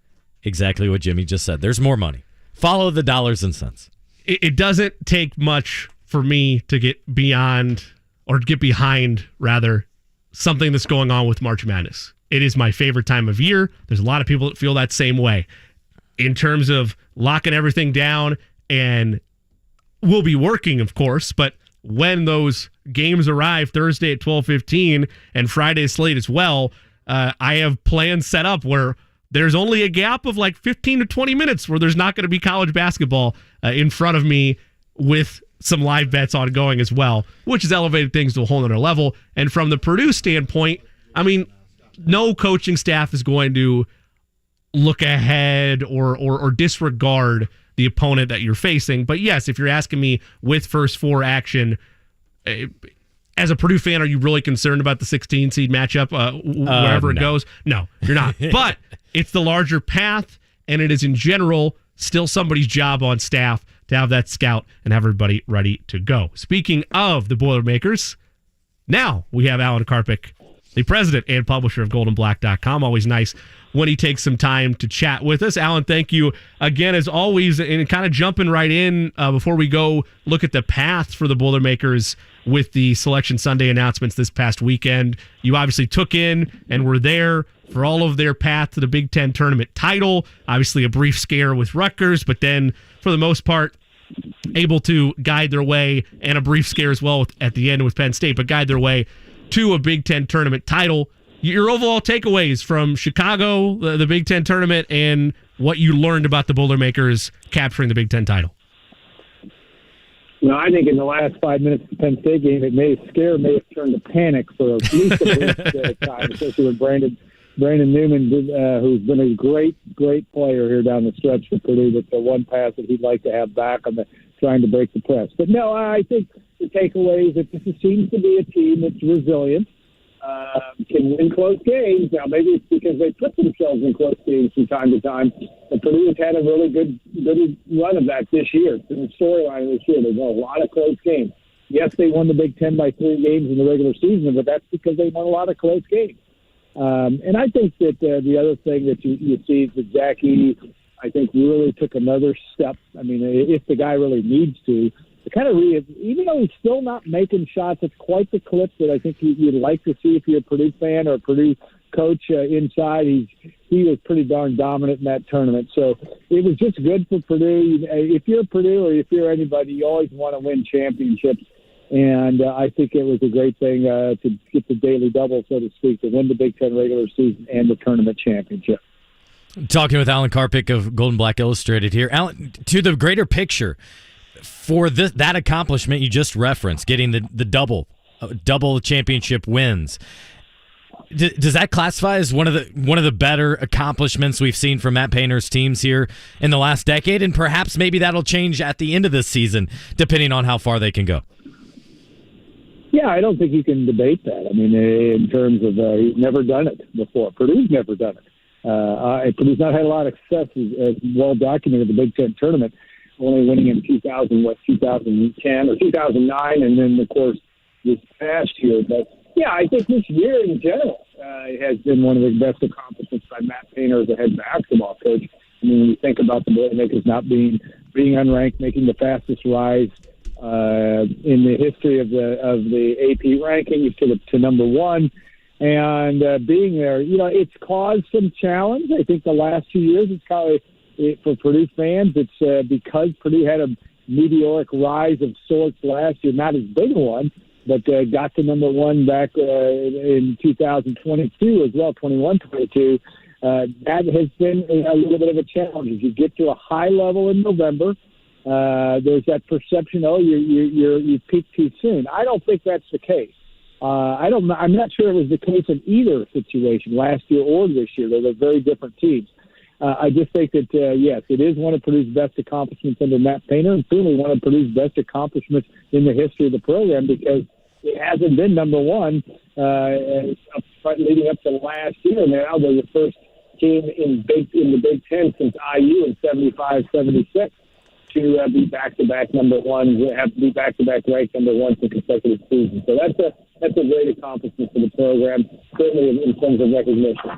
exactly what Jimmy just said. There's more money. Follow the dollars and cents. It doesn't take much for me to get beyond or get behind, rather, something that's going on with March Madness. It is my favorite time of year. There's a lot of people that feel that same way in terms of locking everything down, and we'll be working, of course, but when those games arrive Thursday at 12:15 and Friday's slate as well, I have plans set up where there's only a gap of like 15 to 20 minutes where there's not going to be college basketball in front of me with some live bets ongoing as well, which has elevated things to a whole other level. And from the Purdue standpoint, I mean, no coaching staff is going to look ahead or disregard the opponent that you're facing. But yes, if you're asking me with first four action, as a Purdue fan, are you really concerned about the 16 seed matchup wherever it goes? No, you're not. But it's the larger path, and it is in general still somebody's job on staff to have that scout and have everybody ready to go. Speaking of the Boilermakers, now we have Alan Karpick the president and publisher of goldenblack.com. Always nice when he takes some time to chat with us. Alan, thank you again, as always. And kind of jumping right in before we go look at the path for the Boilermakers with the Selection Sunday announcements this past weekend. You obviously took in and were there for all of their path to the Big Ten tournament title. Obviously a brief scare with Rutgers, but then for the most part, able to guide their way, and a brief scare as well at the end with Penn State, but guide their way to a Big Ten tournament title. Your overall takeaways from Chicago, the Big Ten tournament, and what you learned about the Boilermakers capturing the Big Ten title. No, I think in the last 5 minutes of the Penn State game, it may have turned to panic for at least a brief time, especially with Brandon Newman, who's been a great player here down the stretch for Purdue. That's the one pass that he'd like to have back on trying to break the press. But no, I think the takeaway is that this seems to be a team that's resilient, can win close games. Now, maybe it's because they put themselves in close games from time to time. But Purdue has had a really good run of that this year. It's been the storyline this year. They've won a lot of close games. Yes, they won the Big Ten by 3 games in the regular season, but that's because they won a lot of close games. And I think that the other thing that you see is that Zach Edey, I think, really took another step. I mean, if the guy really needs to kind of even though he's still not making shots at quite the clip that I think you'd like to see if you're a Purdue fan or a Purdue coach inside, he was pretty darn dominant in that tournament. So it was just good for Purdue. If you're Purdue or if you're anybody, you always want to win championships. And I think it was a great thing to get the daily double, so to speak, to win the Big Ten regular season and the tournament championship. Talking with Alan Karpick of Golden Black Illustrated here. Alan, to the greater picture, for that accomplishment you just referenced, getting the double championship wins, does that classify as one of the better accomplishments we've seen from Matt Painter's teams here in the last decade? And perhaps maybe that'll change at the end of this season, depending on how far they can go. Yeah, I don't think you can debate that. I mean, in terms of he's never done it before. Purdue's never done it. Purdue's not had a lot of success, as well documented, the Big Ten tournament, only winning in 2010 or 2009, and then, of course, this past year. But, yeah, I think this year in general has been one of the best accomplishments by Matt Painter as a head basketball coach. I mean, when you think about the Boilermakers not being unranked, making the fastest rise in the history of the AP ranking to number one, and being there, it's caused some challenge. I think the last 2 years, it's probably for Purdue fans. It's because Purdue had a meteoric rise of sorts last year, not as big a one, but got to number one back in 2022 as well, 21-22. That has been a little bit of a challenge. As you get to a high level in November, there's that perception, you peaked too soon. I don't think that's the case. I'm not sure it was the case in either situation, last year or this year. They're very different teams. I just think that, yes, it is one of Purdue's best accomplishments under Matt Painter, and certainly one of Purdue's best accomplishments in the history of the program, because it hasn't been number one leading up to last year. Now they're the first team in the Big Ten since IU in 75-76 to be back-to-back number one, have to be back-to-back ranked number one for consecutive seasons. So that's a great accomplishment for the program, certainly in terms of recognition.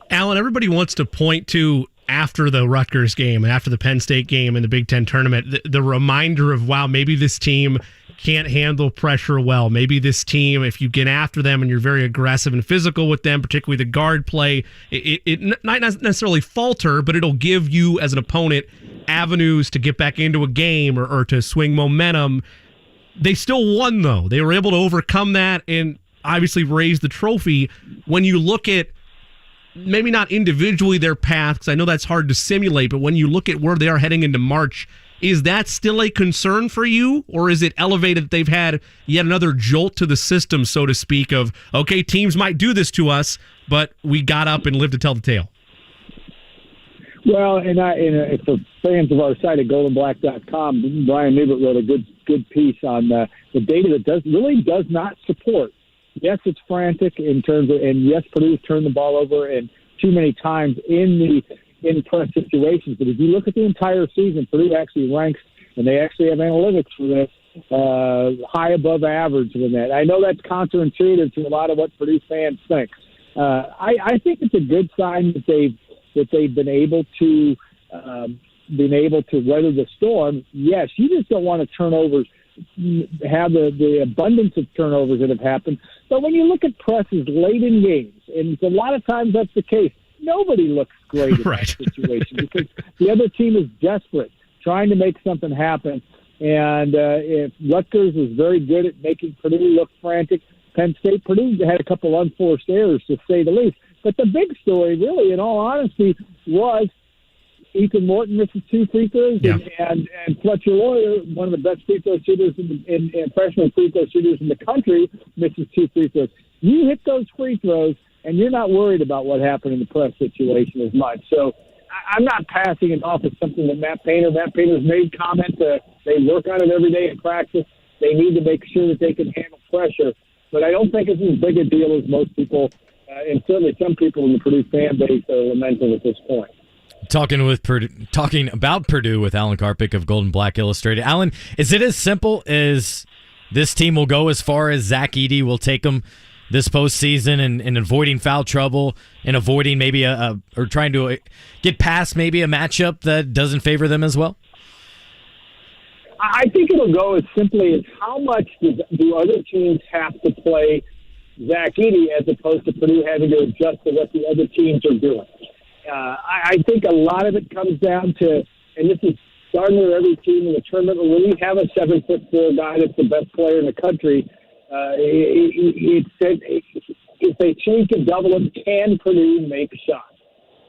Alan, everybody wants to point to, after the Rutgers game and after the Penn State game in the Big Ten tournament, the reminder of, wow, maybe this team can't handle pressure well. Maybe this team, if you get after them and you're very aggressive and physical with them, particularly the guard play, it might not necessarily falter, but it'll give you as an opponent avenues to get back into a game or to swing momentum. They still won, though. They were able to overcome that and obviously raise the trophy. When you look at maybe not individually their path, because I know that's hard to simulate, but when you look at where they are heading into March, is that still a concern for you, or is it elevated that they've had yet another jolt to the system, so to speak, of, okay, teams might do this to us, but we got up and lived to tell the tale? Well, and for fans of our site at goldenblack.com, Brian Newbert wrote a good piece on the data that really does not support. Yes, it's frantic in terms of, and yes, Purdue's turned the ball over and too many times in press situations. But if you look at the entire season, Purdue actually ranks, and they actually have analytics for this, high above average than that. I know that's counterintuitive to a lot of what Purdue fans think. I think it's a good sign that they've been able to weather the storm. Yes, you just don't want to turnovers, have the abundance of turnovers that have happened. But when you look at presses late in games, and a lot of times that's the case, nobody looks great in that situation because the other team is desperate, trying to make something happen. And if Rutgers was very good at making Purdue look frantic, Penn State, Purdue had a couple unforced errors, to say the least. But the big story, really, in all honesty, was Ethan Morton misses 2 free throws, and Fletcher Lawyer, one of the best free throw shooters in freshman free throw shooters in the country, misses 2 free throws. You hit those free throws, and you're not worried about what happened in the press situation as much. So I'm not passing it off as something that Matt Painter's made comment. They work on it every day in practice. They need to make sure that they can handle pressure. But I don't think it's as big a deal as most people, and certainly some people in the Purdue fan base are lamenting at this point. Talking about Purdue with Alan Karpick of Gold and Black Illustrated. Alan, is it as simple as this team will go as far as Zach Edey will take them this postseason and avoiding foul trouble and avoiding maybe or trying to get past maybe a matchup that doesn't favor them as well? I think it'll go as simply as how much do other teams have to play Zach Edey as opposed to Purdue having to adjust to what the other teams are doing. I think a lot of it comes down to, and this is starting with every team in the tournament, but when you have a 7'4" guy that's the best player in the country, if they change to double it, can Purdue make shots?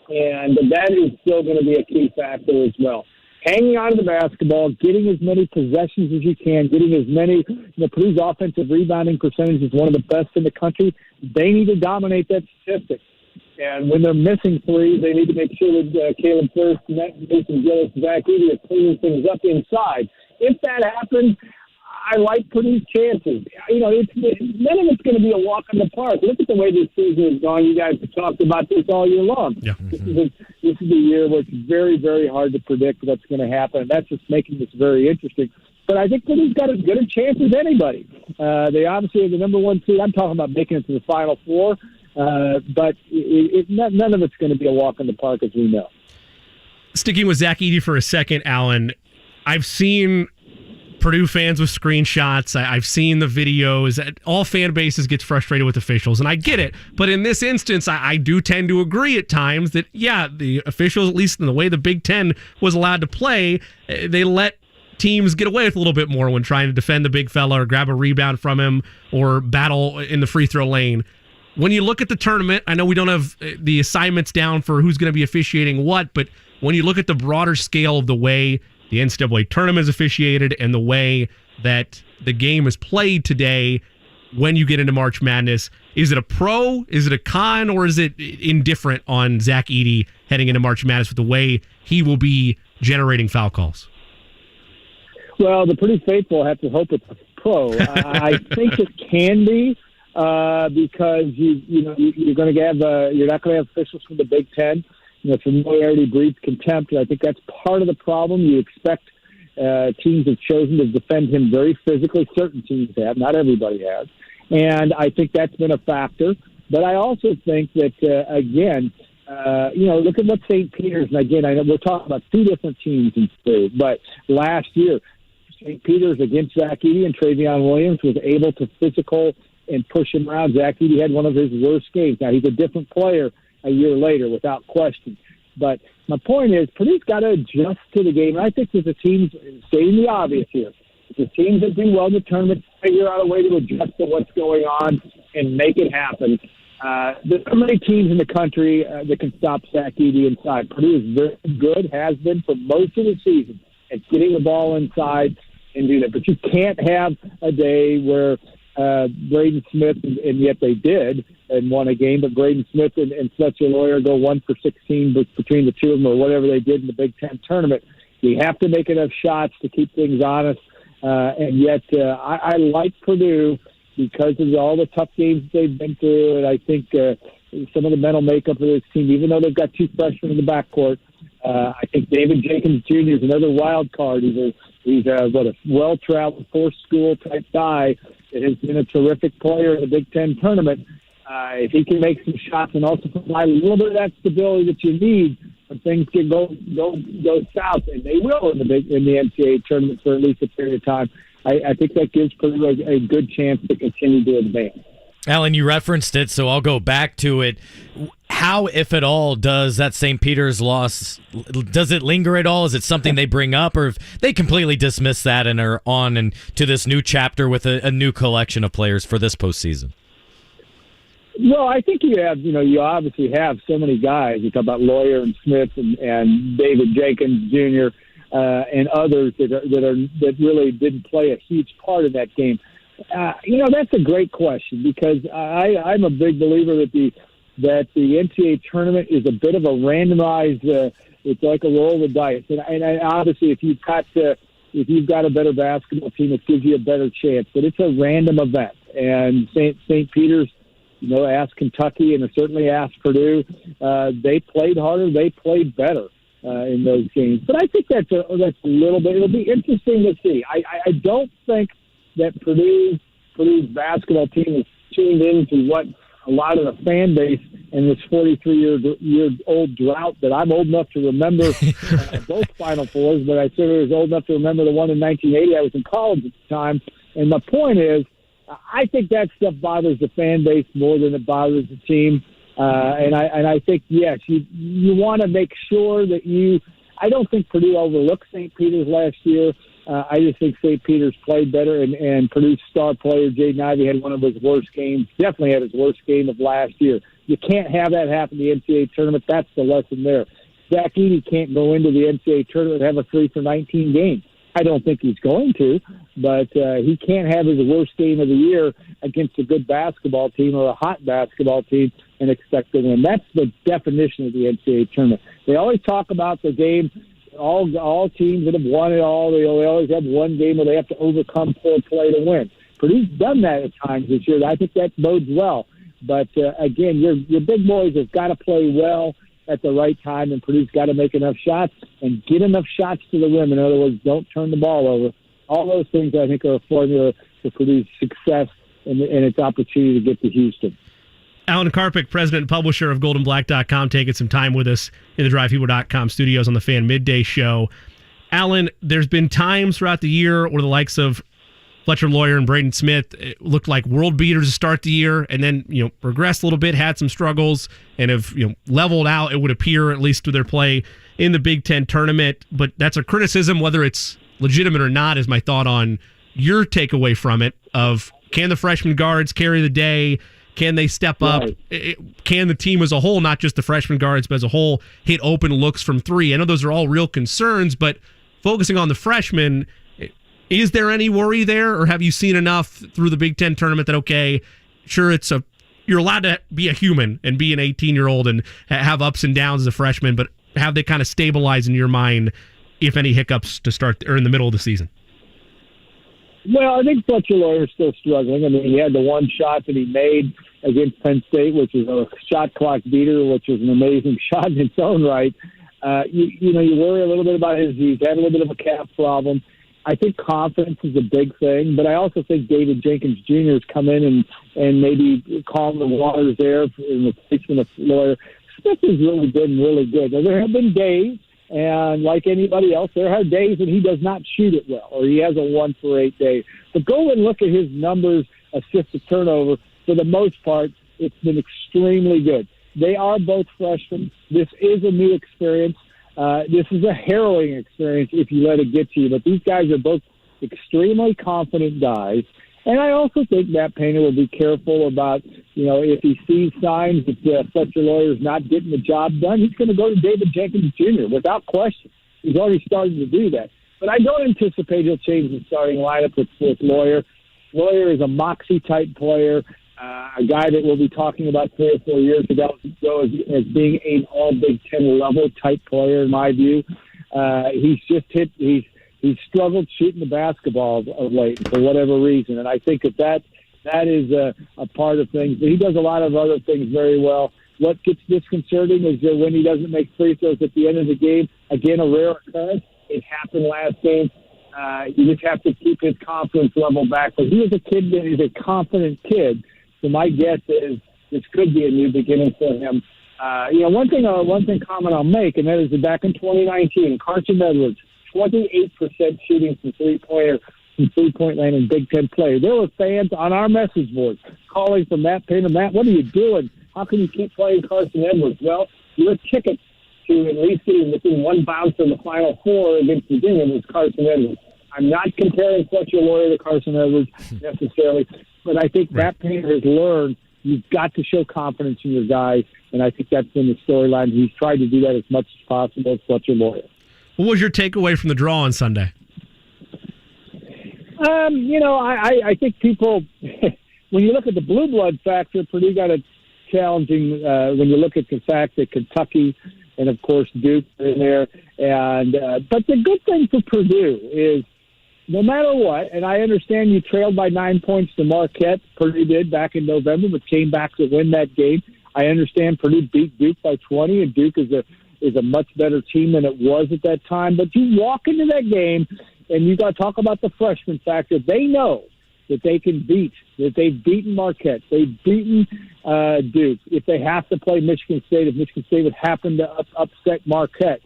And that is still going to be a key factor as well. Hanging on to the basketball, getting as many possessions as you can, getting as many, Purdue's offensive rebounding percentage is one of the best in the country. They need to dominate that statistic. And when they're missing threes, they need to make sure that Caleb First, Mason Gillis, Zach Edey are cleaning things up inside. If that happens, I like Purdue's chances. None of it's going to be a walk in the park. Look at the way this season has gone. You guys have talked about this all year long. Yeah. This is a year where it's very, very hard to predict what's going to happen, and that's just making this very interesting. But I think Purdue's got as good a chance as anybody. They obviously are the number 1 seed. I'm talking about making it to the Final Four, but none of it's going to be a walk in the park, as we know. Sticking with Zach Edey for a second, Alan, I've seen Purdue fans with screenshots. I've seen the videos. All fan bases get frustrated with officials, and I get it. But in this instance, I do tend to agree at times that, the officials, at least in the way the Big Ten was allowed to play, they let teams get away with a little bit more when trying to defend the big fella or grab a rebound from him or battle in the free throw lane. When you look at the tournament, I know we don't have the assignments down for who's going to be officiating what, but when you look at the broader scale of the way the NCAA tournament is officiated and the way that the game is played today, when you get into March Madness, is it a pro, is it a con, or is it indifferent on Zach Edey heading into March Madness with the way he will be generating foul calls? Well, the Purdue faithful have to hope it's a pro. I think it can be because you're going to have you're not going to have officials from the Big Ten. Familiarity breeds contempt, and I think that's part of the problem. You expect teams have chosen to defend him very physically. Certain teams have, not everybody has. And I think that's been a factor. But I also think that, look at what St. Peter's, and again, I know we're talking about 2 different teams in Purdue, but last year, St. Peter's against Zach Edey and Travion Williams was able to physical and push him around. Zach Edey had one of his worst games. Now, he's a different player a year later, without question. But my point is, Purdue's got to adjust to the game. And I think that the teams, stating the obvious here, the teams that do well in the tournament figure out a way to adjust to what's going on and make it happen. There's so many teams in the country that can stop Zach Edey inside. Purdue is very good, has been for most of the season, at getting the ball inside and do that. But you can't have a day where Braden Smith, and yet they did and won a game, but Braden Smith and Fletcher Lawyer go 1 for 16 between the two of them, or whatever they did in the Big Ten tournament. You have to make enough shots to keep things honest, and yet I like Purdue because of all the tough games they've been through, and I think some of the mental makeup of this team, even though they've got 2 freshmen in the backcourt, I think David Jenkins Jr. is another wild card. He's a well-traveled, four-school type guy that has been a terrific player in the Big Ten tournament. If he can make some shots and also provide a little bit of that stability that you need when things can go south, and they will in the NCAA tournament for at least a period of time, I think that gives Purdue a good chance to continue to advance. Alan, you referenced it, so I'll go back to it. How, if at all, does that St. Peter's loss, does it linger at all? Is it something they bring up, or if they completely dismiss that and are on and to this new chapter with a new collection of players for this postseason? Well, I think you obviously have so many guys. You talk about Lawyer and Smith and David Jenkins Jr. And others that really didn't play a huge part in that game. That's a great question because I'm a big believer that the NCAA tournament is a bit of a randomized. It's like a roll of the dice, and obviously if you've got a better basketball team, it gives you a better chance. But it's a random event, and St. Peter's, asked Kentucky and certainly asked Purdue. They played harder, they played better in those games. But I think that's a little bit. It'll be interesting to see. I don't think that Purdue's basketball team is tuned into what a lot of the fan base in this 43-year-old drought that I'm old enough to remember both Final Fours, but I certainly was old enough to remember the one in 1980. I was in college at the time. And my point is, I think that stuff bothers the fan base more than it bothers the team. And I think, yes, you want to make sure that I don't think Purdue overlooked St. Peter's last year. I just think St. Peter's played better, and Purdue's star player, Jaden Ivey, had one of his worst games, definitely had his worst game of last year. You can't have that happen in the NCAA tournament. That's the lesson there. Zach Edey can't go into the NCAA tournament and have a 3 for 19 game. I don't think he's going to, but he can't have his worst game of the year against a good basketball team or a hot basketball team and expect to win. That's the definition of the NCAA tournament. They always talk about the game. All teams that have won it all, they always have one game where they have to overcome poor play to win. Purdue's done that at times this year. I think that bodes well. But, again, your big boys have got to play well at the right time, and Purdue's got to make enough shots and get enough shots to the rim. In other words, don't turn the ball over. All those things, I think, are a formula for Purdue's success and its opportunity to get to Houston. Alan Karpick, president and publisher of GoldenBlack.com, taking some time with us in the DriveFever.com studios on the Fan Midday Show. Alan, there's been times throughout the year where the likes of Fletcher Lawyer and Braden Smith looked like world beaters to start the year, and then regressed a little bit, had some struggles, and have leveled out. It would appear, at least through their play in the Big Ten tournament. But that's a criticism, whether it's legitimate or not, is my thought on your takeaway from it. Of can the freshman guards carry the day? Can they step up? Can the team as a whole, not just the freshman guards, but as a whole, hit open looks from three? I know those are all real concerns, but focusing on the freshmen, is there any worry there, or have you seen enough through the Big Ten tournament that, okay, sure, you're allowed to be a human and be an 18-year-old and have ups and downs as a freshman, but have they kind of stabilized in your mind, if any hiccups to start or in the middle of the season? Well, I think Fletcher Lawyer's still struggling. I mean, he had the one shot that he made against Penn State, which is a shot clock beater, which is an amazing shot in its own right. You worry a little bit about he's had a little bit of a calf problem. I think confidence is a big thing, but I also think David Jenkins Jr. has come in and maybe calm the waters there in replacement of Lawyer. Smith has really been really good. Now, there have been days, and like anybody else, there are days when he does not shoot it well, or he has a 1 for 8 day. But go and look at his numbers, assist to turnover. For the most part, it's been extremely good. They are both freshmen. This is a new experience. This is a harrowing experience if you let it get to you. But these guys are both extremely confident guys. And I also think Matt Painter will be careful about, if he sees signs that Fletcher Lawyer's not getting the job done, he's going to go to David Jenkins Jr. without question. He's already started to do that. But I don't anticipate he'll change the starting lineup with Lawyer. Lawyer is a moxie-type player, a guy that we'll be talking about 3 or 4 years ago as being an all-Big Ten level type player, in my view. He's struggled shooting the basketball of late for whatever reason, and I think that is a part of things. But he does a lot of other things very well. What gets disconcerting is that when he doesn't make free throws at the end of the game, again, a rare occurrence. It happened last game. You just have to keep his confidence level back. But he is a kid that is a confident kid. So my guess is this could be a new beginning for him. One thing comment I'll make, and that is that back in 2019, Carson Edwards, 28% shooting from three-point line in Big Ten play. There were fans on our message boards calling for Matt Painter. Matt, what are you doing? How can you keep playing Carson Edwards? Well, your ticket to at least getting within one bounce in the Final Four against Virginia was Carson Edwards. I'm not comparing Fletcher Loyer to Carson Edwards necessarily, but I think Matt Painter has learned you've got to show confidence in your guys, and I think that's been the storyline. He's tried to do that as much as possible with Fletcher Loyer. What was your takeaway from the draw on Sunday? I think people, when you look at the blue blood factor, Purdue got it challenging when you look at the fact that Kentucky and, of course, Duke are in there. But the good thing for Purdue is no matter what, and I understand you trailed by 9 points to Marquette, Purdue did back in November, but came back to win that game. I understand Purdue beat Duke by 20, and Duke is a much better team than it was at that time. But you walk into that game, and you got to talk about the freshman factor. They know that they can beat, that they've beaten Marquette, they've beaten Duke. If they have to play Michigan State, if Michigan State would happen to upset Marquette,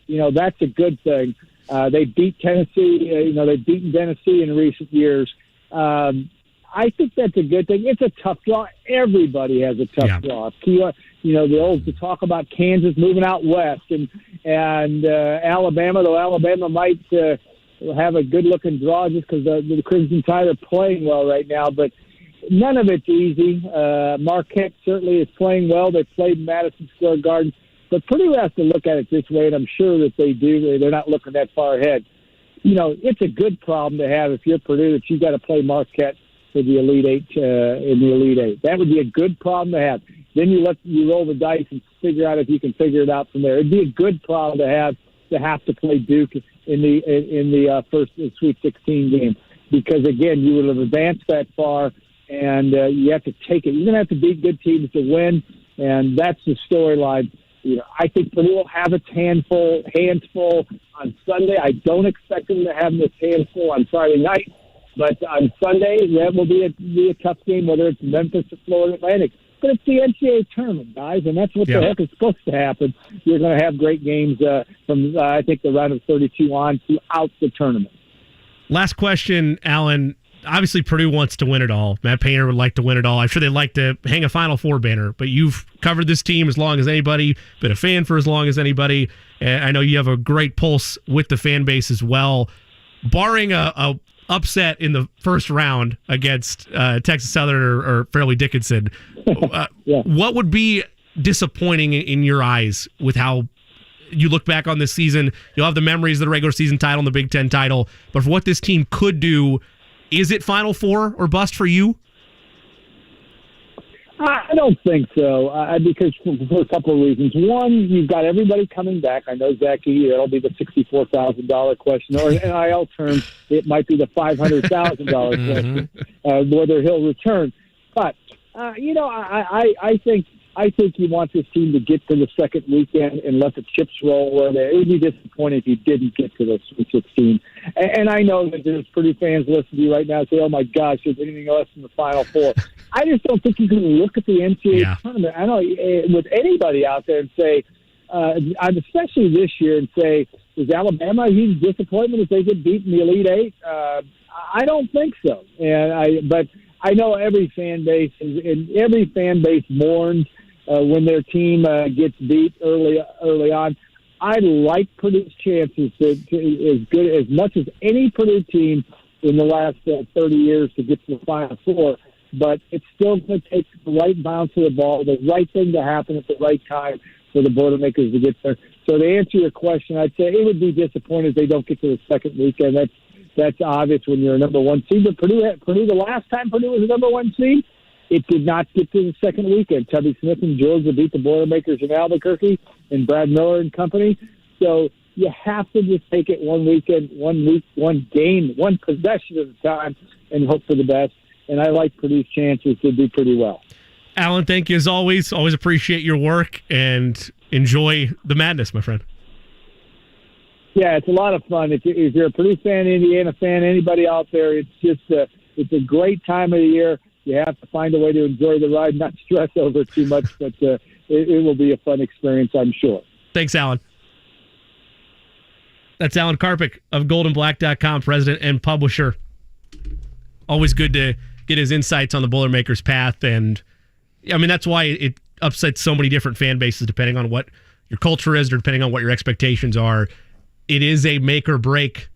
that's a good thing. They beat Tennessee. They've beaten Tennessee in recent years. I think that's a good thing. It's a tough draw. Everybody has a tough draw. The talk about Kansas moving out west and Alabama, though Alabama might have a good-looking draw just because the Crimson Tide are playing well right now, but none of it's easy. Marquette certainly is playing well. They played Madison Square Garden. But Purdue has to look at it this way, and I'm sure that they do. They're not looking that far ahead. It's a good problem to have if you're Purdue that you've got to play Marquette for the Elite Eight in the Elite Eight. That would be a good problem to have. Then you roll the dice and figure out if you can figure it out from there. It'd be a good problem to have to play Duke in the first Sweet 16 game because again you would have advanced that far, and you have to take it. You're going to have to beat good teams to win, and that's the storyline. I think Purdue will have its hands full on Sunday. I don't expect them to have this hands full on Friday night, but on Sunday that will be a tough game, whether it's Memphis or Florida Atlantic. But it's the NCAA tournament, guys, and that's what the heck is supposed to happen. You're going to have great games from, I think, the round of 32 on throughout the tournament. Last question, Alan. Obviously, Purdue wants to win it all. Matt Painter would like to win it all. I'm sure they'd like to hang a Final Four banner, but you've covered this team as long as anybody, been a fan for as long as anybody, and I know you have a great pulse with the fan base as well. Barring a upset in the first round against Texas Southern or Fairleigh Dickinson, what would be disappointing in your eyes with how you look back on this season? You'll have the memories of the regular season title and the Big Ten title, but for what this team could do, is it Final Four or bust for you? I don't think so, because for a couple of reasons. One, you've got everybody coming back. I know, Zachy, that'll be the $64,000 question. Or in NIL terms, it might be the $500,000 question, whether he'll return. But, I think you want this team to get to the second weekend and let the chips roll where they. It would be disappointing if you didn't get to the Sweet 16. And I know that there's Purdue fans listening to you right now and say, oh, my gosh, there's anything less than the Final Four. I just don't think you can look at the NCAA tournament. I know with anybody out there and say, especially this year, and say, is Alabama a huge disappointment if they get beat in the Elite Eight? I don't think so. But I know every fan base mourns when their team gets beat early on. I like Purdue's chances as much as any Purdue team in the last 30 years to get to the Final Four. But it's still going to take the right bounce of the ball, the right thing to happen at the right time for the Boilermakers to get there. So to answer your question, I'd say it would be disappointing if they don't get to the second weekend. That's obvious when you're a number one seed. But Purdue, the last time Purdue was a number one seed, it did not get to the second weekend. Tubby Smith and Georgia beat the Boilermakers in Albuquerque and Brad Miller and company. So you have to just take it one weekend, one game, one possession at a time and hope for the best. And I like Purdue's chances to do pretty well. Alan, thank you as always. Always appreciate your work and enjoy the madness, my friend. Yeah, it's a lot of fun. If you're a Purdue fan, Indiana fan, anybody out there, it's just it's a great time of the year. You have to find a way to enjoy the ride, not stress over it too much, but it will be a fun experience, I'm sure. Thanks, Alan. That's Alan Karpick of goldenblack.com, president and publisher. Always good to get his insights on the Boilermakers path. And, I mean, that's why it upsets so many different fan bases depending on what your culture is or depending on what your expectations are. It is a make or break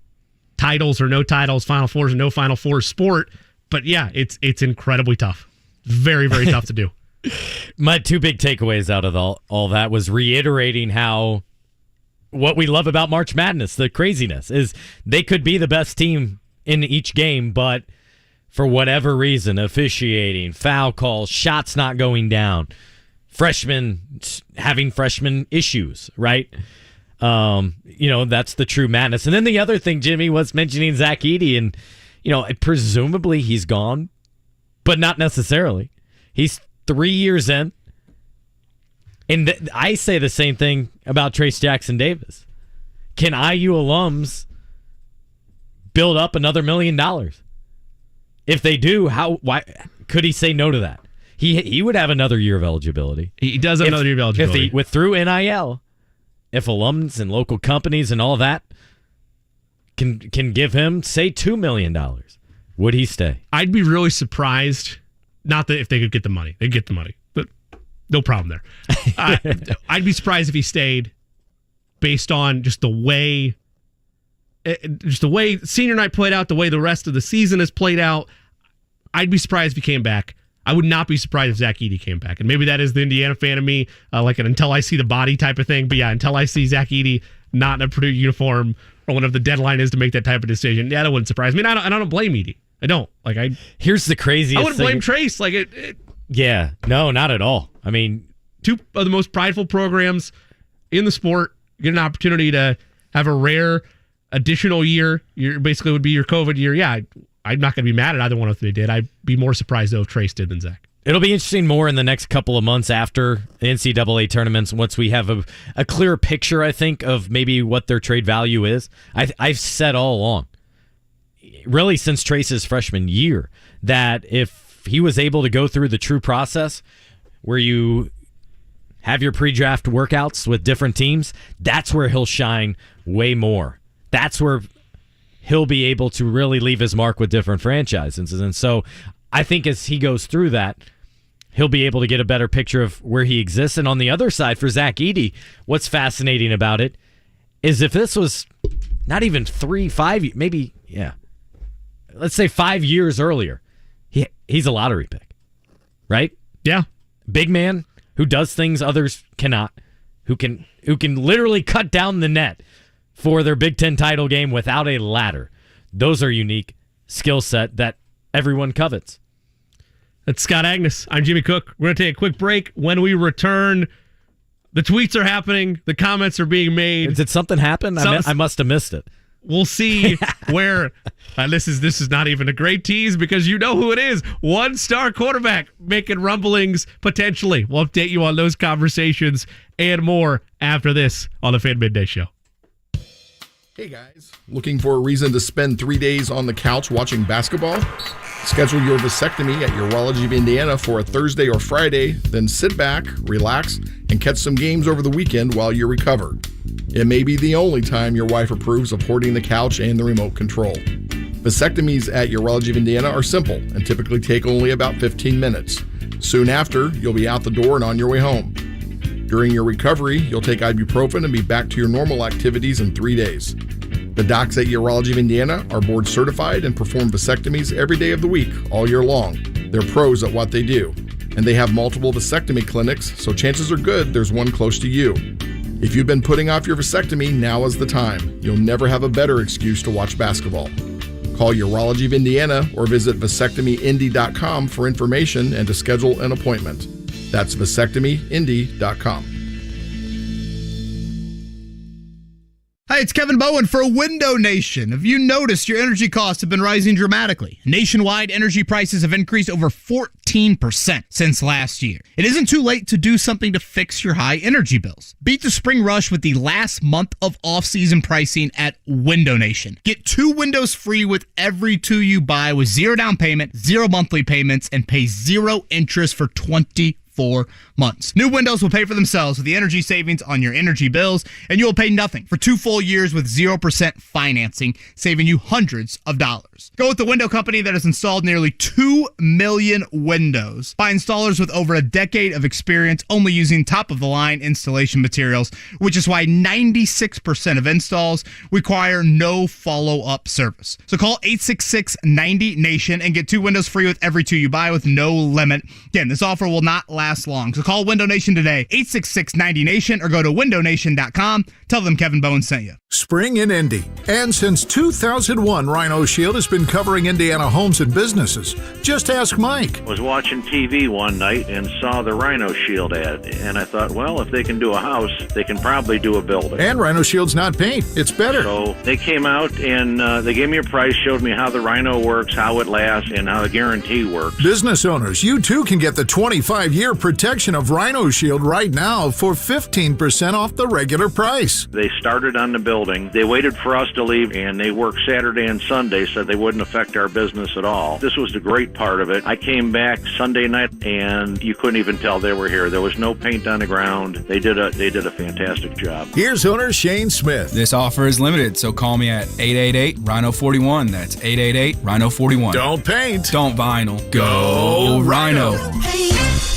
titles or no titles, Final Fours or no Final Fours sport. But, yeah, it's incredibly tough. Very, very tough to do. My two big takeaways out of all that was reiterating how what we love about March Madness, the craziness, is they could be the best team in each game, but for whatever reason, officiating, foul calls, shots not going down, freshmen having freshman issues, right? That's the true madness. And then the other thing, Jimmy, was mentioning Zach Edey, and, presumably he's gone, but not necessarily. He's 3 years in. And I say the same thing about Trace Jackson Davis. Can IU alums build up another $1 million? If they do, why could he say no to that? He would have another year of eligibility. He does have another year of eligibility. Through NIL, if alums and local companies and all that can give him, say, $2 million, would he stay? I'd be really surprised. Not that if they could get the money. They'd get the money. But no problem there. I'd be surprised if he stayed based on just the way senior night played out, the way the rest of the season has played out. I'd be surprised if he came back. I would not be surprised if Zach Edey came back. And maybe that is the Indiana fan of me, like an until I see the body type of thing. But yeah, until I see Zach Edey not in a Purdue uniform or whenever the deadline is to make that type of decision, yeah, that wouldn't surprise me. And I don't blame Edey. I don't. Here's the craziest I wouldn't thing. blame Trace. Yeah, no, not at all. I mean, two of the most prideful programs in the sport get an opportunity to have a rare additional year. Basically would be your COVID year. Yeah, I'm not going to be mad at either one if they did. I'd be more surprised, though, if Trace did than Zach. It'll be interesting more in the next couple of months after the NCAA tournaments, once we have a clearer picture, I think, of maybe what their trade value is. I've said all along, really since Trace's freshman year, that if he was able to go through the true process where you have your pre-draft workouts with different teams, that's where he'll shine way more. That's where he'll be able to really leave his mark with different franchises. And so I think as he goes through that, he'll be able to get a better picture of where he exists. And on the other side, for Zach Edey, what's fascinating about it is if this was not even 3-5, maybe, let's say 5 years earlier, he's a lottery pick, right? Yeah. Big man who does things others cannot, who can literally cut down the net for their Big Ten title game without a ladder. Those are unique skill set that everyone covets. That's Scott Agness. I'm Jimmy Cook. We're going to take a quick break. When we return, the tweets are happening. The comments are being made. Did something happen? I must have missed it. We'll see where this is not even a great tease because you know who it is. 1-star quarterback making rumblings potentially. We'll update you on those conversations and more after this on the Fan Midday Show. Hey guys, looking for a reason to spend 3 days on the couch watching basketball? Schedule your vasectomy at Urology of Indiana for a Thursday or Friday, then sit back, relax, and catch some games over the weekend while you recover. It may be the only time your wife approves of hoarding the couch and the remote control. Vasectomies at Urology of Indiana are simple and typically take only about 15 minutes. Soon after, you'll be out the door and on your way home. During your recovery, you'll take ibuprofen and be back to your normal activities in 3 days. The docs at Urology of Indiana are board certified and perform vasectomies every day of the week, all year long. They're pros at what they do. And they have multiple vasectomy clinics, so chances are good there's one close to you. If you've been putting off your vasectomy, now is the time. You'll never have a better excuse to watch basketball. Call Urology of Indiana or visit vasectomyindy.com for information and to schedule an appointment. That's vasectomyindy.com. Hi, it's Kevin Bowen for Window Nation. Have you noticed your energy costs have been rising dramatically? Nationwide, energy prices have increased over 14% since last year. It isn't too late to do something to fix your high energy bills. Beat the spring rush with the last month of off-season pricing at Window Nation. Get 2 windows free with every 2 you buy with 0 down payment, 0 monthly payments, and pay 0 interest for 24 months. New windows will pay for themselves with the energy savings on your energy bills, and you will pay nothing for 2 full years with 0% financing, saving you hundreds of dollars. Go with the window company that has installed nearly 2 million windows by installers with over a decade of experience only using top-of-the-line installation materials, which is why 96% of installs require no follow-up service. So call 866-90-NATION and get 2 windows free with every 2 you buy with no limit. Again, this offer will not last long. So call Window Nation today, 866-90-NATION, or go to windownation.com. Tell them Kevin Bowen sent you. Spring in Indy. And since 2001, Rhino Shield has been covering Indiana homes and businesses. Just ask Mike. Was watching TV one night and saw the Rhino Shield ad. And I thought, well, if they can do a house, they can probably do a building. And Rhino Shield's not paint. It's better. So they came out and they gave me a price, showed me how the Rhino works, how it lasts, and how the guarantee works. Business owners, you too can get the 25-year protection of Rhino Shield right now for 15% off the regular price. They started on the building. They waited for us to leave, and they worked Saturday and Sunday so they wouldn't affect our business at all. This was the great part of it. I came back Sunday night, and you couldn't even tell they were here. There was no paint on the ground. They did a fantastic job. Here's owner Shane Smith. This offer is limited, so call me at 888-RHINO-41. That's 888-RHINO-41. Don't paint. Don't vinyl. Go Rhino. Hey,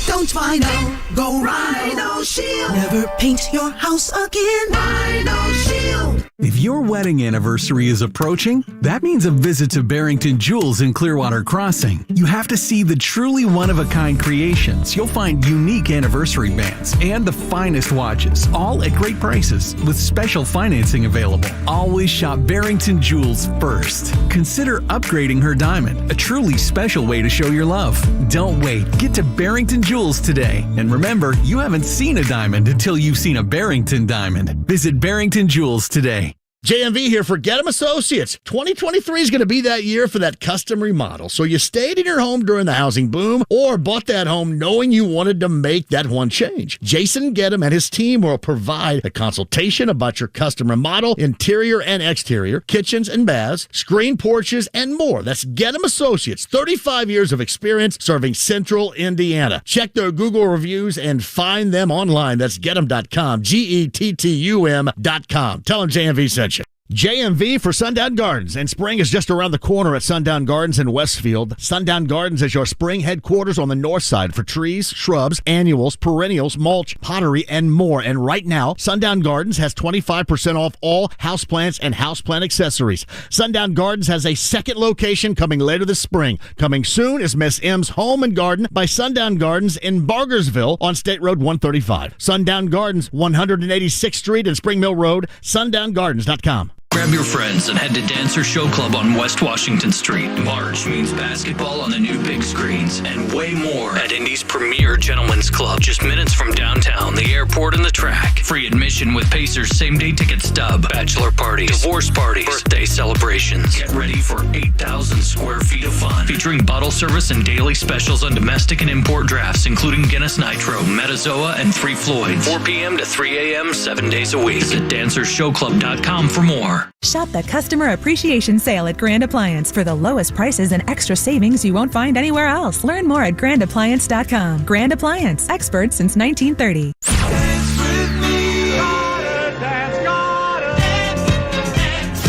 don't vinyl, go Rhino Shield. Never paint your house again. Rhino Shield. If your wedding anniversary is approaching, that means a visit to Barrington Jewels in Clearwater Crossing. You have to see the truly one-of-a-kind creations. You'll find unique anniversary bands and the finest watches, all at great prices with special financing available. Always shop Barrington Jewels first. Consider upgrading her diamond, a truly special way to show your love. Don't wait. Get to Barrington Jewels today. And remember, you haven't seen a diamond until you've seen a Barrington diamond. Visit Barrington Jewels today. JMV here for Get 'em Associates. 2023 is going to be that year for that custom remodel. So you stayed in your home during the housing boom or bought that home knowing you wanted to make that one change. Jason Get 'em and his team will provide a consultation about your custom remodel, interior and exterior, kitchens and baths, screen porches, and more. That's Get 'em Associates. 35 years of experience serving Central Indiana. Check their Google reviews and find them online. That's getem.com, GETTUM.com. Tell them JMV sent you. JMV for Sundown Gardens, and spring is just around the corner at Sundown Gardens in Westfield. Sundown Gardens is your spring headquarters on the north side for trees, shrubs, annuals, perennials, mulch, pottery, and more. And right now, Sundown Gardens has 25% off all houseplants and houseplant accessories. Sundown Gardens has a second location coming later this spring. Coming soon is Miss M's Home and Garden by Sundown Gardens in Bargersville on State Road 135. Sundown Gardens, 186th Street and Spring Mill Road, sundowngardens.com. Grab your friends and head to Dancer Show Club on West Washington Street. March means basketball on the new big screens and way more at Indy's premier gentlemen's club. Just minutes from downtown, the airport, and the track. Free admission with Pacers same-day ticket stub. Bachelor parties, divorce parties, birthday celebrations. Get ready for 8,000 square feet of fun. Featuring bottle service and daily specials on domestic and import drafts, including Guinness Nitro, Metazoa, and 3 Floyds. 4 p.m. to 3 a.m. 7 days a week. Visit dancershowclub.com for more. Shop the Customer Appreciation Sale at Grand Appliance for the lowest prices and extra savings you won't find anywhere else. Learn more at grandappliance.com. Grand Appliance, experts since 1930.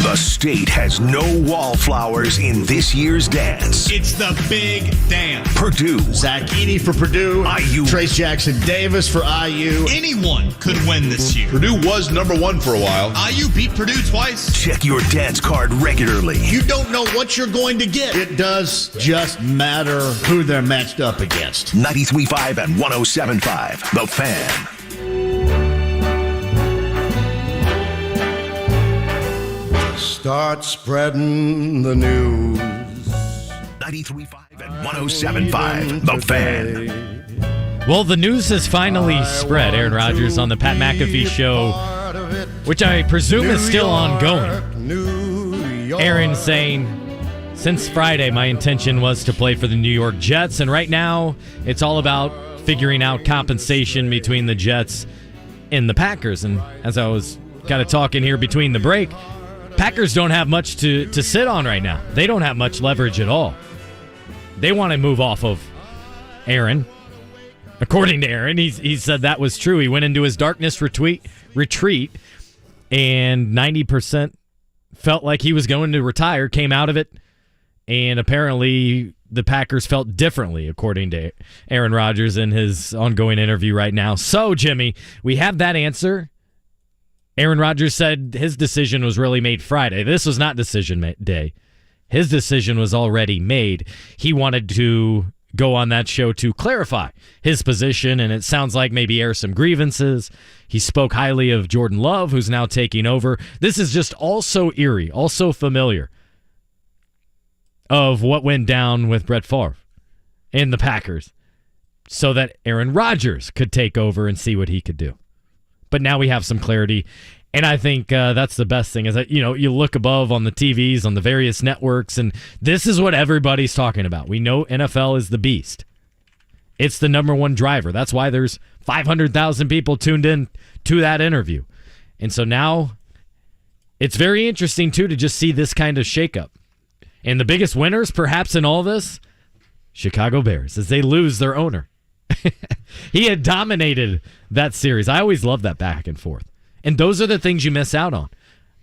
The state has no wallflowers in this year's dance. It's the big dance. Purdue. Zach Edey for Purdue. IU. Trace Jackson Davis for IU. Anyone could win this year. Purdue was number 1 for a while. IU beat Purdue twice. Check your dance card regularly. You don't know what you're going to get. It does just matter who they're matched up against. 93.5 and 107.5. The Fan. Start spreading the news. 93.5 and 107.5. The Fan. Well, the news has finally spread. Aaron Rodgers on the Pat McAfee Show which I presume is still ongoing. Aaron saying, since Friday, my intention was to play for the New York Jets, and right now it's all about figuring out compensation between the Jets and the Packers. And as I was kind of talking here between the break, Packers don't have much to sit on right now. They don't have much leverage at all. They want to move off of Aaron. According to Aaron, he said that was true. He went into his darkness retreat, and 90% felt like he was going to retire, came out of it, and apparently the Packers felt differently, according to Aaron Rodgers in his ongoing interview right now. So, Jimmy, we have that answer. Aaron Rodgers said his decision was really made Friday. This was not decision day. His decision was already made. He wanted to go on that show to clarify his position, and it sounds like maybe air some grievances. He spoke highly of Jordan Love, who's now taking over. This is just all so eerie, all so familiar of what went down with Brett Favre and the Packers so that Aaron Rodgers could take over and see what he could do. But now we have some clarity, and I think that's the best thing is that, you look above on the TVs, on the various networks, and this is what everybody's talking about. We know NFL is the beast. It's the number one driver. That's why there's 500,000 people tuned in to that interview. And so now it's very interesting, too, to just see this kind of shakeup. And the biggest winners, perhaps, in all this, Chicago Bears, as they lose their owner. He had dominated that series. I always love that back and forth. And those are the things you miss out on.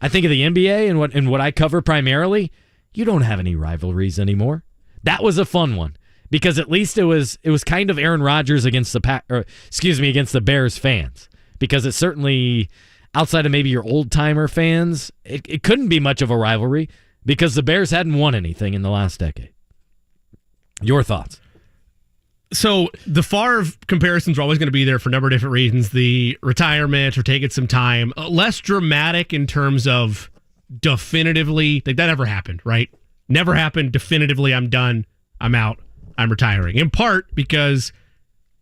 I think of the NBA and what I cover primarily, you don't have any rivalries anymore. That was a fun one because at least it was kind of Aaron Rodgers against the Bears fans, because it certainly, outside of maybe your old-timer fans, it couldn't be much of a rivalry because the Bears hadn't won anything in the last decade. Your thoughts? So the Favre comparisons are always going to be there for a number of different reasons. The retirement or taking some time, less dramatic in terms of definitively, like that never happened, right? Never happened definitively. I'm done. I'm out. I'm retiring. In part because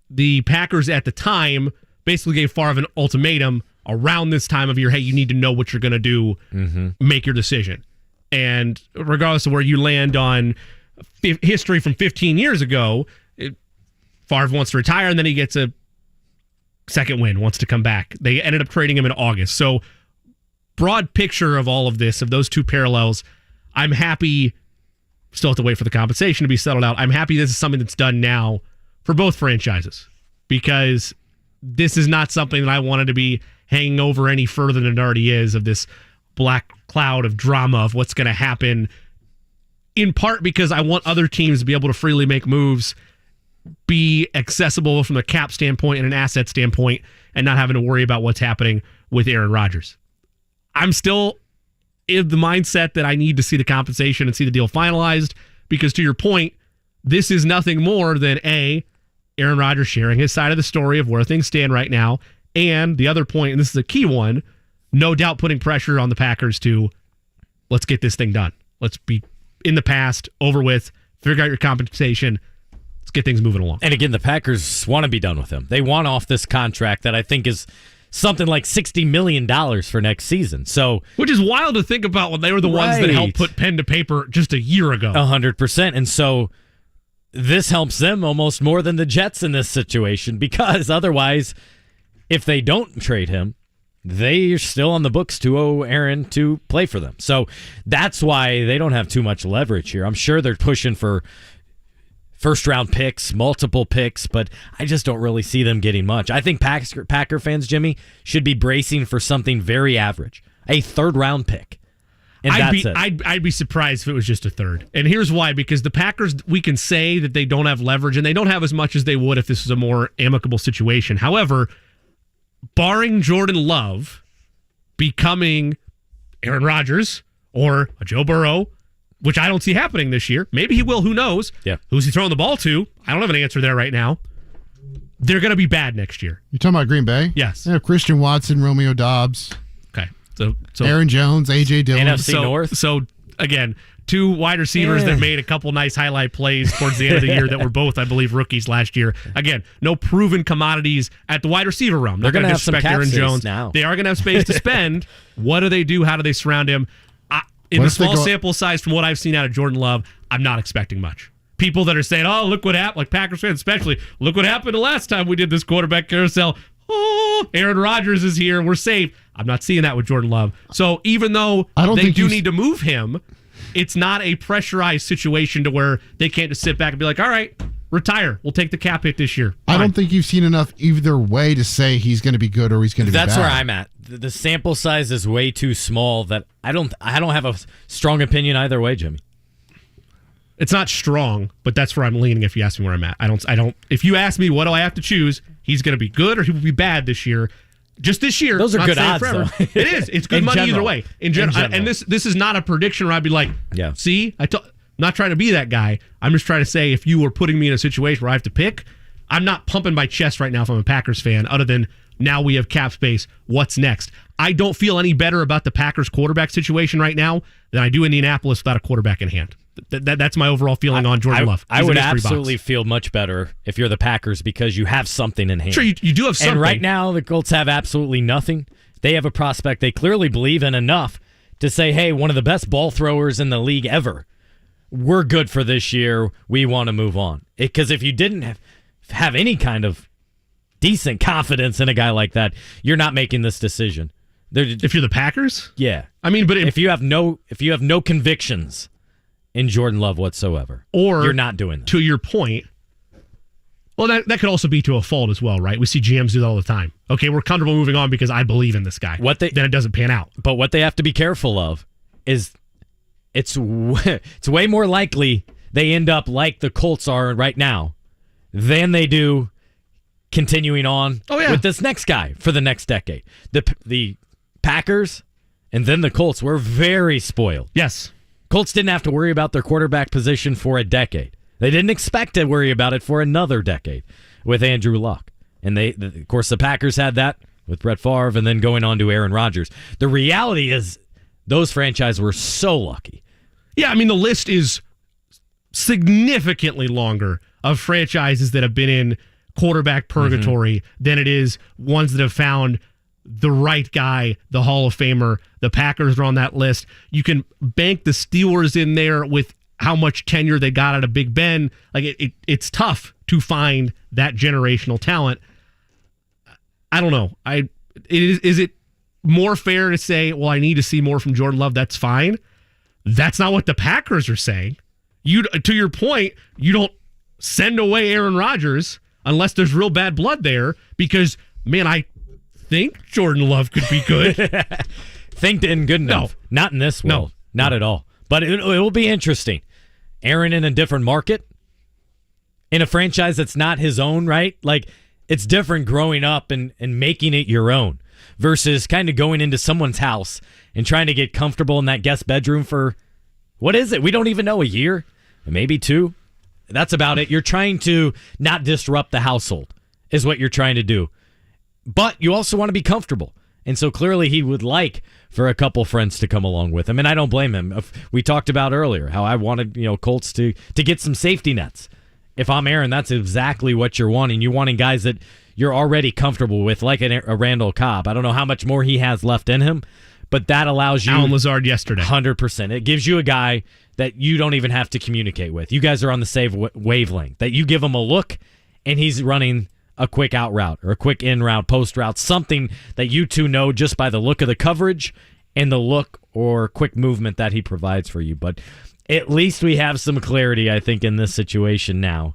the Packers at the time basically gave Favre an ultimatum around this time of year. Hey, you need to know what you're going to do. Make your decision. And regardless of where you land on history from 15 years ago, Favre wants to retire, and then he gets a second win, wants to come back. They ended up trading him in August. So broad picture of all of this, of those two parallels, I'm happy, still have to wait for the compensation to be settled out. I'm happy this is something that's done now for both franchises, because this is not something that I wanted to be hanging over any further than it already is, of this black cloud of drama of what's going to happen, in part because I want other teams to be able to freely make moves, be accessible from a cap standpoint and an asset standpoint, and not having to worry about what's happening with Aaron Rodgers. I'm still in the mindset that I need to see the compensation and see the deal finalized, because to your point, this is nothing more than Aaron Rodgers sharing his side of the story of where things stand right now, and the other point, and this is a key one, no doubt putting pressure on the Packers to, let's get this thing done. Let's be in the past, over with, figure out your compensation, let's get things moving along. And again, the Packers want to be done with him. They want off this contract that I think is something like $60 million for next season. So, which is wild to think about when they were the ones that helped put pen to paper just a year ago. 100%. And so this helps them almost more than the Jets in this situation, because otherwise, if they don't trade him, they are still on the books to owe Aaron to play for them. So that's why they don't have too much leverage here. I'm sure they're pushing for first-round picks, multiple picks, but I just don't really see them getting much. I think Packer fans, Jimmy, should be bracing for something very average, a third-round pick. And that's it. I'd be surprised if it was just a third. And here's why, because the Packers, we can say that they don't have leverage, and they don't have as much as they would if this was a more amicable situation. However, barring Jordan Love becoming Aaron Rodgers or a Joe Burrow, which I don't see happening this year. Maybe he will. Who knows? Yeah. Who's he throwing the ball to? I don't have an answer there right now. They're going to be bad next year. You're talking about Green Bay? Yes. They have Christian Watson, Romeo Dobbs. Okay. So Aaron Jones, A.J. Dillon. NFC North. So, again, two wide receivers that made a couple nice highlight plays towards the end of the year that were both, I believe, rookies last year. Again, no proven commodities at the wide receiver realm. They're going to have some cap Aaron space Jones. now. They are going to have space to spend. What do they do? How do they surround him? In the small sample size from what I've seen out of Jordan Love, I'm not expecting much. People that are saying, oh, look what happened, like Packers fans especially, look what happened the last time we did this quarterback carousel. Oh, Aaron Rodgers is here. We're safe. I'm not seeing that with Jordan Love. So even though they do need to move him, it's not a pressurized situation to where they can't just sit back and be like, all right, retire. We'll take the cap hit this year. I don't think you've seen enough either way to say he's going to be good or he's going to be bad. That's where I'm at. The sample size is way too small that I don't have a strong opinion either way, Jimmy. It's not strong, but that's where I'm leaning if you ask me where I'm at. I don't if you ask me what do I have to choose, he's going to be good or he will be bad this year. Just this year. Those are good odds, though. It is. It's good money either way. In general. And this is not a prediction where I'd be like, see, I'm not trying to be that guy. I'm just trying to say if you were putting me in a situation where I have to pick, I'm not pumping my chest right now if I'm a Packers fan, other than now we have cap space. What's next? I don't feel any better about the Packers quarterback situation right now than I do Indianapolis without a quarterback in hand. That's my overall feeling on Jordan Love. I would absolutely feel much better if you're the Packers because you have something in hand. Sure, you do have something. And right now, the Colts have absolutely nothing. They have a prospect they clearly believe in enough to say, hey, one of the best ball throwers in the league ever. We're good for this year. We want to move on. Because if you didn't have any kind of decent confidence in a guy like that, you're not making this decision. If you're the Packers? Yeah. I mean, but if you have no convictions in Jordan Love whatsoever, or you're not doing that. To your point, well, that could also be to a fault as well, right? We see GMs do that all the time. Okay, we're comfortable moving on because I believe in this guy. Then it doesn't pan out. But what they have to be careful of is it's way more likely they end up like the Colts are right now than they do continuing on with this next guy for the next decade. The Packers and then the Colts were very spoiled. Yes. Colts didn't have to worry about their quarterback position for a decade. They didn't expect to worry about it for another decade with Andrew Luck. And of course, the Packers had that with Brett Favre and then going on to Aaron Rodgers. The reality is those franchises were so lucky. Yeah, I mean, the list is significantly longer of franchises that have been in quarterback purgatory than it is ones that have found the right guy, the Hall of Famer. The Packers are on that list. You can bank the Steelers in there with how much tenure they got out of Big Ben. Like it's tough to find that generational talent. I don't know. Is it more fair to say, well, I need to see more from Jordan Love? That's fine. That's not what the Packers are saying. To your point, you don't send away Aaron Rodgers unless there's real bad blood there because, man, I think Jordan Love could be good. Think isn't good enough. No. Not in this world. No. Not at all. But it will be interesting. Aaron in a different market, in a franchise that's not his own, right? Like, it's different growing up and making it your own versus kind of going into someone's house and trying to get comfortable in that guest bedroom for, what is it? We don't even know, a year, maybe 2. That's about it. You're trying to not disrupt the household is what you're trying to do. But you also want to be comfortable. And so clearly he would like for a couple friends to come along with him. And I don't blame him. We talked about earlier how I wanted, Colts to get some safety nets. If I'm Aaron, that's exactly what you're wanting. You're wanting guys that you're already comfortable with, like a Randall Cobb. I don't know how much more he has left in him, but that allows you... Alan Lazard yesterday. 100%. It gives you a guy that you don't even have to communicate with. You guys are on the same wavelength. That you give him a look, and he's running a quick out route or a quick in route, post route, something that you two know just by the look of the coverage and the look or quick movement that he provides for you. But at least we have some clarity, I think, in this situation now.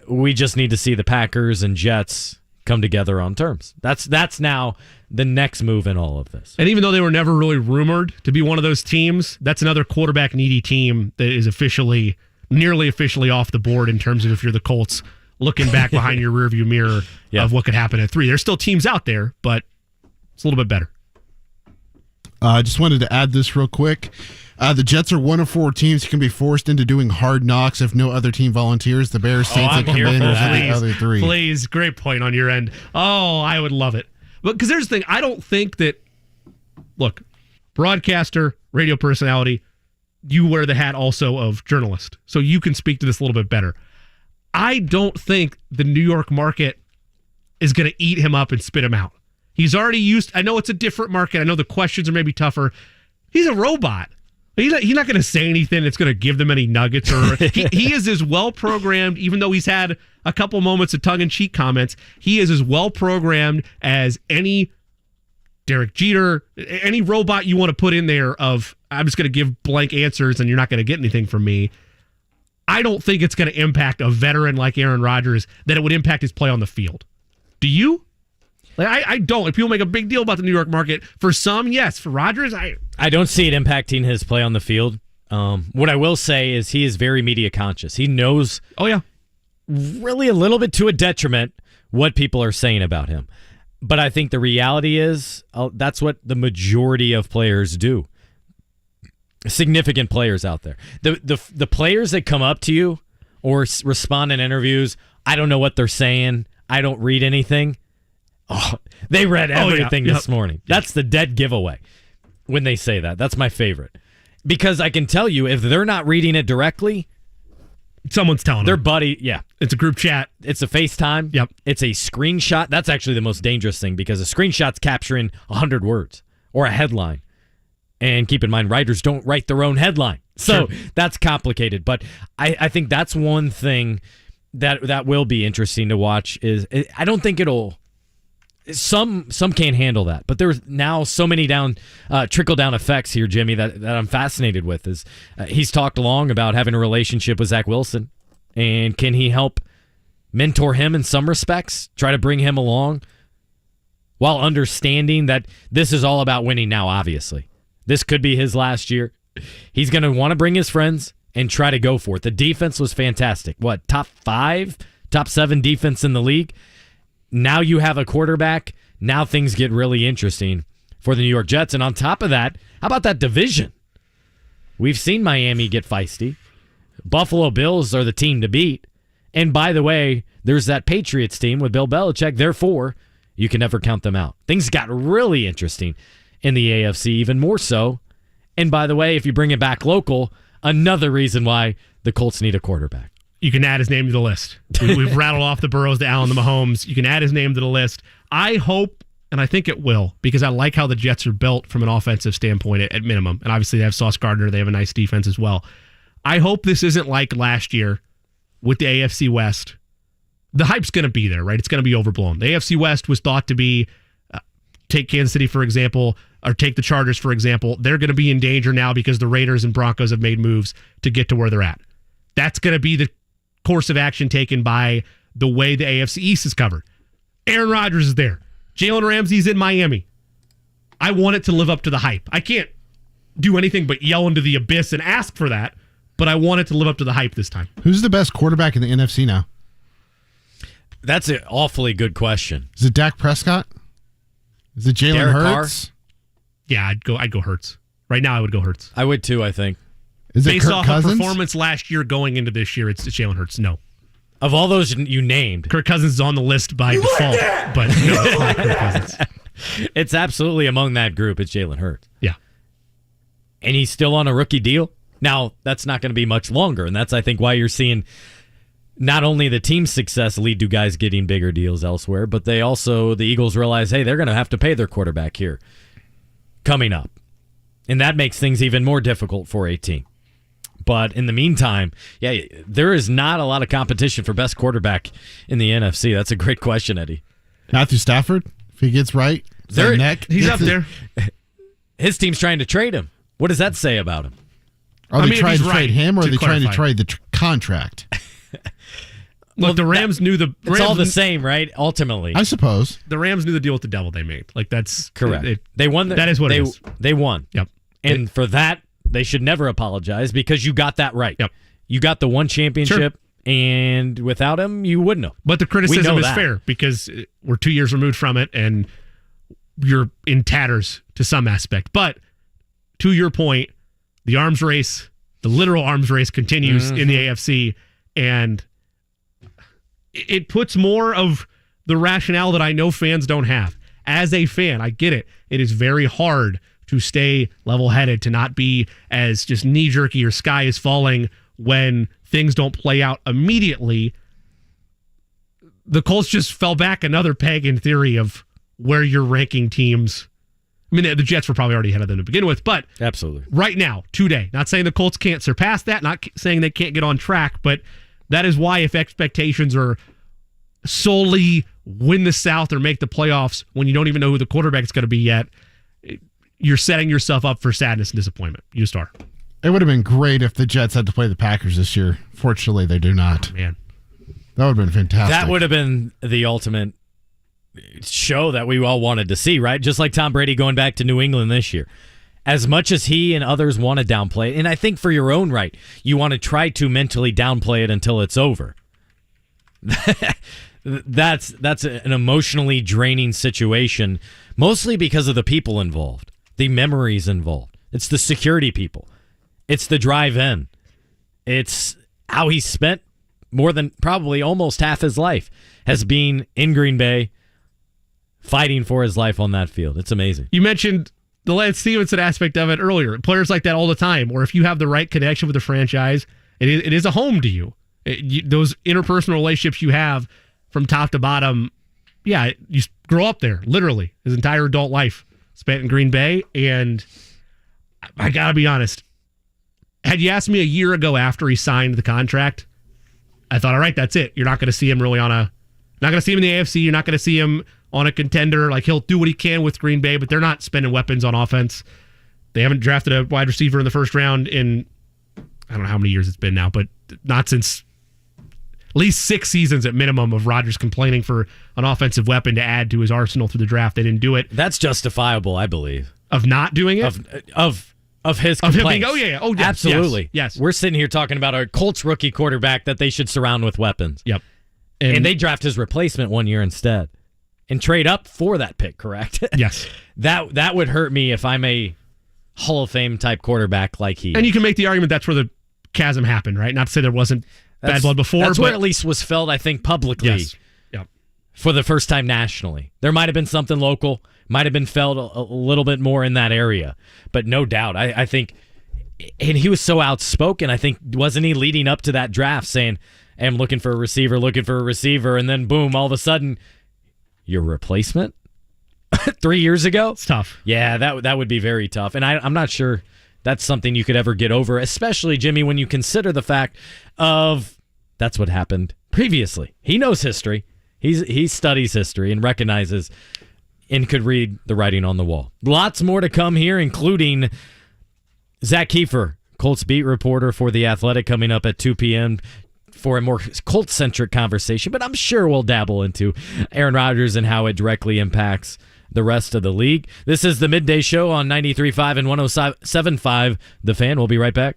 We just need to see the Packers and Jets come together on terms. That's now the next move in all of this. And even though they were never really rumored to be one of those teams, that's another quarterback needy team that is nearly officially off the board in terms of if you're the Colts looking back behind your rearview mirror of what could happen at 3. There's still teams out there, but it's a little bit better. I just wanted to add this real quick. The Jets are one of 4 teams who can be forced into doing hard knocks if no other team volunteers. The Bears, Saints, and Commanders are the other 3. Please, great point on your end. Oh, I would love it. But because there's the thing, I don't think that, look, broadcaster, radio personality, you wear the hat also of journalist, so you can speak to this a little bit better. I don't think the New York market is going to eat him up and spit him out. He's already used. I know it's a different market. I know the questions are maybe tougher. He's a robot. He's not going to say anything that's going to give them any nuggets. Or he is as well programmed, even though he's had a couple moments of tongue-in-cheek comments. He is as well programmed as any Derek Jeter, any robot you want to put in there of, I'm just going to give blank answers and you're not going to get anything from me. I don't think it's going to impact a veteran like Aaron Rodgers that it would impact his play on the field. Do you? Like, I don't. Like, people make a big deal about the New York market. For some, yes. For Rodgers, I don't see it impacting his play on the field. What I will say is he is very media conscious. He knows, really a little bit to a detriment, what people are saying about him. But I think the reality is that's what the majority of players do. Significant players out there. The players that come up to you or respond in interviews, I don't know what they're saying. I don't read anything. Oh, they read everything this morning. That's the dead giveaway when they say that. That's my favorite. Because I can tell you, if they're not reading it directly, someone's telling their them. buddy. Yeah. It's a group chat. It's a FaceTime. Yep. It's a screenshot. That's actually the most dangerous thing because a screenshot's capturing 100 words or a headline. And keep in mind, writers don't write their own headline. So that's complicated. But I think that's one thing that will be interesting to watch is I don't think it'll. Some can't handle that, but there's now so many trickle down effects here, Jimmy, that I'm fascinated with. Is he's talked long about having a relationship with Zach Wilson, and can he help mentor him in some respects, try to bring him along, while understanding that this is all about winning now. Obviously, this could be his last year. He's going to want to bring his friends and try to go for it. The defense was fantastic. What, top 5, top 7 defense in the league? Now you have a quarterback. Now things get really interesting for the New York Jets. And on top of that, how about that division? We've seen Miami get feisty. Buffalo Bills are the team to beat. And by the way, there's that Patriots team with Bill Belichick. Therefore, you can never count them out. Things got really interesting in the AFC, even more so. And by the way, if you bring it back local, another reason why the Colts need a quarterback. You can add his name to the list. We've rattled off the Burrows, the Allen, the Mahomes. You can add his name to the list. I hope, and I think it will, because I like how the Jets are built from an offensive standpoint at minimum. And obviously they have Sauce Gardner. They have a nice defense as well. I hope this isn't like last year with the AFC West. The hype's going to be there, right? It's going to be overblown. The AFC West was thought to be, take Kansas City, for example, or take the Chargers, for example. They're going to be in danger now because the Raiders and Broncos have made moves to get to where they're at. That's going to be the course of action taken by the way the AFC East is covered. Aaron Rodgers is there. Jalen Ramsey's in Miami. I want it to live up to the hype. I can't do anything but yell into the abyss and ask for that, but I want it to live up to the hype this time. Who's the best quarterback in the NFC now? That's an awfully good question. Is it Dak Prescott? Is it Jalen Hurts? Carr? Yeah, I'd go Hurts. Right now I would go Hurts. I would too, I think. Is it based Kirk off Cousins? of performance last year going into this year, it's Jalen Hurts. No. Of all those you named, Kirk Cousins is on the list by default, but no, it's not Kirk Cousins. It's absolutely among that group. It's Jalen Hurts. Yeah. And he's still on a rookie deal. Now, that's not going to be much longer, and that's, I think, why you're seeing not only the team's success lead to guys getting bigger deals elsewhere, but the Eagles realize, hey, they're going to have to pay their quarterback here coming up. And that makes things even more difficult for a team. But in the meantime, yeah, there is not a lot of competition for best quarterback in the NFC. That's a great question, Eddie. Matthew Stafford, if he gets right, he's up there. His team's trying to trade him. What does that say about him? Are they trying to trade him, or are they trying to trade the contract? Look, the Rams knew the... It's all the same, right? Ultimately. I suppose. The Rams knew the deal with the devil they made. Like, that's... Correct. They won. That is what it is. They won. Yep. And for that, they should never apologize because you got that right. Yep. You got the one championship, and without him, you wouldn't have. But the criticism is fair because we're 2 years removed from it, and you're in tatters to some aspect. But to your point, the arms race, the literal arms race continues in the AFC, and it puts more of the rationale that I know fans don't have. As a fan, I get it. It is very hard to stay level-headed, to not be as just knee-jerky or sky is falling when things don't play out immediately. The Colts just fell back another peg in theory of where you're ranking teams. I mean, the Jets were probably already ahead of them to begin with, but absolutely right now, today, not saying the Colts can't surpass that, not saying they can't get on track, but that is why if expectations are solely win the South or make the playoffs when you don't even know who the quarterback is going to be yet, you're setting yourself up for sadness and disappointment. You start. It would have been great if the Jets had to play the Packers this year. Fortunately, they do not. Man. That would have been fantastic. That would have been the ultimate show that we all wanted to see, right? Just like Tom Brady going back to New England this year. As much as he and others want to downplay it, and I think for your own right, you want to try to mentally downplay it until it's over. That's an emotionally draining situation, mostly because of the people involved, the memories involved. It's the security people. It's the drive in. It's how he spent more than probably almost half his life has been in Green Bay fighting for his life on that field. It's amazing. You mentioned the Lance Stevenson aspect of it earlier. Players like that all the time, or if you have the right connection with the franchise, it is a home to you. Those interpersonal relationships you have from top to bottom, yeah, you grow up there, literally. His entire adult life spent in Green Bay, and I got to be honest, had you asked me a year ago after he signed the contract, I thought, all right, that's it. You're not going to see him really not going to see him in the AFC. You're not going to see him on a contender. Like, he'll do what he can with Green Bay, but they're not spending weapons on offense. They haven't drafted a wide receiver in the first round in, I don't know how many years it's been now, but not since at least 6 seasons at minimum of Rodgers complaining for an offensive weapon to add to his arsenal through the draft. They didn't do it. That's justifiable, I believe. Of not doing it? Of his complaints. Of him being, oh, yeah. Oh, yes, absolutely. Yes. We're sitting here talking about our Colts rookie quarterback that they should surround with weapons. Yep. And they draft his replacement 1 year instead. And trade up for that pick, correct? Yes. That would hurt me if I'm a Hall of Fame type quarterback like he is. And you can make the argument that's where the chasm happened, right? Not to say there wasn't bad blood before. That's where at least was felt, I think, publicly. Yes. Yep. For the first time nationally. There might have been something local, might have been felt a little bit more in that area. But no doubt, I think, and he was so outspoken, I think, wasn't he leading up to that draft saying, hey, I'm looking for a receiver, and then boom, all of a sudden, your replacement 3 years ago? It's tough. Yeah, that would be very tough. And I'm not sure that's something you could ever get over, especially, Jimmy, when you consider the fact of that's what happened previously. He knows history. He studies history and recognizes and could read the writing on the wall. Lots more to come here, including Zach Keefer, Colts beat reporter for The Athletic, coming up at 2 p.m., for a more Colts-centric conversation, but I'm sure we'll dabble into Aaron Rodgers and how it directly impacts the rest of the league. This is the Midday Show on 93.5 and 107.5 The Fan. We'll be right back.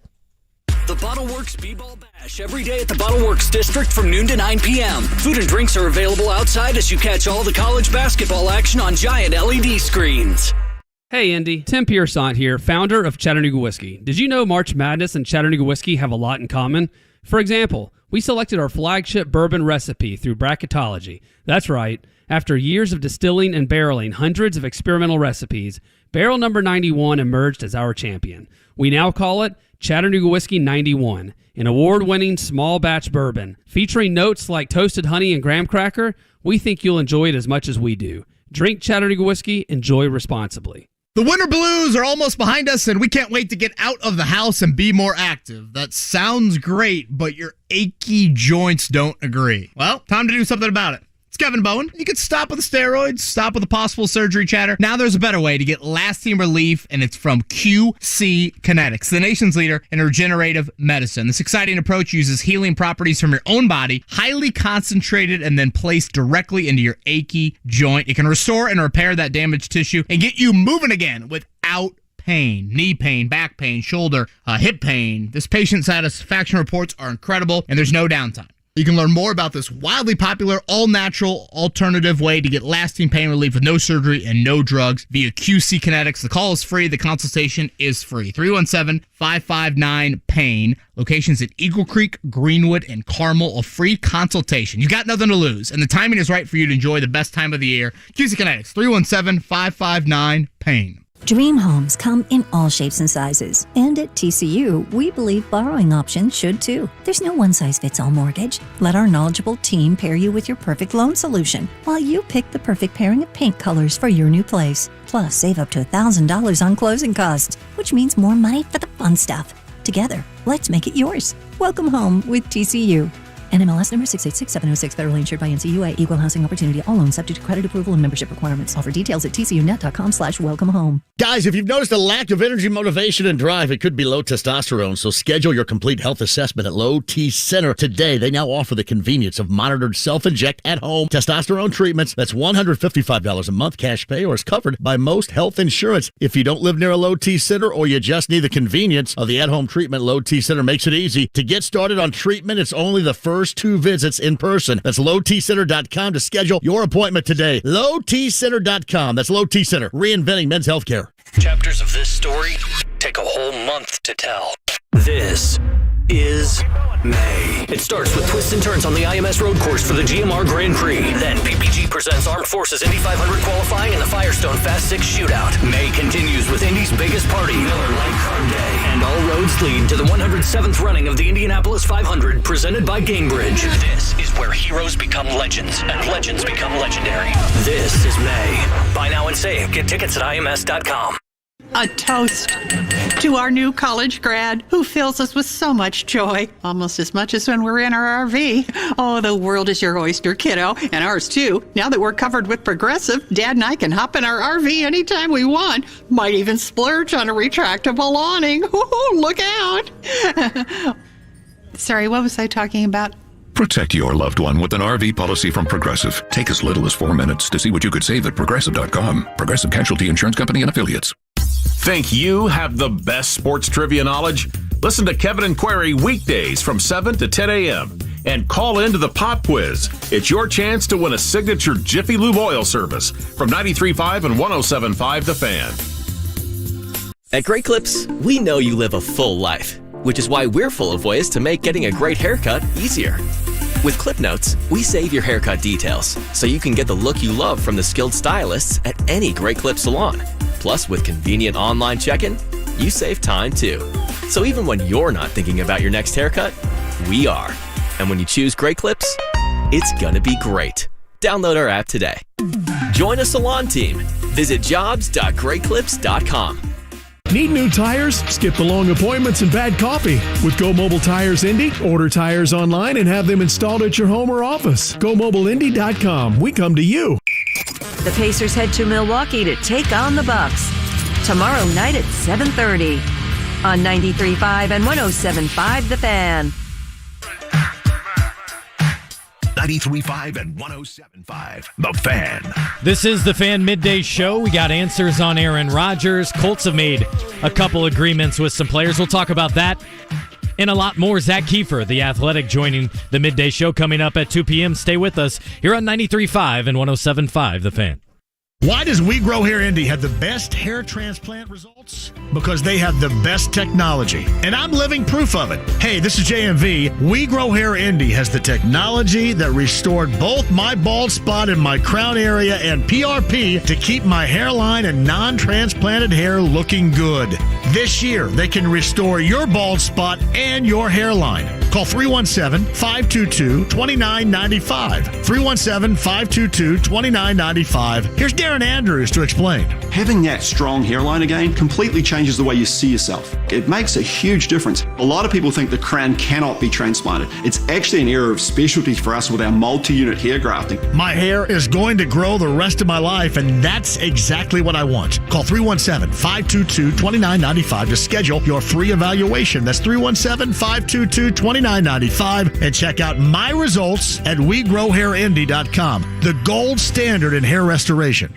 The Bottle Works B-Ball Bash every day at the Bottle Works District from noon to 9 p.m. Food and drinks are available outside as you catch all the college basketball action on giant LED screens. Hey, Indy. Tim Piersant here, founder of Chattanooga Whiskey. Did you know March Madness and Chattanooga Whiskey have a lot in common? For example, we selected our flagship bourbon recipe through bracketology. That's right. After years of distilling and barreling hundreds of experimental recipes, barrel number 91 emerged as our champion. We now call it Chattanooga Whiskey 91, an award-winning small batch bourbon. Featuring notes like toasted honey and graham cracker, we think you'll enjoy it as much as we do. Drink Chattanooga Whiskey, enjoy responsibly. The winter blues are almost behind us, and we can't wait to get out of the house and be more active. That sounds great, but your achy joints don't agree. Well, time to do something about it. It's Kevin Bowen. You could stop with the steroids, stop with the possible surgery chatter. Now there's a better way to get lasting relief, and it's from QC Kinetics, the nation's leader in regenerative medicine. This exciting approach uses healing properties from your own body, highly concentrated, and then placed directly into your achy joint. It can restore and repair that damaged tissue and get you moving again without pain, knee pain, back pain, shoulder, hip pain. This patient satisfaction reports are incredible, and there's no downtime. You can learn more about this wildly popular, all-natural, alternative way to get lasting pain relief with no surgery and no drugs via QC Kinetics. The call is free. The consultation is free. 317-559-PAIN. Locations at Eagle Creek, Greenwood, and Carmel. A free consultation. You've got nothing to lose, and the timing is right for you to enjoy the best time of the year. QC Kinetics, 317-559-PAIN. Dream homes come in all shapes and sizes. And at TCU, we believe borrowing options should too. There's no one-size-fits-all mortgage. Let our knowledgeable team pair you with your perfect loan solution while you pick the perfect pairing of paint colors for your new place. Plus, save up to $1,000 on closing costs, which means more money for the fun stuff. Together, let's make it yours. Welcome home with TCU. NMLS number 686706, federally insured by NCUA, Equal Housing Opportunity. All loans subject to credit approval and membership requirements. Offer details at tcunet.com/welcome home. Guys, if you've noticed a lack of energy, motivation, and drive, it could be low testosterone. So schedule your complete health assessment at Low T Center today. They now offer the convenience of monitored self-inject at-home testosterone treatments. That's $155 a month cash pay, or is covered by most health insurance. If you don't live near a Low T Center, or you just need the convenience of the at-home treatment, Low T Center makes it easy. To get started on treatment, it's only the first 2 visits in person. That's lowtcenter.com to schedule your appointment today. lowtcenter.com. That's Low T Center, reinventing men's healthcare. Chapters of this story take a whole month to tell. This is May. It starts with twists and turns on the IMS road course for the GMR Grand Prix. Then PPG presents Armed Forces Indy 500 qualifying and the Firestone Fast 6 shootout. May continues with Indy's biggest party, Miller Lite Car Day. And all roads lead to the 107th running of the Indianapolis 500 presented by Gamebridge. This is where heroes become legends and legends become legendary. This is May. Buy now and save. Get tickets at IMS.com. A toast to our new college grad who fills us with so much joy, almost as much as when we're in our RV. Oh, the world is your oyster, kiddo, and ours too. Now that we're covered with Progressive, Dad and I can hop in our RV anytime we want. Might even splurge on a retractable awning. Ooh, look out. Sorry, what was I talking about? Protect your loved one with an RV policy from Progressive. Take as little as 4 minutes to see what you could save at Progressive.com. Progressive Casualty Insurance Company and Affiliates. Think you have the best sports trivia knowledge? Listen to Kevin and Query weekdays from 7 to 10 a.m. and call into the Pop Quiz. It's your chance to win a signature Jiffy Lube oil service from 93.5 and 107.5 The Fan. At Great Clips, we know you live a full life, which is why we're full of ways to make getting a great haircut easier. With Clip Notes, we save your haircut details so you can get the look you love from the skilled stylists at any Great Clip salon. Plus, with convenient online check-in, you save time too. So even when you're not thinking about your next haircut, we are. And when you choose Great Clips, it's gonna be great. Download our app today. Join a salon team. Visit jobs.greatclips.com. Need new tires? Skip the long appointments and bad coffee. With Go Mobile Tires Indy, order tires online and have them installed at your home or office. GoMobileIndy.com. We come to you. The Pacers head to Milwaukee to take on the Bucks tomorrow night at 7:30 on 93.5 and 107.5 The Fan. 93.5 and 107.5 The Fan. This is the Fan Midday Show. We got answers on Aaron Rodgers. Colts have made a couple agreements with some players. We'll talk about that and a lot more. Zach Keefer, the Athletic, joining the Midday Show coming up at 2 p.m. Stay with us here on 93.5 and 107.5 The Fan. Why does We Grow Hair Indy have the best hair transplant results? Because they have the best technology. And I'm living proof of it. Hey, this is JMV. We Grow Hair Indy has the technology that restored both my bald spot in my crown area and PRP to keep my hairline and non-transplanted hair looking good. This year, they can restore your bald spot and your hairline. Call 317-522-2995. 317-522-2995. Here's Darren Andrews to explain. Having that strong hairline again completely changes the way you see yourself. It makes a huge difference. A lot of people think the crown cannot be transplanted. It's actually an area of specialty for us with our multi-unit hair grafting. My hair is going to grow the rest of my life, and that's exactly what I want. Call 317-522-2995 to schedule your free evaluation. That's 317-522-2995, and check out my results at WeGrowHairIndy.com, the gold standard in hair restoration.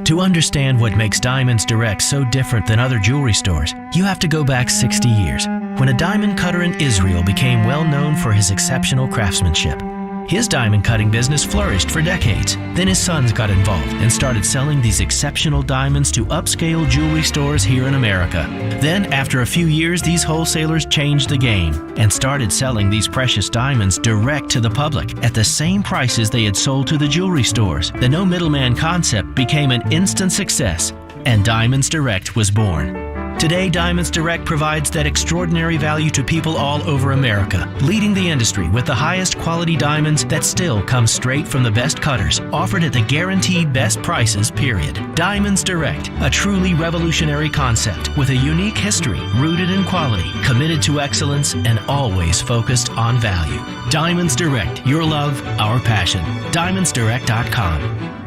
To understand what makes Diamonds Direct so different than other jewelry stores, you have to go back 60 years, when a diamond cutter in Israel became well known for his exceptional craftsmanship. His diamond cutting business flourished for decades. Then his sons got involved and started selling these exceptional diamonds to upscale jewelry stores here in America. Then, after a few years, these wholesalers changed the game and started selling these precious diamonds direct to the public at the same prices they had sold to the jewelry stores. The no middleman concept became an instant success. and Diamonds Direct was born. Today, Diamonds Direct provides that extraordinary value to people all over America, leading the industry with the highest quality diamonds that still come straight from the best cutters, offered at the guaranteed best prices, period. Diamonds Direct, a truly revolutionary concept with a unique history rooted in quality, committed to excellence, and always focused on value. Diamonds Direct, your love, our passion. DiamondsDirect.com.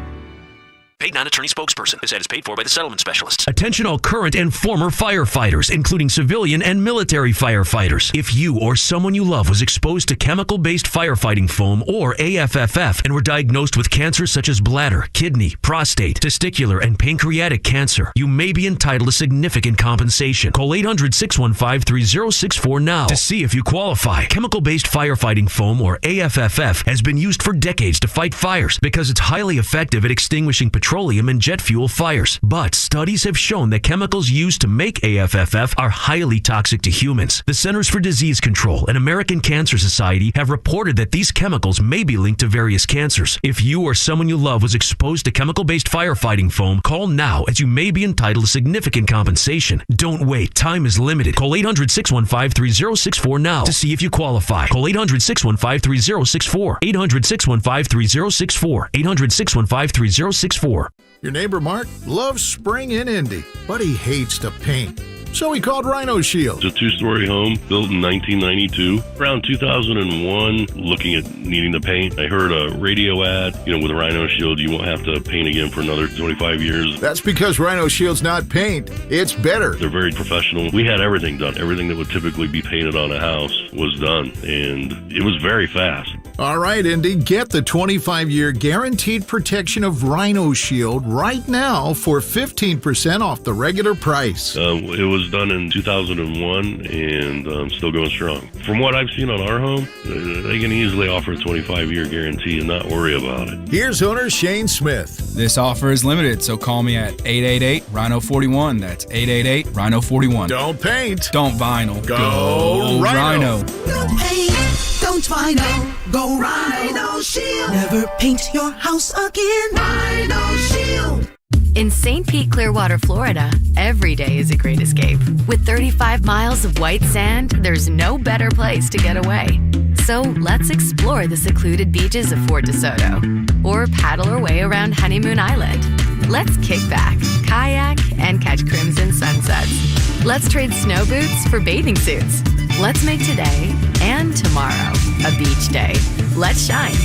Paid non-attorney spokesperson. This ad is paid for by the settlement specialist. Attention all current and former firefighters, including civilian and military firefighters. If you or someone you love was exposed to chemical-based firefighting foam or AFFF and were diagnosed with cancers such as bladder, kidney, prostate, testicular, and pancreatic cancer, you may be entitled to significant compensation. Call 800-615-3064 now to see if you qualify. Chemical-based firefighting foam or AFFF has been used for decades to fight fires because it's highly effective at extinguishing petroleum and jet fuel fires. But studies have shown that chemicals used to make AFFF are highly toxic to humans. The Centers for Disease Control and American Cancer Society have reported that these chemicals may be linked to various cancers. If you or someone you love was exposed to chemical-based firefighting foam, call now as you may be entitled to significant compensation. Don't wait. Time is limited. Call 800-615-3064 now to see if you qualify. Call 800-615-3064. 800-615-3064. 800-615-3064. Your neighbor Mark loves spring in Indy, but he hates to paint. So he called Rhino Shield. It's a two-story home built in 1992. Around 2001, looking at needing to paint, I heard a radio ad, with Rhino Shield, you won't have to paint again for another 25 years. That's because Rhino Shield's not paint, it's better. They're very professional. We had everything done. Everything that would typically be painted on a house was done, and it was very fast. All right, Indy, get the 25-year guaranteed protection of Rhino Shield right now for 15% off the regular price. It was done in 2001 and still going strong. From what I've seen on our home, they can easily offer a 25-year guarantee and not worry about it. Here's owner Shane Smith. This offer is limited, so call me at 888-RHINO-41. That's 888-RHINO-41. Don't paint. Don't vinyl. Go Rhino. Don't paint, don't vinyl. Go Rhino Shield. Never paint your house again. Rhino Shield. In St. Pete, Clearwater, Florida, every day is a great escape. With 35 miles of white sand, there's no better place to get away. So let's explore the secluded beaches of Fort DeSoto or paddle our way around Honeymoon Island. Let's kick back, kayak, and catch crimson sunsets. Let's trade snow boots for bathing suits. Let's make today and tomorrow a beach day. Let's shine.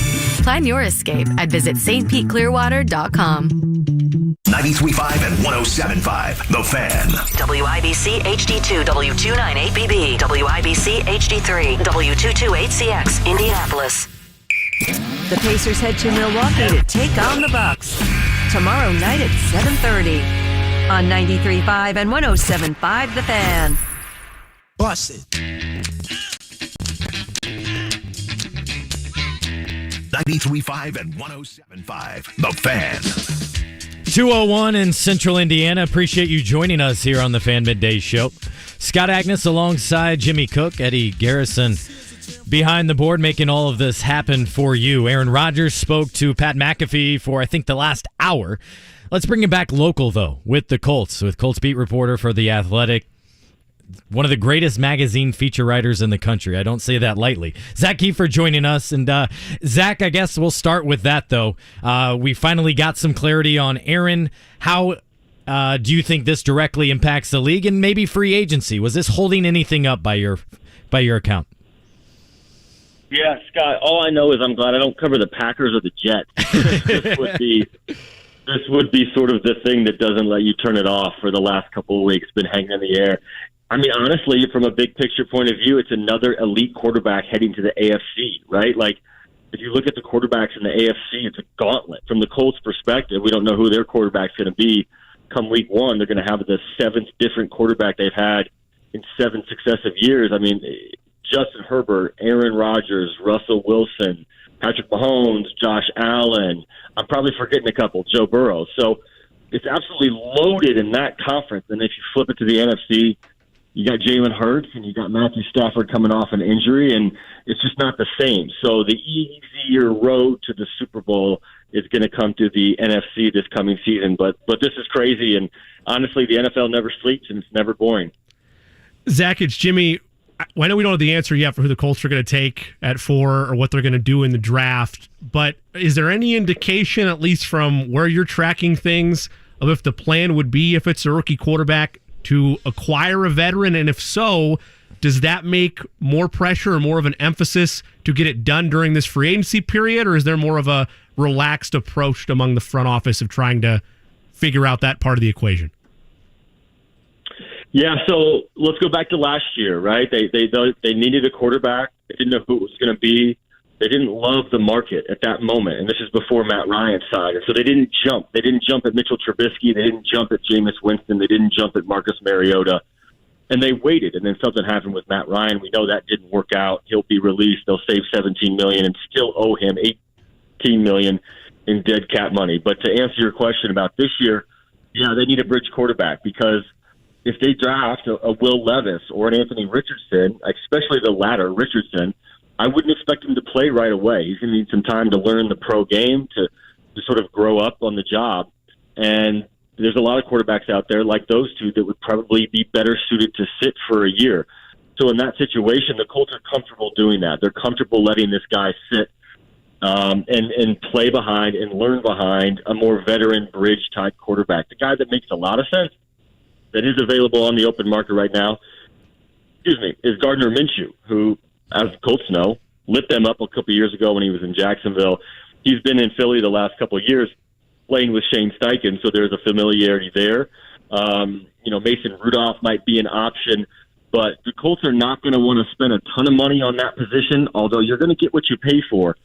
Plan your escape at visitstpeteclearwater.com. 93.5 and 107.5, The Fan. WIBC HD2 W298BB, WIBC HD3 W228CX, Indianapolis. The Pacers head to Milwaukee to take on the Bucks tomorrow night at 7:30 on 93.5 and 107.5, The Fan. Bust it. 93.5 and 107.5, The Fan. 201 in Central Indiana. Appreciate you joining us here on the Fan Midday Show. Scott Agness alongside Jimmy Cook, Eddie Garrison behind the board, making all of this happen for you. Aaron Rodgers spoke to Pat McAfee for, I think, the last hour. Let's bring it back local, though, with the Colts, with Colts beat reporter for The Athletic, one of the greatest magazine feature writers in the country. I don't say that lightly. Zach Keefer joining us. And Zach, I guess we'll start with that, though. We finally got some clarity on Aaron. How do you think this directly impacts the league and maybe free agency? Was this holding anything up by your account? Yeah, Scott, all I know is I'm glad I don't cover the Packers or the Jets. This would be sort of the thing that doesn't let you turn it off for the last couple of weeks, been hanging in the air. I mean, honestly, from a big picture point of view, it's another elite quarterback heading to the AFC, right? Like, if you look at the quarterbacks in the AFC, it's a gauntlet. From the Colts' perspective, we don't know who their quarterback's going to be come week one. They're going to have the seventh different quarterback they've had in 7 successive years. I mean, Justin Herbert, Aaron Rodgers, Russell Wilson, Patrick Mahomes, Josh Allen. I'm probably forgetting a couple, Joe Burrow. So it's absolutely loaded in that conference. And if you flip it to the NFC, you got Jalen Hurts and you got Matthew Stafford coming off an injury, and it's just not the same. So the easier road to the Super Bowl is going to come through the NFC this coming season. But this is crazy, and honestly, the NFL never sleeps, and it's never boring. Zach, it's Jimmy. I know we don't have the answer yet for who the Colts are going to take at 4 or what they're going to do in the draft, but is there any indication, at least from where you're tracking things, of if the plan would be, if it's a rookie quarterback, to acquire a veteran? And if so, does that make more pressure or more of an emphasis to get it done during this free agency period, or is there more of a relaxed approach among the front office of trying to figure out that part of the equation? Yeah, so let's go back to last year, right? They needed a quarterback. They didn't know who it was going to be. They didn't love the market at that moment, and this is before Matt Ryan signed. And so they didn't jump. They didn't jump at Mitchell Trubisky. They didn't jump at Jameis Winston. They didn't jump at Marcus Mariota. And they waited, and then something happened with Matt Ryan. We know that didn't work out. He'll be released. They'll save $17 million and still owe him $18 million in dead cap money. But to answer your question about this year, yeah, they need a bridge quarterback, because if they draft a Will Levis or an Anthony Richardson, especially the latter, Richardson, I wouldn't expect him to play right away. He's going to need some time to learn the pro game, to sort of grow up on the job. And there's a lot of quarterbacks out there like those two that would probably be better suited to sit for a year. So in that situation, the Colts are comfortable doing that. They're comfortable letting this guy sit and play behind and learn behind a more veteran bridge-type quarterback. The guy that makes a lot of sense, that is available on the open market right now, is Gardner Minshew, who, as Colts know, lit them up a couple years ago when he was in Jacksonville. He's been in Philly the last couple of years playing with Shane Steichen, so there's a familiarity there. Mason Rudolph might be an option, but the Colts are not going to want to spend a ton of money on that position, although you're going to get what you pay for.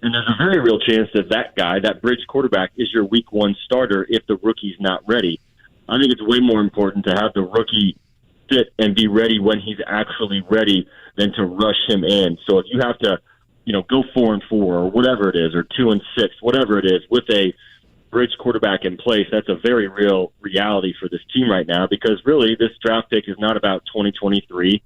And there's a very real chance that guy, that bridge quarterback, is your week one starter if the rookie's not ready. I think it's way more important to have the rookie sit and be ready when he's actually ready than to rush him in. So if you have to, go 4-4 or whatever it is, or 2-6, whatever it is, with a bridge quarterback in place, that's a very real reality for this team right now, because really this draft pick is not about 2023.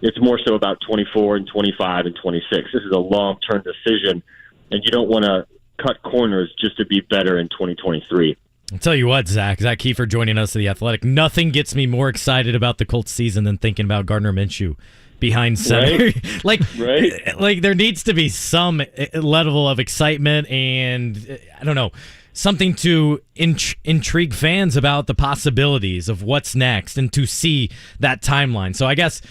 It's more so about 24 and 25 and 26. This is a long-term decision, and you don't want to cut corners just to be better in 2023. I'll tell you what, Zach Keefer joining us at The Athletic. Nothing gets me more excited about the Colts season than thinking about Gardner Minshew behind center. Right? Like there needs to be some level of excitement and, I don't know, something to intrigue fans about the possibilities of what's next and to see that timeline. So I guess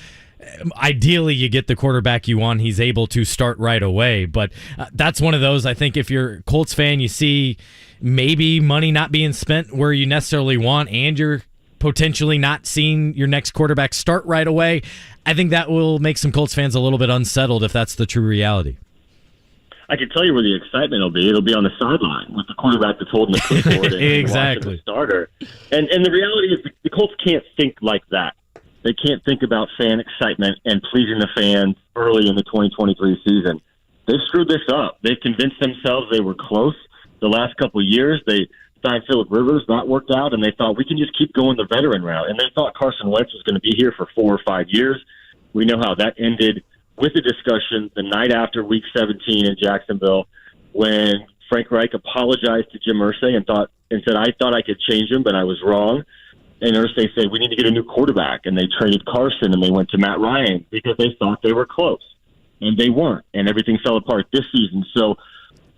ideally you get the quarterback you want. He's able to start right away. But that's one of those, I think, if you're a Colts fan, you see maybe money not being spent where you necessarily want, and you're potentially not seeing your next quarterback start right away. I think that will make some Colts fans a little bit unsettled if that's the true reality. I can tell you where the excitement will be. It'll be on the sideline with the quarterback that's holding the clipboard and exactly the starter. And the reality is the Colts can't think like that. They can't think about fan excitement and pleasing the fans early in the 2023 season. They've screwed this up. They've convinced themselves they were close the last couple of years. They signed Phillip Rivers. That worked out, and they thought we can just keep going the veteran route. And they thought Carson Wentz was going to be here for 4 or 5 years. We know how that ended with the discussion the night after Week 17 in Jacksonville, when Frank Reich apologized to Jim Irsay and said, I thought I could change him, but I was wrong. And Irsay said, we need to get a new quarterback. And they traded Carson, and they went to Matt Ryan because they thought they were close. And they weren't, and everything fell apart this season. So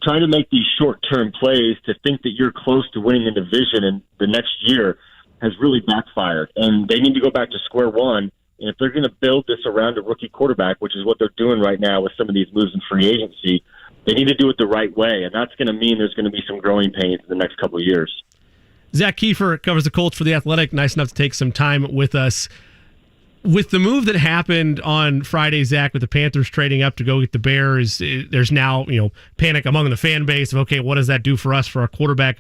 trying to make these short-term plays to think that you're close to winning the division in the next year has really backfired. And they need to go back to square one. And if they're going to build this around a rookie quarterback, which is what they're doing right now with some of these moves in free agency, they need to do it the right way. And that's going to mean there's going to be some growing pains in the next couple of years. Zach Keefer covers the Colts for The Athletic. Nice enough to take some time with us. With the move that happened on Friday, Zach, with the Panthers trading up to go get the Bears, there's now panic among the fan base of, okay, what does that do for us, for our quarterback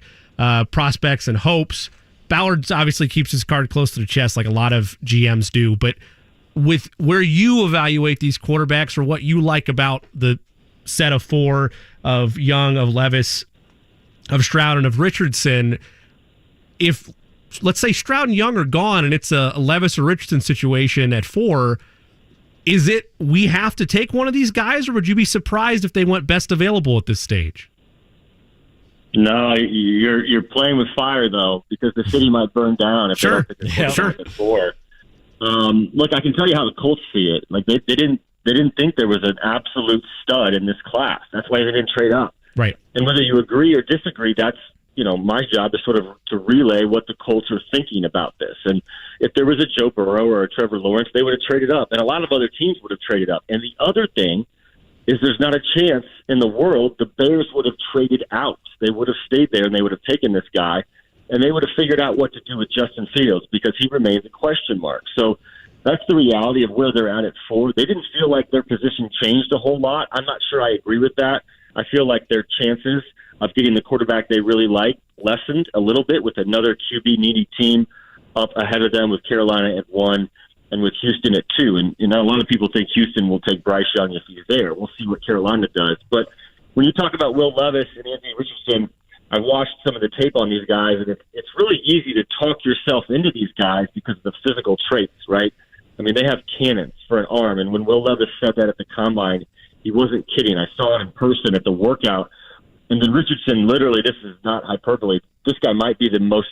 prospects and hopes? Ballard obviously keeps his card close to the chest like a lot of GMs do, but with where you evaluate these quarterbacks or what you like about the set of 4 of Young, of Levis, of Stroud, and of Richardson, if let's say Stroud and Young are gone and it's a Levis or Richardson situation at 4, is it we have to take one of these guys, or would you be surprised if they went best available at this stage? No, you're playing with fire though, because the city might burn down if they don't pick a quarterback at 4. Look, I can tell you how the Colts see it. Like they didn't think there was an absolute stud in this class. That's why they didn't trade up. Right. And whether you agree or disagree, that's my job is sort of to relay what the Colts are thinking about this. And if there was a Joe Burrow or a Trevor Lawrence, they would have traded up, and a lot of other teams would have traded up. And the other thing is there's not a chance in the world the Bears would have traded out. They would have stayed there, and they would have taken this guy, and they would have figured out what to do with Justin Fields because he remains a question mark. So that's the reality of where they're at 4. They didn't feel like their position changed a whole lot. I'm not sure I agree with that. I feel like their chances of getting the quarterback they really like lessened a little bit with another QB-needy team up ahead of them with Carolina at 1 and with Houston at 2. And a lot of people think Houston will take Bryce Young if he's there. We'll see what Carolina does. But when you talk about Will Levis and Anthony Richardson, I watched some of the tape on these guys, and it's really easy to talk yourself into these guys because of the physical traits, right? I mean, they have cannons for an arm, and when Will Levis said that at the Combine, he wasn't kidding. I saw it in person at the workout. And then Richardson, literally, this is not hyperbole, this guy might be the most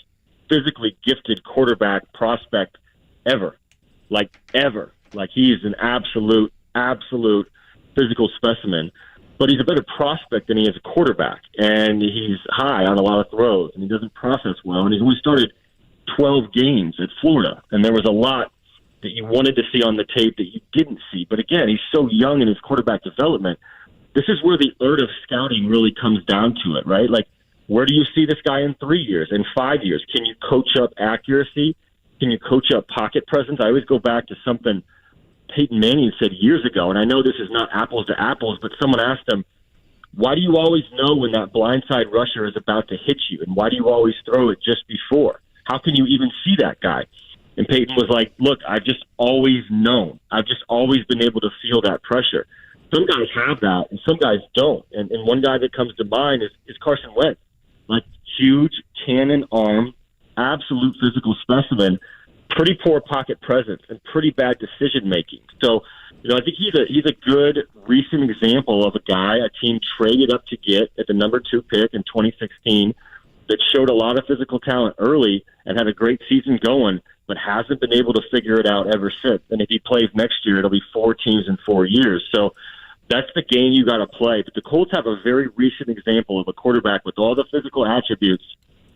physically gifted quarterback prospect ever. Like, ever. Like, he's an absolute physical specimen. But he's a better prospect than he is a quarterback. And he's high on a lot of throws, and he doesn't process well. And he's only started 12 games at Florida. And there was a lot that you wanted to see on the tape that you didn't see. But again, he's so young in his quarterback development. This is where the art of scouting really comes down to it, right? Like, where do you see this guy in 3 years, in 5 years? Can you coach up accuracy? Can you coach up pocket presence? I always go back to something Peyton Manning said years ago, and I know this is not apples to apples, but someone asked him, why do you always know when that blindside rusher is about to hit you, and why do you always throw it just before? How can you even see that guy? And Peyton was like, look, I've just always known. I've just always been able to feel that pressure. Some guys have that, and some guys don't. And one guy that comes to mind is Carson Wentz. Like, huge cannon arm, absolute physical specimen, pretty poor pocket presence, and pretty bad decision-making. So, I think he's a good recent example of a guy a team traded up to get at the number 2 pick in 2016 that showed a lot of physical talent early and had a great season going, but hasn't been able to figure it out ever since. And if he plays next year, it'll be 4 teams in 4 years. So that's the game you got to play. But the Colts have a very recent example of a quarterback with all the physical attributes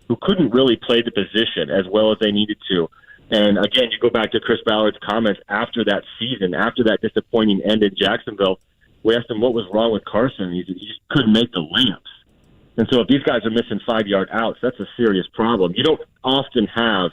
who couldn't really play the position as well as they needed to. And again, you go back to Chris Ballard's comments after that season, after that disappointing end in Jacksonville. We asked him what was wrong with Carson. He just couldn't make the layups. And so if these guys are missing 5-yard outs, that's a serious problem. You don't often have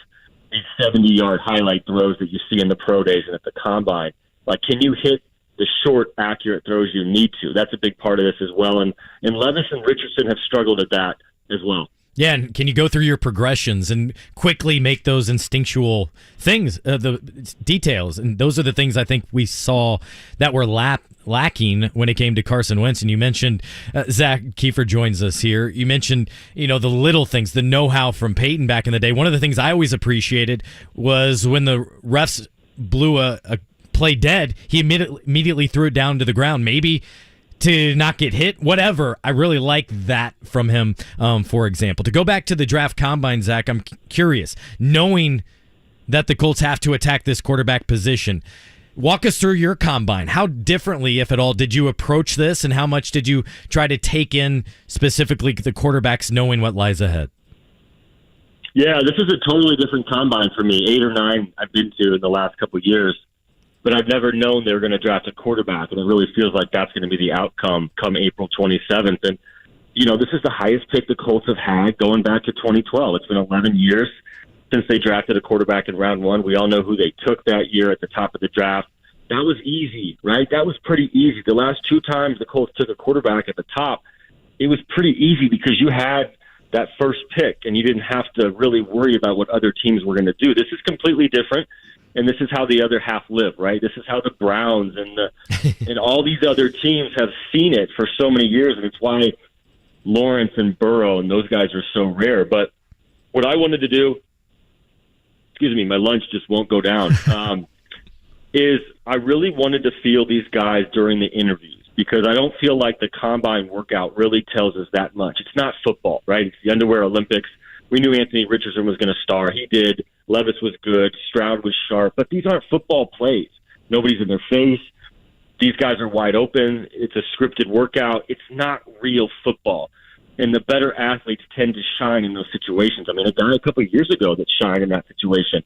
these 70-yard highlight throws that you see in the pro days and at the combine. Like, can you hit the short, accurate throws you need to? That's a big part of this as well. And Levis and Richardson have struggled at that as well. Yeah, and can you go through your progressions and quickly make those instinctual things, the details? And those are the things I think we saw that were lacking when it came to Carson Wentz. And you mentioned, Zach Keefer joins us here. You mentioned, the little things, the know-how from Peyton back in the day. One of the things I always appreciated was when the refs blew a play dead, he immediately threw it down to the ground. Maybe to not get hit, whatever. I really like that from him, for example. To go back to the draft combine, Zach, I'm curious. Knowing that the Colts have to attack this quarterback position, walk us through your combine. How differently, if at all, did you approach this, and how much did you try to take in specifically the quarterbacks knowing what lies ahead? Yeah, this is a totally different combine for me. 8 or 9 I've been to in the last couple of years. But I've never known they were going to draft a quarterback, and it really feels like that's going to be the outcome come April 27th. And, this is the highest pick the Colts have had going back to 2012. It's been 11 years since they drafted a quarterback in round 1. We all know who they took that year at the top of the draft. That was easy, right? That was pretty easy. The last 2 times the Colts took a quarterback at the top, it was pretty easy because you had that first pick, and you didn't have to really worry about what other teams were going to do. This is completely different. And this is how the other half live, right? This is how the Browns and all these other teams have seen it for so many years, and it's why Lawrence and Burrow and those guys are so rare. But what I wanted to do, my lunch just won't go down, is I really wanted to feel these guys during the interviews. because I don't feel like the combine workout really tells us that much. It's not football, right? It's the underwear Olympics. We knew Anthony Richardson was going to star. He did. Levis was good. Stroud was sharp. But these aren't football plays. Nobody's in their face. These guys are wide open. It's a scripted workout. It's not real football. And the better athletes tend to shine in those situations. I mean, a guy a couple of years ago that shined in that situation,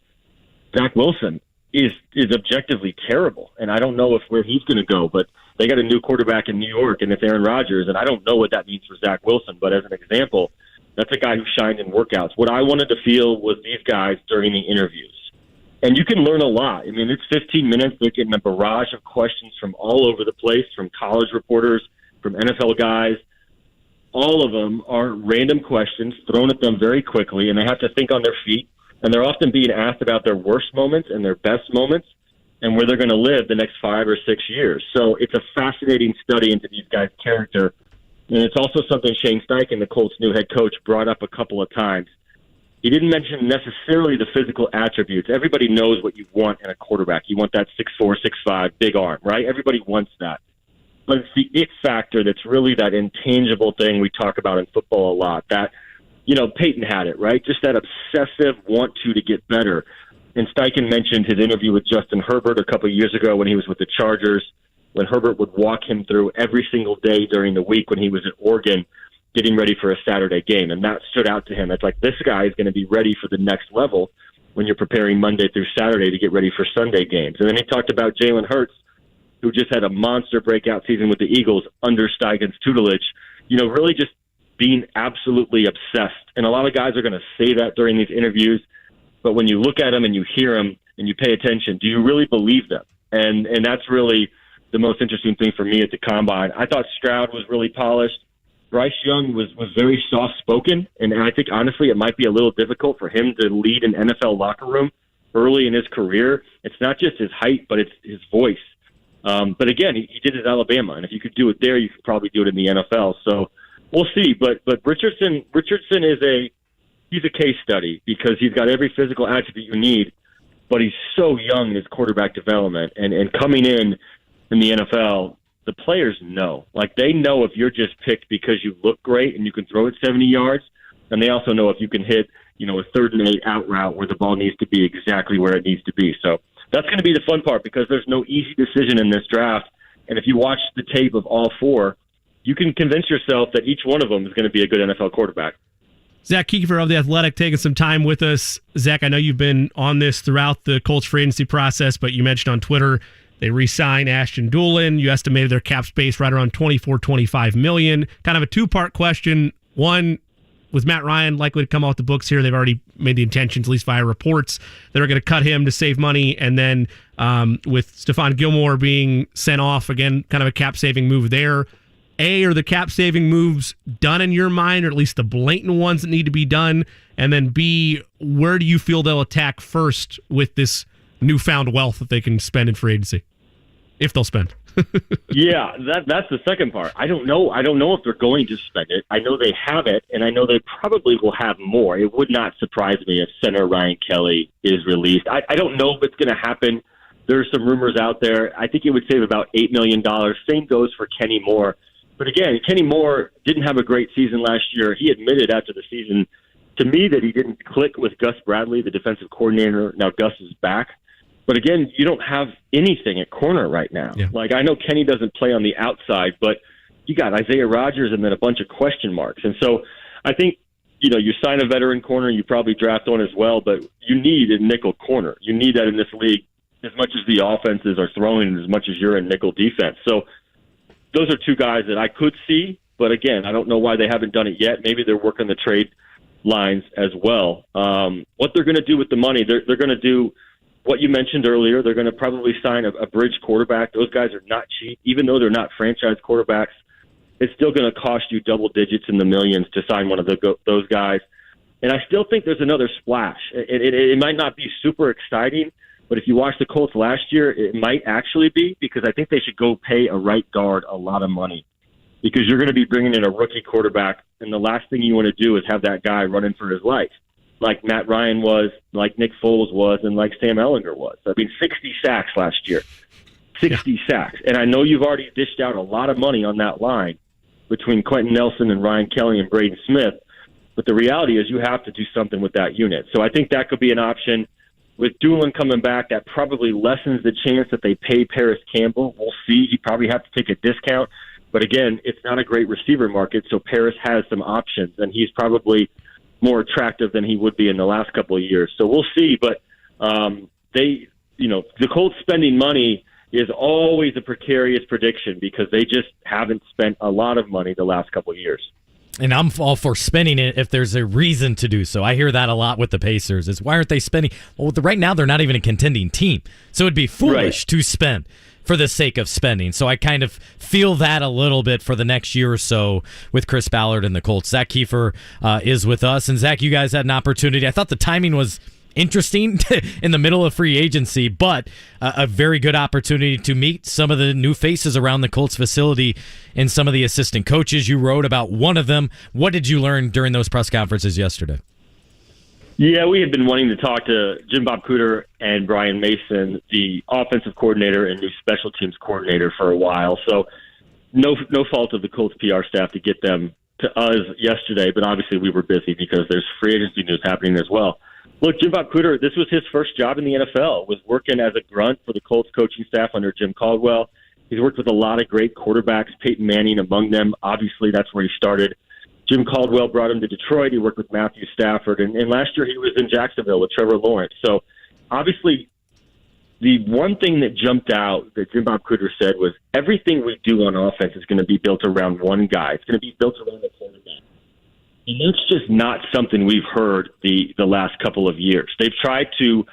Zach Wilson, is objectively terrible. And I don't know where he's going to go, but they got a new quarterback in New York, and it's Aaron Rodgers, and I don't know what that means for Zach Wilson. But as an example, that's a guy who shined in workouts. What I wanted to feel was these guys during the interviews. And you can learn a lot. I mean, it's 15 minutes. They're getting a barrage of questions from all over the place, from college reporters, from NFL guys. All of them are random questions thrown at them very quickly, and they have to think on their feet. And they're often being asked about their worst moments and their best moments and where they're going to live the next 5 or 6 years. So it's a fascinating study into these guys' character. And it's also something Shane Steichen, the Colts' new head coach, brought up a couple of times. He didn't mention necessarily the physical attributes. Everybody knows what you want in a quarterback. You want that 6'4", 6'5", big arm, right? Everybody wants that. But it's the it factor that's really that intangible thing we talk about in football a lot. That, Peyton had it, right? Just that obsessive want to get better. And Steichen mentioned his interview with Justin Herbert a couple of years ago when he was with the Chargers, when Herbert would walk him through every single day during the week when he was at Oregon, getting ready for a Saturday game. And that stood out to him. It's like, this guy is going to be ready for the next level when you're preparing Monday through Saturday to get ready for Sunday games. And then he talked about Jalen Hurts, who just had a monster breakout season with the Eagles under Steichen's tutelage, really just being absolutely obsessed. And a lot of guys are going to say that during these interviews, but when you look at them and you hear them and you pay attention, do you really believe them? And that's really the most interesting thing for me at the Combine. I thought Stroud was really polished. Bryce Young was very soft-spoken, and I think, honestly, it might be a little difficult for him to lead an NFL locker room early in his career. It's not just his height, but it's his voice. But again, he did it at Alabama, and if you could do it there, you could probably do it in the NFL. So we'll see. But Richardson he's a case study because he's got every physical attribute you need, but he's so young in his quarterback development. And coming in the NFL, the players know. Like, they know if you're just picked because you look great and you can throw it 70 yards, and they also know if you can hit, a 3rd and 8 out route where the ball needs to be exactly where it needs to be. So that's going to be the fun part because there's no easy decision in this draft. And if you watch the tape of all 4, you can convince yourself that each one of them is going to be a good NFL quarterback. Zach Keefer of The Athletic taking some time with us. Zach, I know you've been on this throughout the Colts free agency process, but you mentioned on Twitter they re-signed Ashton Doolin. You estimated their cap space right around $24-25 million. Kind of a two-part question. One, was Matt Ryan likely to come off the books here? They've already made the intentions, at least via reports, that are going to cut him to save money. And then with Stephon Gilmore being sent off, again, kind of a cap-saving move there. A, are the cap-saving moves done in your mind, or at least the blatant ones that need to be done? And then B, where do you feel they'll attack first with this newfound wealth that they can spend in free agency? If they'll spend. Yeah, that's the second part. I don't know if they're going to spend it. I know they have it, and I know they probably will have more. It would not surprise me if center Ryan Kelly is released. I don't know if it's going to happen. There's some rumors out there. I think it would save about $8 million. Same goes for Kenny Moore. But again, Kenny Moore didn't have a great season last year. He admitted after the season to me that he didn't click with Gus Bradley, the defensive coordinator. Now Gus is back. But again, you don't have anything at corner right now. Yeah. Like, I know Kenny doesn't play on the outside, but you got Isaiah Rodgers and then a bunch of question marks. And so I think, you sign a veteran corner, you probably draft one as well, but you need a nickel corner. You need that in this league as much as the offenses are throwing, as much as you're in nickel defense. So those are two guys that I could see, but again, I don't know why they haven't done it yet. Maybe they're working the trade lines as well. What they're going to do with the money, they're going to do what you mentioned earlier. They're going to probably sign a bridge quarterback. Those guys are not cheap. Even though they're not franchise quarterbacks, it's still going to cost you double digits in the millions to sign one of those guys. And I still think there's another splash. It might not be super exciting, but if you watch the Colts last year, it might actually be, because I think they should go pay a right guard a lot of money, because you're going to be bringing in a rookie quarterback, and the last thing you want to do is have that guy running for his life, like Matt Ryan was, like Nick Foles was, and like Sam Ehlinger was. I mean, 60 sacks last year. 60 sacks. And I know you've already dished out a lot of money on that line between Quentin Nelson and Ryan Kelly and Braden Smith. But the reality is you have to do something with that unit. So I think that could be an option. With Doolin coming back, that probably lessens the chance that they pay Paris Campbell. We'll see. He probably have to take a discount. But again, it's not a great receiver market, so Paris has some options, and he's probably more attractive than he would be in the last couple of years. So we'll see. But the Colts spending money is always a precarious prediction because they just haven't spent a lot of money the last couple of years. And I'm all for spending it if there's a reason to do so. I hear that a lot with the Pacers is why aren't they spending? Well, right now they're not even a contending team. So it'd be foolish to spend for the sake of spending. So I kind of feel that a little bit for the next year or so with Chris Ballard and the Colts. Zach Keefer is with us. And Zach, you guys had an opportunity. I thought the timing was interesting in the middle of free agency, but a very good opportunity to meet some of the new faces around the Colts facility and some of the assistant coaches. You wrote about one of them. What did you learn during those press conferences yesterday? Yeah, we had been wanting to talk to Jim Bob Cooter and Brian Mason, the offensive coordinator and new special teams coordinator, for a while. So no fault of the Colts PR staff to get them to us yesterday, but obviously we were busy because there's free agency news happening as well. Look, Jim Bob Cooter, this was his first job in the NFL, was working as a grunt for the Colts coaching staff under Jim Caldwell. He's worked with a lot of great quarterbacks, Peyton Manning among them. Obviously, that's where he started. Jim Caldwell brought him to Detroit. He worked with Matthew Stafford. And last year he was in Jacksonville with Trevor Lawrence. So, obviously, the one thing that jumped out that Jim Bob Cooter said was everything we do on offense is going to be built around one guy. It's going to be built around the quarterback. And that's just not something we've heard the last couple of years. They've tried to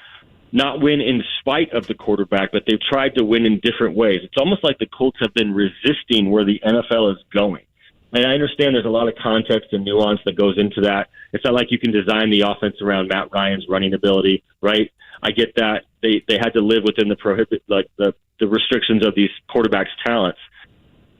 not win in spite of the quarterback, but they've tried to win in different ways. It's almost like the Colts have been resisting where the NFL is going. And I understand there's a lot of context and nuance that goes into that. It's not like you can design the offense around Matt Ryan's running ability, right? I get that. They had to live within the restrictions of these quarterbacks' talents.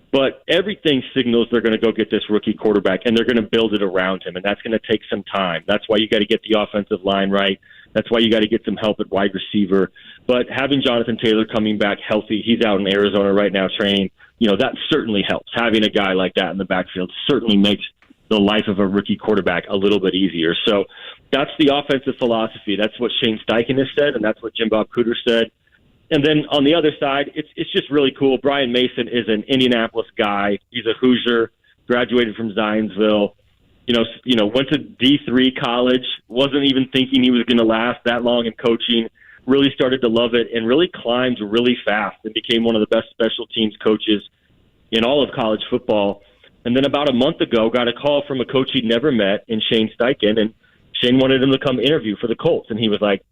But everything signals they're going to go get this rookie quarterback, and they're going to build it around him, and that's going to take some time. That's why you got to get the offensive line right. That's why you got to get some help at wide receiver. But having Jonathan Taylor coming back healthy, he's out in Arizona right now training, that certainly helps. Having a guy like that in the backfield certainly makes the life of a rookie quarterback a little bit easier. So that's the offensive philosophy. That's what Shane Steichen has said, and that's what Jim Bob Cooter said. And then on the other side, it's just really cool. Brian Mason is an Indianapolis guy. He's a Hoosier, graduated from Zionsville. Went to D3 college, wasn't even thinking he was going to last that long in coaching, really started to love it, and really climbed really fast and became one of the best special teams coaches in all of college football. And then about a month ago, got a call from a coach he'd never met in Shane Steichen, and Shane wanted him to come interview for the Colts. And he was like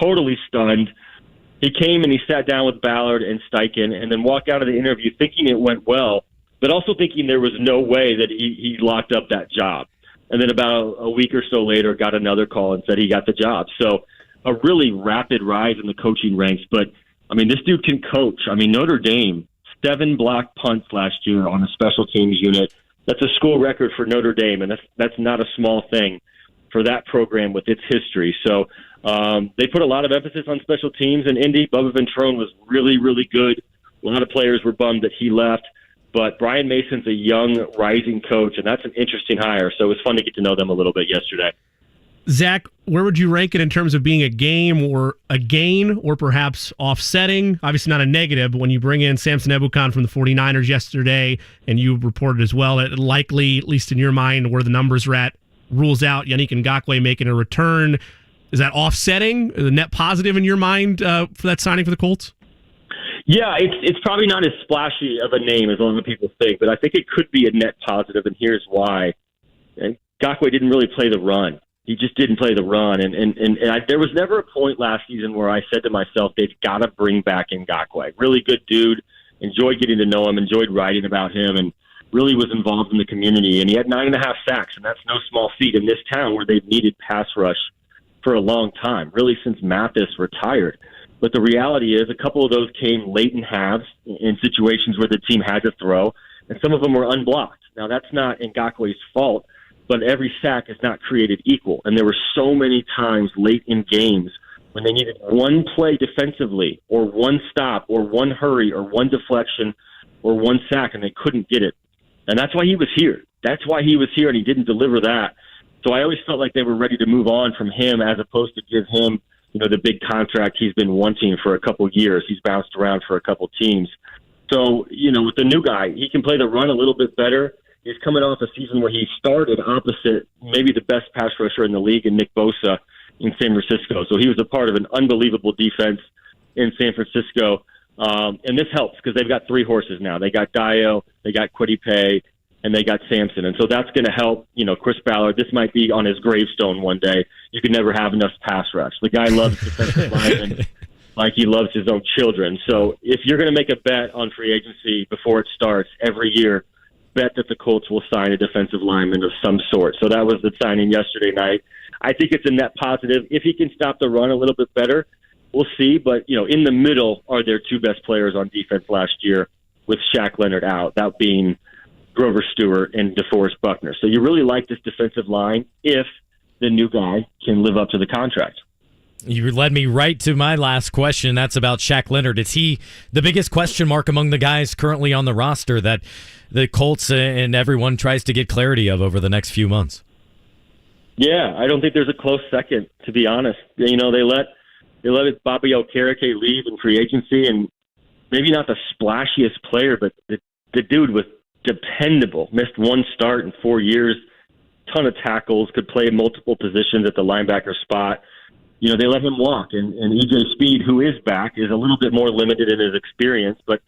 totally stunned. He came and he sat down with Ballard and Steichen and then walked out of the interview thinking it went well, but also thinking there was no way that he locked up that job. And then about a week or so later, got another call and said he got the job. So a really rapid rise in the coaching ranks. But, this dude can coach. Notre Dame, 7 blocked punts last year on a special teams unit. That's a school record for Notre Dame, and that's not a small thing for that program with its history. So they put a lot of emphasis on special teams in Indy. Bubba Ventrone was really, really good. A lot of players were bummed that he left. But Brian Mason's a young, rising coach, and that's an interesting hire. So it was fun to get to know them a little bit yesterday. Zach, where would you rank it in terms of being a game or a gain or perhaps offsetting? Obviously not a negative, but when you bring in Samson Ebukam from the 49ers yesterday, and you reported as well, it likely, at least in your mind, where the numbers are at, rules out Yannick Ngakoue making a return. Is that offsetting, the net positive in your mind for that signing for the Colts? Yeah, it's probably not as splashy of a name as a lot of people think, but I think it could be a net positive, and here's why. Ngakoue didn't really play the run. He just didn't play the run, and there was never a point last season where I said to myself, they've got to bring back Ngakoue. Really good dude, enjoyed getting to know him, enjoyed writing about him, and really was involved in the community. And he had 9.5 sacks, and that's no small feat in this town where they've needed pass rush for a long time, really since Mathis retired. But the reality is a couple of those came late in halves in situations where the team had to throw, and some of them were unblocked. Now, that's not Ngakoue's fault, but every sack is not created equal. And there were so many times late in games when they needed one play defensively or one stop or one hurry or one deflection or one sack, and they couldn't get it. And that's why he was here. That's why he was here, and he didn't deliver that. So I always felt like they were ready to move on from him as opposed to give him, the big contract he's been wanting for a couple years. He's bounced around for a couple teams. So, with the new guy, he can play the run a little bit better. He's coming off a season where he started opposite maybe the best pass rusher in the league in Nick Bosa in San Francisco. So he was a part of an unbelievable defense in San Francisco. And this helps because they've got 3 horses now. They got Dio, they got Kwity Paye, and they got Sampson. And so that's going to help, Chris Ballard. This might be on his gravestone one day. You can never have enough pass rush. The guy loves defensive linemen like he loves his own children. So if you're going to make a bet on free agency before it starts every year, bet that the Colts will sign a defensive lineman of some sort. So that was the signing yesterday night. I think it's a net positive. If he can stop the run a little bit better, we'll see. But, in the middle are their 2 best players on defense last year with Shaq Leonard out, that being Grover Stewart and DeForest Buckner. So you really like this defensive line if the new guy can live up to the contract. You led me right to my last question. That's about Shaq Leonard. Is he the biggest question mark among the guys currently on the roster that the Colts and everyone tries to get clarity of over the next few months? Yeah, I don't think there's a close second, to be honest. They let Bobby Okereke leave in free agency, and maybe not the splashiest player, but the dude was dependable. Missed 1 start in 4 years, ton of tackles, could play multiple positions at the linebacker spot. They let him walk, and EJ Speed, who is back, is a little bit more limited in his experience, but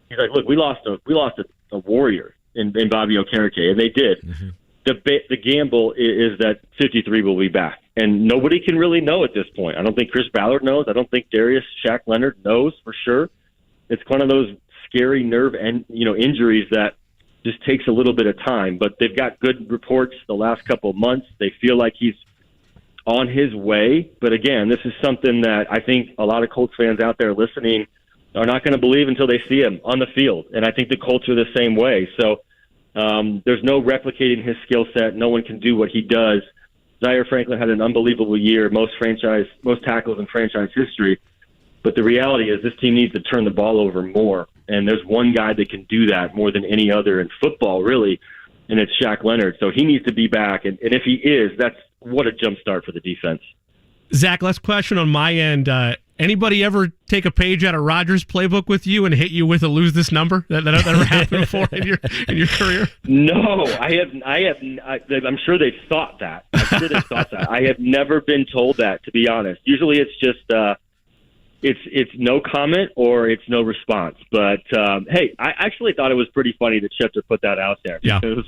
he's like, look, we lost a warrior in Bobby Okereke, and they did. Mm-hmm. The gamble is that 53 will be back, and nobody can really know at this point. I don't think Chris Ballard knows. I don't think Darius Shaq Leonard knows for sure. It's one of those scary nerve and injuries that just takes a little bit of time, but they've got good reports the last couple of months. They feel like he's on his way. But again, this is something that I think a lot of Colts fans out there listening are not going to believe until they see him on the field. And I think the Colts are the same way. So there's no replicating his skill set. No one can do what he does. Zaire Franklin had an unbelievable year, most tackles in franchise history. But the reality is this team needs to turn the ball over more. And there's one guy that can do that more than any other in football, really, and it's Shaq Leonard. So he needs to be back. And if he is, that's what a jump start for the defense. Zach, last question on my end. Anybody ever take a page out of Rodgers' playbook with you and hit you with a lose this number? That ever happened before in your career? No, I have. I'm sure they've thought that. I have never been told that, to be honest. Usually it's just it's no comment or it's no response. But hey, I actually thought it was pretty funny that Schefter put that out there. Because,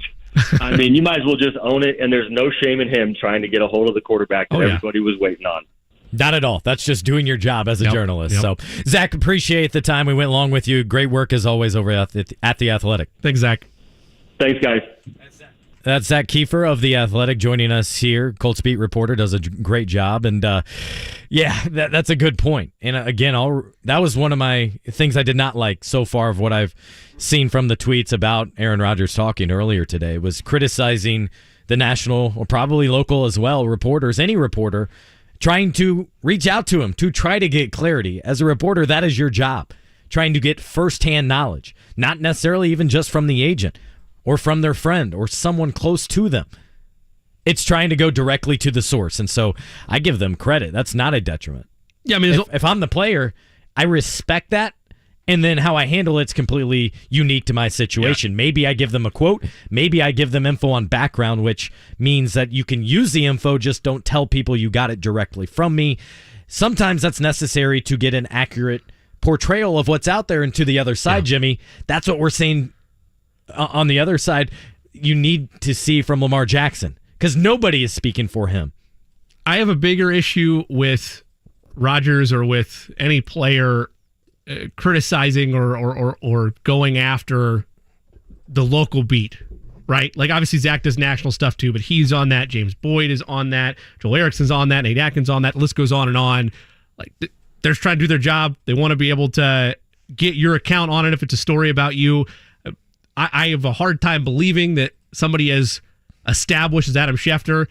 I mean, you might as well just own it, and there's no shame in him trying to get a hold of the quarterback that everybody was waiting on. Not at all. That's just doing your job as a journalist. So, Zach, appreciate the time. We went along with you. Great work as always over at The Athletic. Thanks, Zach. Thanks, guys. That's Zach Keefer of The Athletic joining us here. Colts beat reporter, does a great job. And, that's a good point. And, again, that was one of my things I did not like so far of what I've seen from the tweets about Aaron Rodgers talking earlier today, was criticizing the national, or probably local as well, reporters, any reporter, trying to reach out to him to try to get clarity. As a reporter, that is your job, trying to get firsthand knowledge, not necessarily even just from the agent or from their friend or someone close to them. It's trying to go directly to the source, and so I give them credit. That's not a detriment. Yeah, I mean, if I'm the player, I respect that, and then how I handle it's completely unique to my situation. Yeah. Maybe I give them a quote. Maybe I give them info on background, which means that you can use the info, just don't tell people you got it directly from me. Sometimes that's necessary to get an accurate portrayal of what's out there. And to the other side, Jimmy, that's what we're saying on the other side. You need to see from Lamar Jackson, because nobody is speaking for him. I have a bigger issue with Rodgers or with any player criticizing or going after the local beat, right? Like, obviously Zach does national stuff too, but he's on that. James Boyd is on that. Joel Erickson's on that. Nate Atkins on that. The list goes on and on. Like, they're trying to do their job. They want to be able to get your account on it if it's a story about you. I have a hard time believing that somebody as established as Adam Schefter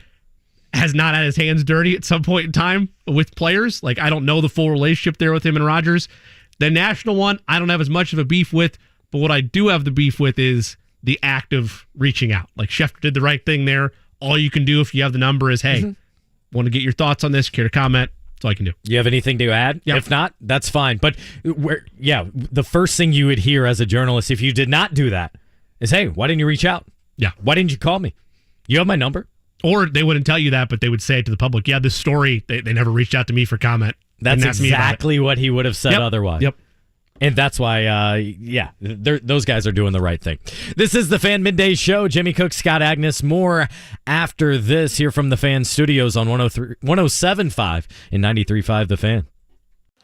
has not had his hands dirty at some point in time with players. Like, I don't know the full relationship there with him and Rodgers. The national one, I don't have as much of a beef with, but what I do have the beef with is the act of reaching out. Like, Schefter did the right thing there. All you can do if you have the number is, hey, want to get your thoughts on this, care to comment. That's all I can do. You have anything to add? Yep. If not, that's fine. But the first thing you would hear as a journalist if you did not do that is, hey, why didn't you reach out? Yeah. Why didn't you call me? You have my number? Or they wouldn't tell you that, but they would say it to the public. Yeah, this story, they never reached out to me for comment. That's exactly what he would have said otherwise. Yep. And that's why, those guys are doing the right thing. This is the Fan Midday Show. Jimmy Cook, Scott Agness. More after this here from the Fan Studios on 107.5 and 93.5 The Fan.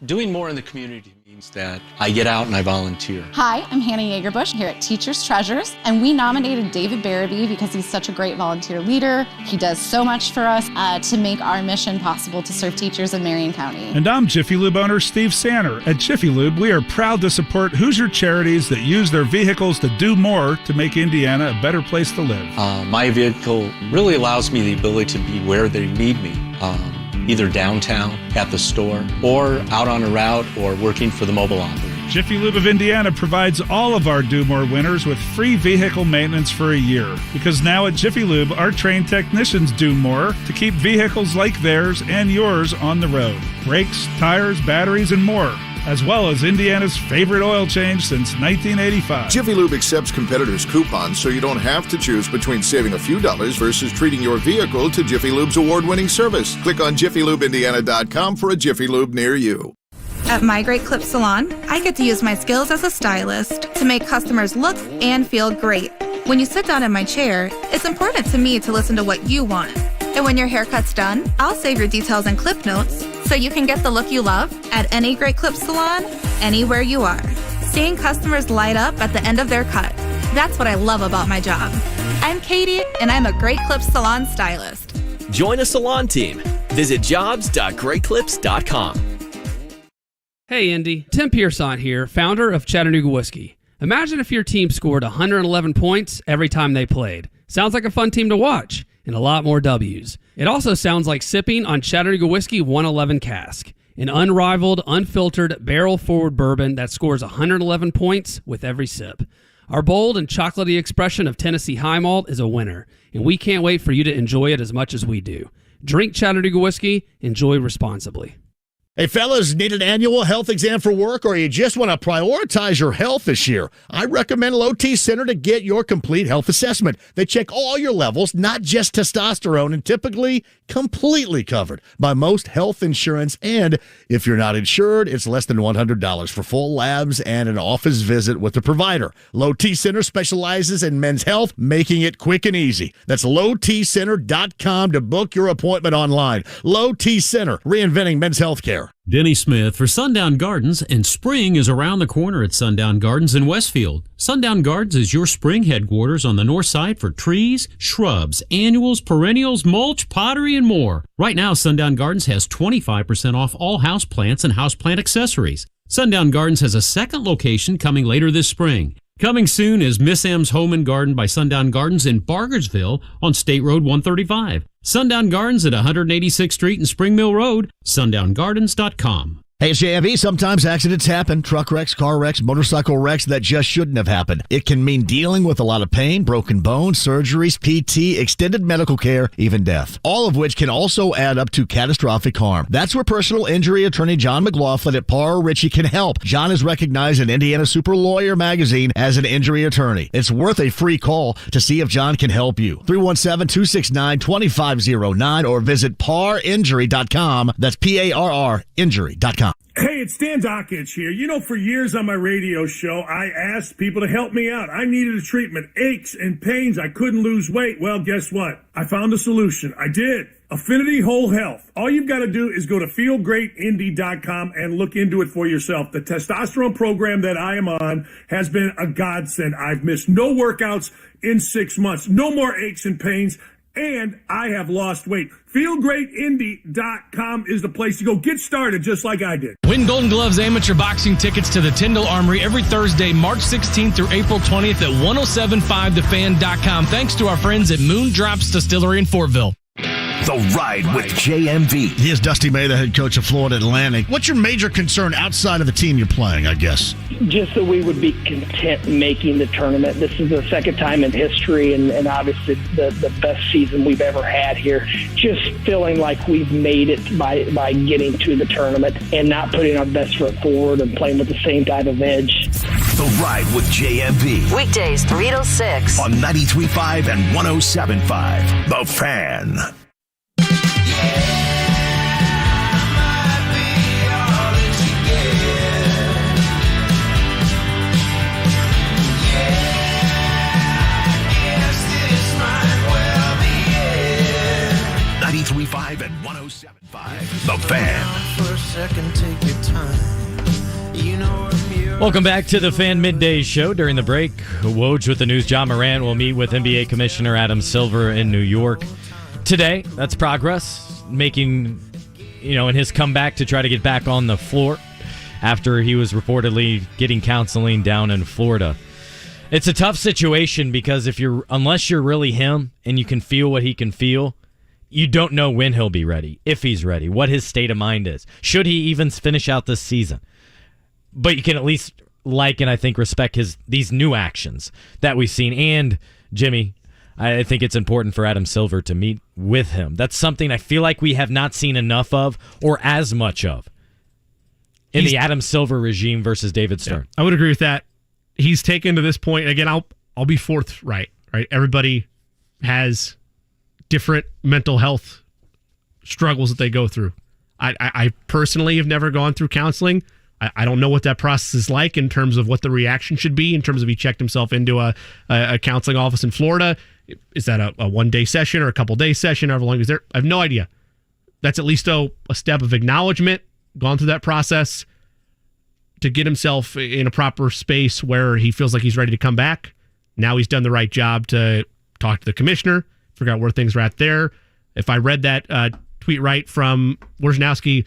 Doing more in the community means that I get out and I volunteer. Hi, I'm Hannah Yeagerbush here at Teachers Treasures, and we nominated David Barabee because he's such a great volunteer leader. He does so much for us to make our mission possible to serve teachers in Marion County. And I'm Jiffy Lube owner Steve Sanner. At Jiffy Lube, we are proud to support Hoosier charities that use their vehicles to do more to make Indiana a better place to live. My vehicle really allows me the ability to be where they need me. Either downtown, at the store, or out on a route, or working for the mobile operator. Jiffy Lube of Indiana provides all of our Do More winners with free vehicle maintenance for a year. Because now at Jiffy Lube, our trained technicians do more to keep vehicles like theirs and yours on the road. Brakes, tires, batteries, and more. As well as Indiana's favorite oil change since 1985. Jiffy Lube accepts competitors' coupons, so you don't have to choose between saving a few dollars versus treating your vehicle to Jiffy Lube's award-winning service. Click on JiffyLubeIndiana.com for a Jiffy Lube near you. At My Great Clip Salon, I get to use my skills as a stylist to make customers look and feel great. When you sit down in my chair, it's important to me to listen to what you want. And when your haircut's done, I'll save your details and clip notes so you can get the look you love at any Great Clip Salon, anywhere you are. Seeing customers light up at the end of their cut. That's what I love about my job. I'm Katie, and I'm a Great Clip Salon stylist. Join a salon team. Visit jobs.greatclips.com. Hey, Indy. Tim Pierson here, founder of Chattanooga Whiskey. Imagine if your team scored 111 points every time they played. Sounds like a fun team to watch, and a lot more W's. It also sounds like sipping on Chattanooga Whiskey 111 Cask, an unrivaled, unfiltered, barrel-forward bourbon that scores 111 points with every sip. Our bold and chocolatey expression of Tennessee High Malt is a winner, and we can't wait for you to enjoy it as much as we do. Drink Chattanooga Whiskey, enjoy responsibly. Hey, fellas, need an annual health exam for work, or you just want to prioritize your health this year? I recommend Low T Center to get your complete health assessment. They check all your levels, not just testosterone, and typically completely covered by most health insurance. And if you're not insured, it's less than $100 for full labs and an office visit with the provider. Low T Center specializes in men's health, making it quick and easy. That's lowtcenter.com to book your appointment online. Low T Center, reinventing men's health care. Denny Smith for Sundown Gardens, and spring is around the corner at Sundown Gardens in Westfield. Sundown Gardens is your spring headquarters on the north side for trees, shrubs, annuals, perennials, mulch, pottery, and more. Right now, Sundown Gardens has 25% off all houseplants and houseplant accessories. Sundown Gardens has a second location coming later this spring. Coming soon is Miss M's Home and Garden by Sundown Gardens in Bargersville on State Road 135. Sundown Gardens at 186th Street and Spring Mill Road, sundowngardens.com. Hey, it's JMV. Sometimes accidents happen. Truck wrecks, car wrecks, motorcycle wrecks that just shouldn't have happened. It can mean dealing with a lot of pain, broken bones, surgeries, PT, extended medical care, even death. All of which can also add up to catastrophic harm. That's where personal injury attorney John McLaughlin at Parr Ritchie can help. John is recognized in Indiana Super Lawyer magazine as an injury attorney. It's worth a free call to see if John can help you. 317-269-2509 or visit parrinjury.com. That's PARR injury.com. Hey, it's Dan Dockich here. You know, for years on my radio show, I asked people to help me out. I needed a treatment, aches and pains. I couldn't lose weight. Well, guess what? I found a solution. I did. Affinity Whole Health. All you've got to do is go to feelgreatindy.com and look into it for yourself. The testosterone program that I am on has been a godsend. I've missed no workouts in 6 months. No more aches and pains. And I have lost weight. FeelGreatIndy.com is the place to go. Get started just like I did. Win Golden Gloves amateur boxing tickets to the Tyndall Armory every Thursday, March 16th through April 20th at 1075thefan.com. Thanks to our friends at Moondrops Distillery in Fortville. The Ride with JMV. He is Dusty May, the head coach of Florida Atlantic. What's your major concern outside of the team you're playing, I guess? Just that we would be content making the tournament. This is the second time in history and obviously the best season we've ever had here. Just feeling like we've made it by getting to the tournament and not putting our best foot forward and playing with the same type of edge. The Ride with JMV. Weekdays 3 to 6. On 93.5 and 107.5. The Fan. And 107.5. The Fan. Welcome back to the Fan Midday Show. During the break, Woj with the news. John Morant will meet with NBA Commissioner Adam Silver in New York today. That's progress, making, in his comeback to try to get back on the floor after he was reportedly getting counseling down in Florida. It's a tough situation because unless you're really him and you can feel what he can feel, you don't know when he'll be ready, if he's ready, what his state of mind is. Should he even finish out this season? But you can at least like and I think respect these new actions that we've seen. And, Jimmy, I think it's important for Adam Silver to meet with him. That's something I feel like we have not seen enough of or as much of in the Adam Silver regime versus David Stern. Yeah, I would agree with that. He's taken to this point. Again, I'll be forthright, right? Everybody has different mental health struggles that they go through. I personally have never gone through counseling. I don't know what that process is like in terms of what the reaction should be in terms of he checked himself into a counseling office in Florida. Is that a one-day session or a couple-day session, however long is there? I have no idea. That's at least a step of acknowledgement, gone through that process to get himself in a proper space where he feels like he's ready to come back. Now he's done the right job to talk to the commissioner, figure out where things are at there. If I read that tweet right from Wojnarowski,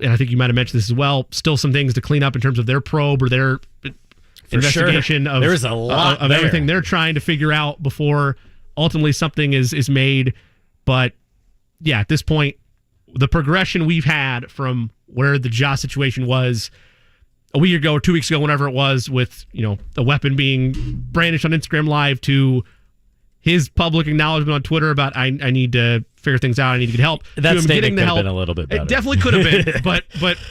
and I think you might have mentioned this as well, still some things to clean up in terms of their probe or their investigation of, there's a lot of everything they're trying to figure out before ultimately something is made. But yeah, at this point, the progression we've had from where the Ja situation was a week ago or 2 weeks ago, whenever it was, with the weapon being brandished on Instagram Live, to his public acknowledgement on Twitter about I need to figure things out, I need to get help. That statement could have been a little bit better. It definitely could have been, but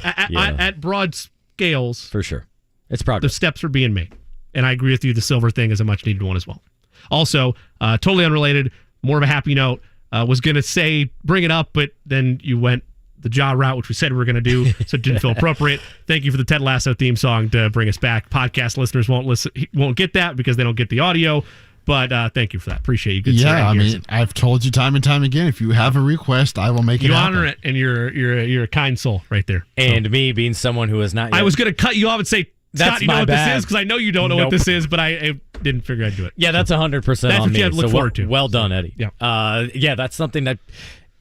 at broad scales, for sure, it's progress. The steps are being made, and I agree with you. The Silver thing is a much needed one as well. Also, totally unrelated, more of a happy note. Was going to bring it up, but then you went the Ja route, which we said we were going to do, so it didn't feel appropriate. Thank you for the Ted Lasso theme song to bring us back. Podcast listeners won't get that because they don't get the audio. But thank you for that. Appreciate you. Good. Yeah, I mean, I've told you time and time again, if you have a request, I will make it happen. You honor it, and you're a kind soul right there. And me being someone who is not yet, I was going to cut you off and say, Scott, you know what this is? Because I know you don't know what this is, but I didn't figure I'd do it. Yeah, that's 100% on me. That's what you have to look forward to. Well done, Eddie. Yeah, that's something that,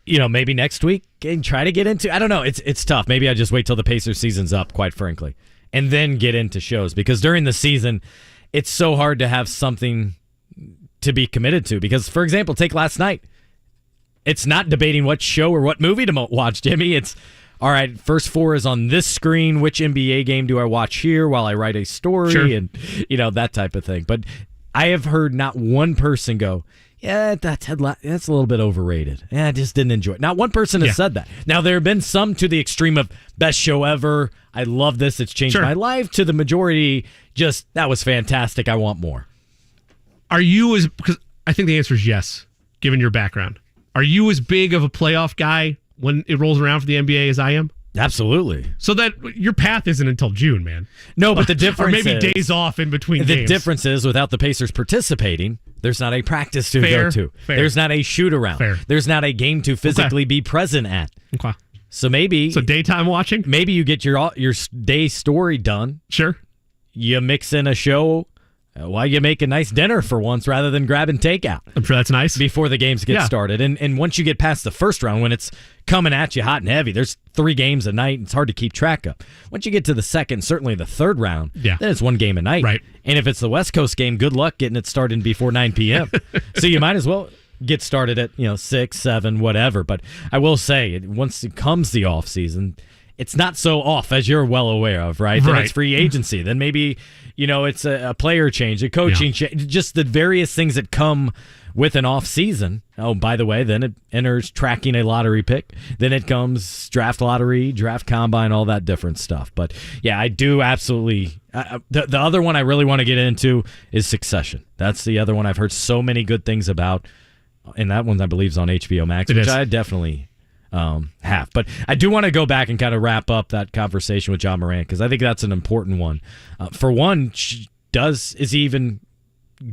maybe next week and try to get into. I don't know. It's tough. Maybe I just wait till the Pacers season's up, quite frankly, and then get into shows. Because during the season, it's so hard to have something to be committed to. Because, for example, take last night. It's not debating what show or what movie to watch, Jimmy. It's, all right, first four is on this screen. Which NBA game do I watch here while I write a story? Sure. And, that type of thing. But I have heard not one person go, yeah, that's a little bit overrated. Yeah, I just didn't enjoy it. Not one person has said that. Now, there have been some to the extreme of best show ever. I love this. It's changed my life. To the majority, just, that was fantastic. I want more. Are you because I think the answer is yes, given your background. Are you as big of a playoff guy when it rolls around for the NBA as I am? Absolutely. So that your path isn't until June, man. No, but the difference or maybe days off in between games. The difference is, without the Pacers participating, there's not a practice to go to. Fair. There's not a shoot-around. Fair. There's not a game to physically be present at. Okay. So maybe... So daytime watching? Maybe you get your day story done. Sure. You mix in a show while you make a nice dinner for once rather than grabbing takeout. I'm sure that's nice. Before the games get started. And once you get past the first round, when it's coming at you hot and heavy, there's 3 games a night, and it's hard to keep track of. Once you get to the second, certainly the third round, then it's 1 game a night. Right. And if it's the West Coast game, good luck getting it started before 9 p.m. So you might as well get started at 6, 7, whatever. But I will say, once it comes the off season, it's not so off as you're well aware of, right? Then it's free agency. Then maybe it's a player change, a coaching change, just the various things that come with an off season. Oh, by the way, then it enters tracking a lottery pick. Then it comes draft lottery, draft combine, all that different stuff. But yeah, I do absolutely. The other one I really want to get into is Succession. That's the other one I've heard so many good things about, and that one I believe is on HBO Max, which I definitely have. But I do want to go back and kind of wrap up that conversation with John Morant, because I think that's an important one. For one, is he even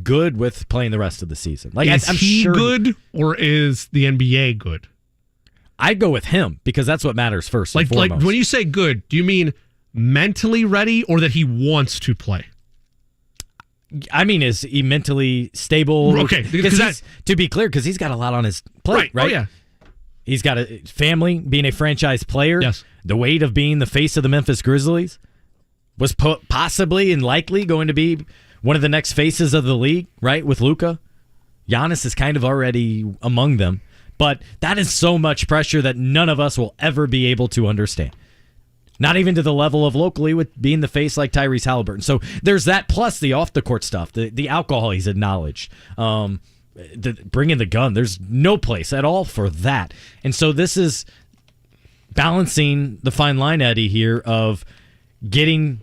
good with playing the rest of the season? Like, is I'm he sure good, or is the NBA good? I'd go with him, because that's what matters first and foremost. Like when you say good, do you mean mentally ready, or that he wants to play? I mean, is he mentally stable? Okay, to be clear, because he's got a lot on his plate, right? Oh, yeah. He's got a family, being a franchise player. Yes. The weight of being the face of the Memphis Grizzlies, was possibly and likely going to be one of the next faces of the league, right, with Luka. Giannis is kind of already among them. But that is so much pressure that none of us will ever be able to understand. Not even to the level of locally with being the face like Tyrese Halliburton. So there's that, plus the off-the-court stuff, the alcohol he's acknowledged, bringing the gun. There's no place at all for that. And so this is balancing the fine line, Eddie, here of getting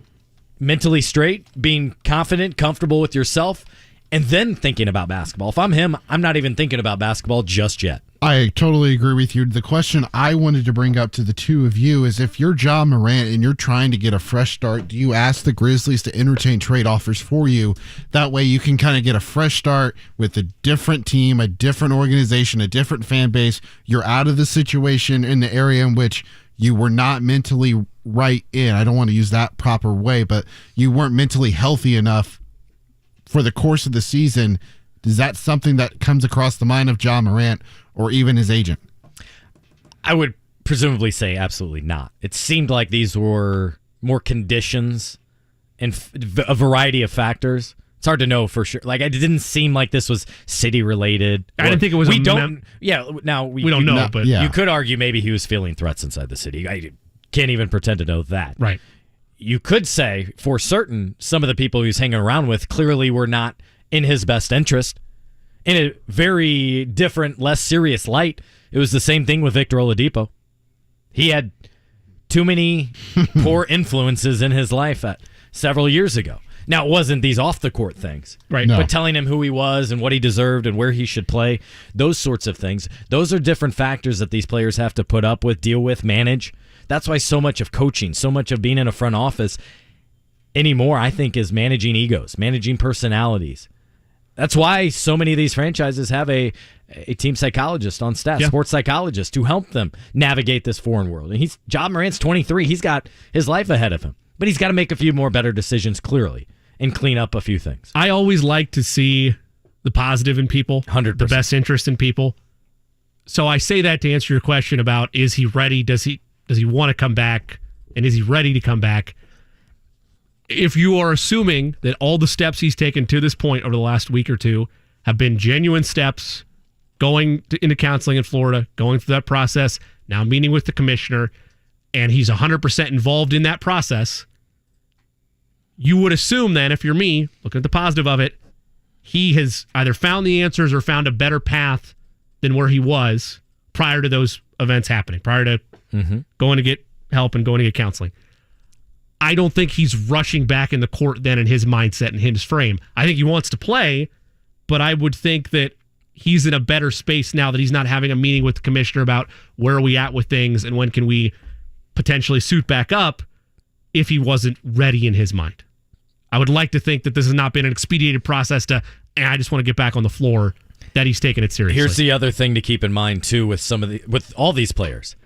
mentally straight, being confident, comfortable with yourself, and then thinking about basketball. If I'm him, I'm not even thinking about basketball just yet. I totally agree with you. The question I wanted to bring up to the two of you is, if you're John Morant and you're trying to get a fresh start, do you ask the Grizzlies to entertain trade offers for you? That way you can kind of get a fresh start with a different team, a different organization, a different fan base. You're out of the situation in the area in which you were not mentally right in. I don't want to use that proper way, but you weren't mentally healthy enough for the course of the season. Is that something that comes across the mind of John Morant or even his agent? I would presumably say absolutely not. It seemed like these were more conditions and a variety of factors. It's hard to know for sure. Like, it didn't seem like this was city related. I didn't think it was. We don't know, but you could argue maybe he was feeling threats inside the city. I can't even pretend to know that. Right. You could say for certain some of the people he was hanging around with clearly were not in his best interest. In a very different, less serious light, it was the same thing with Victor Oladipo. He had too many poor influences in his life several years ago. Now, it wasn't these off-the-court things, right? No. But telling him who he was and what he deserved and where he should play, those sorts of things, those are different factors that these players have to put up with, deal with, manage. That's why so much of coaching, so much of being in a front office anymore, I think, is managing egos, managing personalities. That's why so many of these franchises have a team psychologist on staff, sports psychologist, to help them navigate this foreign world. And John Morant's 23. He's got his life ahead of him. But he's got to make a few more better decisions, clearly, and clean up a few things. I always like to see the positive in people, 100%. The best interest in people. So I say that to answer your question about, is he ready? Does he want to come back? And is he ready to come back? If you are assuming that all the steps he's taken to this point over the last week or two have been genuine steps, going into counseling in Florida, going through that process, now meeting with the commissioner, and he's 100% involved in that process, you would assume then, if you're me, looking at the positive of it, he has either found the answers or found a better path than where he was prior to those events happening, prior to going to get help and going to get counseling. I don't think he's rushing back in the court then in his mindset and his frame. I think he wants to play, but I would think that he's in a better space now that he's not having a meeting with the commissioner about where are we at with things and when can we potentially suit back up if he wasn't ready in his mind. I would like to think that this has not been an expedited process I just want to get back on the floor, that he's taking it seriously. Here's the other thing to keep in mind, too, with all these players.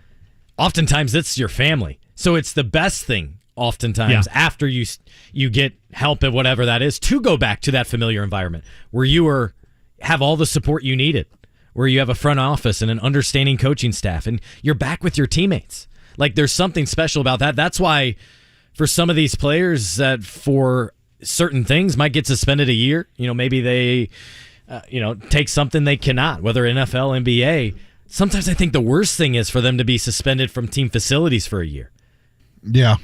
Oftentimes, it's your family. So it's the best thing, oftentimes, after you get help at whatever that is, to go back to that familiar environment where you have all the support you needed, where you have a front office and an understanding coaching staff, and you're back with your teammates. Like, there's something special about that. That's why for some of these players that for certain things might get suspended a year, maybe they take something they cannot, whether NFL, NBA. Sometimes I think the worst thing is for them to be suspended from team facilities for a year. Yeah.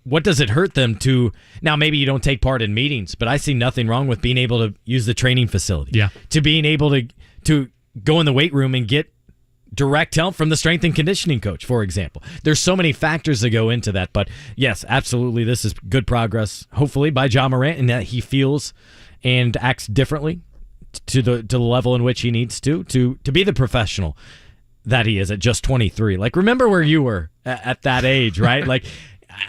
What does it hurt them to? Now, maybe you don't take part in meetings, but I see nothing wrong with being able to use the training facility. Yeah. To being able to go in the weight room and get direct help from the strength and conditioning coach, for example. There's so many factors that go into that, but yes, absolutely, this is good progress, hopefully, by Ja Morant, and that he feels and acts differently to the level in which he needs to be the professional that he is at just 23. Like, remember where you were at that age, right? Like,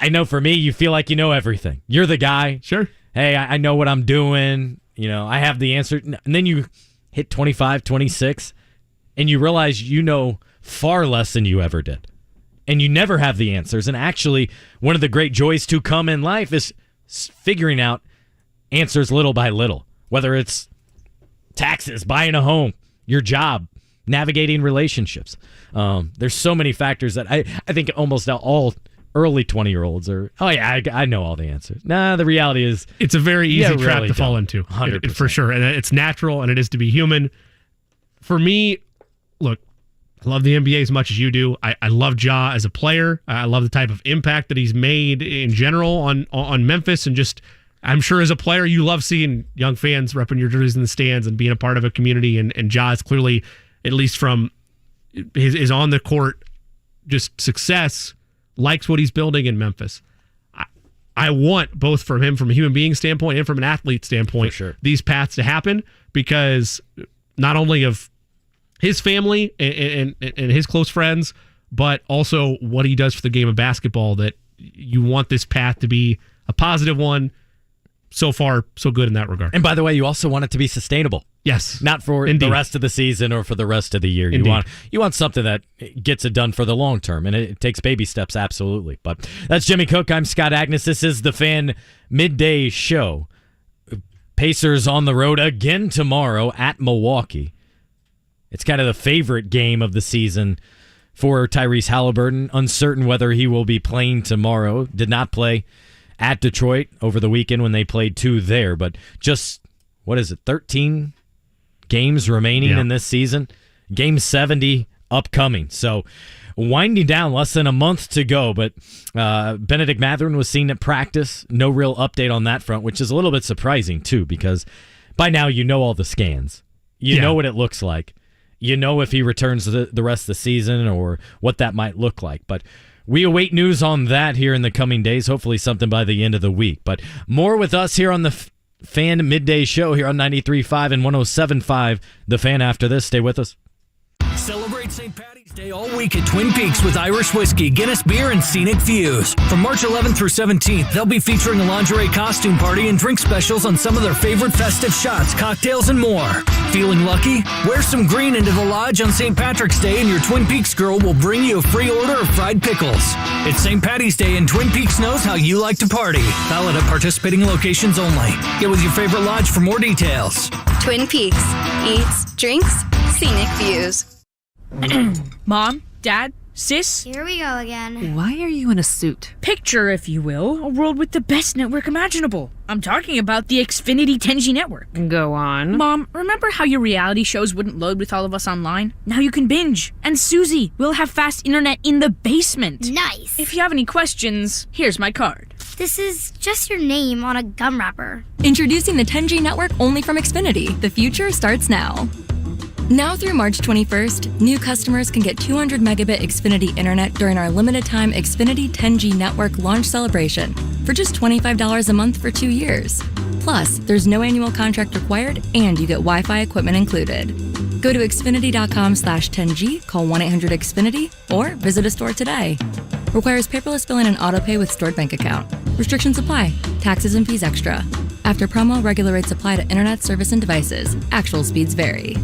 I know for me, you feel like you know everything. You're the guy. Sure. Hey, I know what I'm doing. I have the answer. And then you hit 25, 26, and you realize you know far less than you ever did. And you never have the answers. And actually, one of the great joys to come in life is figuring out answers little by little, whether it's taxes, buying a home, your job, navigating relationships. There's so many factors that I think almost all early 20-year-olds are, I know all the answers. Nah, the reality is it's a very easy trap really to fall into. 100%. For sure. And it's natural, and it is to be human. For me, look, I love the NBA as much as you do. I love Ja as a player. I love the type of impact that he's made in general on Memphis, and just, I'm sure as a player, you love seeing young fans repping your jerseys in the stands and being a part of a community. And Ja is clearly, at least from his on the court, just success, likes what he's building in Memphis. I want both from him, from a human being standpoint and from an athlete standpoint, these paths to happen, because not only of his family and his close friends, but also what he does for the game of basketball, that you want this path to be a positive one. So far, so good in that regard. And by the way, you also want it to be sustainable. Yes. Not for the rest of the season or for the rest of the year. You want something that gets it done for the long term, and it takes baby steps, absolutely. But that's Jimmy Cook. I'm Scott Agness. This is the Fan Midday Show. Pacers on the road again tomorrow at Milwaukee. It's kind of the favorite game of the season for Tyrese Halliburton. Uncertain whether he will be playing tomorrow. Did not play at Detroit over the weekend when they played 2 there, but just, 13 games remaining in this season? Game 70 upcoming. So winding down, less than a month to go, but Benedict Mathurin was seen at practice. No real update on that front, which is a little bit surprising too, because by now you know all the scans. You know what it looks like. You know if he returns the rest of the season or what that might look like. But we await news on that here in the coming days, hopefully something by the end of the week. But more with us here on the Fan Midday Show here on 93.5 and 107.5. The Fan after this. Stay with us. Celebrate St. Patty's Day all week at Twin Peaks with Irish Whiskey, Guinness Beer, and Scenic Views. From March 11th through 17th, they'll be featuring a lingerie costume party and drink specials on some of their favorite festive shots, cocktails, and more. Feeling lucky? Wear some green into the lodge on St. Patrick's Day, and your Twin Peaks girl will bring you a free order of fried pickles. It's St. Patty's Day, and Twin Peaks knows how you like to party. Valid at participating locations only. Get with your favorite lodge for more details. Twin Peaks. Eats, drinks, scenic views. Mom, Dad, Sis? Here we go again. Why are you in a suit? Picture, if you will, a world with the best network imaginable. I'm talking about the Xfinity 10G network. Go on. Mom, remember how your reality shows wouldn't load with all of us online? Now you can binge. And Susie, we'll have fast internet in the basement. Nice. If you have any questions, here's my card. This is just your name on a gum wrapper. Introducing the 10G network only from Xfinity. The future starts now. Now through March 21st, new customers can get 200 megabit Xfinity internet during our limited time Xfinity 10G network launch celebration for just $25 a month for 2 years. Plus, there's no annual contract required and you get Wi-Fi equipment included. Go to Xfinity.com/10G, call 1-800-XFINITY, or visit a store today. Requires paperless billing and autopay with stored bank account. Restrictions apply. Taxes and fees extra. After promo, regular rates apply to internet service and devices. Actual speeds vary.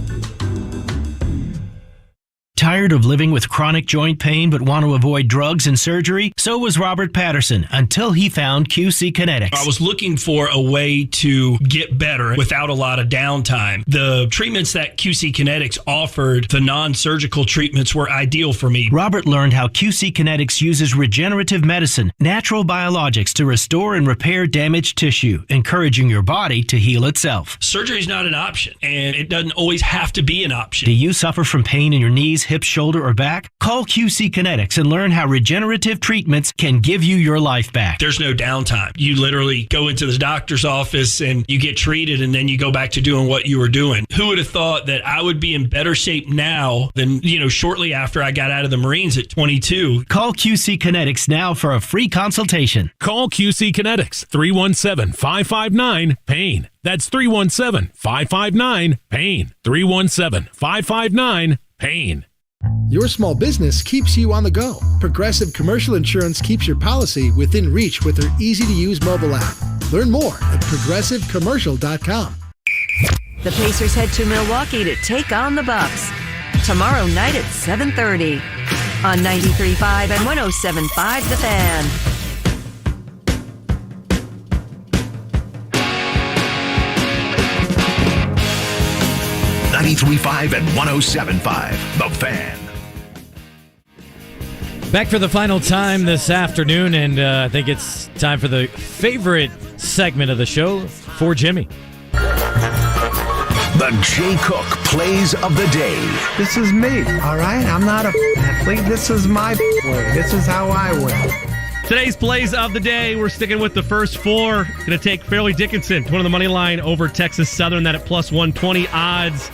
Tired of living with chronic joint pain but want to avoid drugs and surgery? So was Robert Patterson until he found QC Kinetics. I was looking for a way to get better without a lot of downtime. The treatments that QC Kinetics offered, the non-surgical treatments, were ideal for me. Robert learned how QC Kinetics uses regenerative medicine, natural biologics to restore and repair damaged tissue, encouraging your body to heal itself. Surgery is not an option, and it doesn't always have to be an option. Do you suffer from pain in your knees, hips, shoulder, or back? Call QC Kinetics and learn how regenerative treatments can give you your life back. There's no downtime. You literally go into the doctor's office and you get treated, and then you go back to doing what you were doing. Who would have thought that I would be in better shape now than, shortly after I got out of the Marines at 22? Call QC Kinetics now for a free consultation. Call QC Kinetics, 317-559-PAIN. That's 317-559-PAIN. 317-559-PAIN. Your small business keeps you on the go. Progressive Commercial Insurance keeps your policy within reach with their easy-to-use mobile app. Learn more at progressivecommercial.com. The Pacers head to Milwaukee to take on the Bucks tomorrow night at 7:30 on 93.5 and 107.5 The Fan. .93.5 and 107.5 The Fan. Back for the final time this afternoon, and I think it's time for the favorite segment of the show for Jimmy. The Jay Cook Plays of the Day. This is me, all right? I'm not a athlete. This is my way. This is how I win. Today's plays of the day, we're sticking with the first four. Going to take Fairleigh Dickinson to win the money line over Texas Southern, that at plus 120 odds.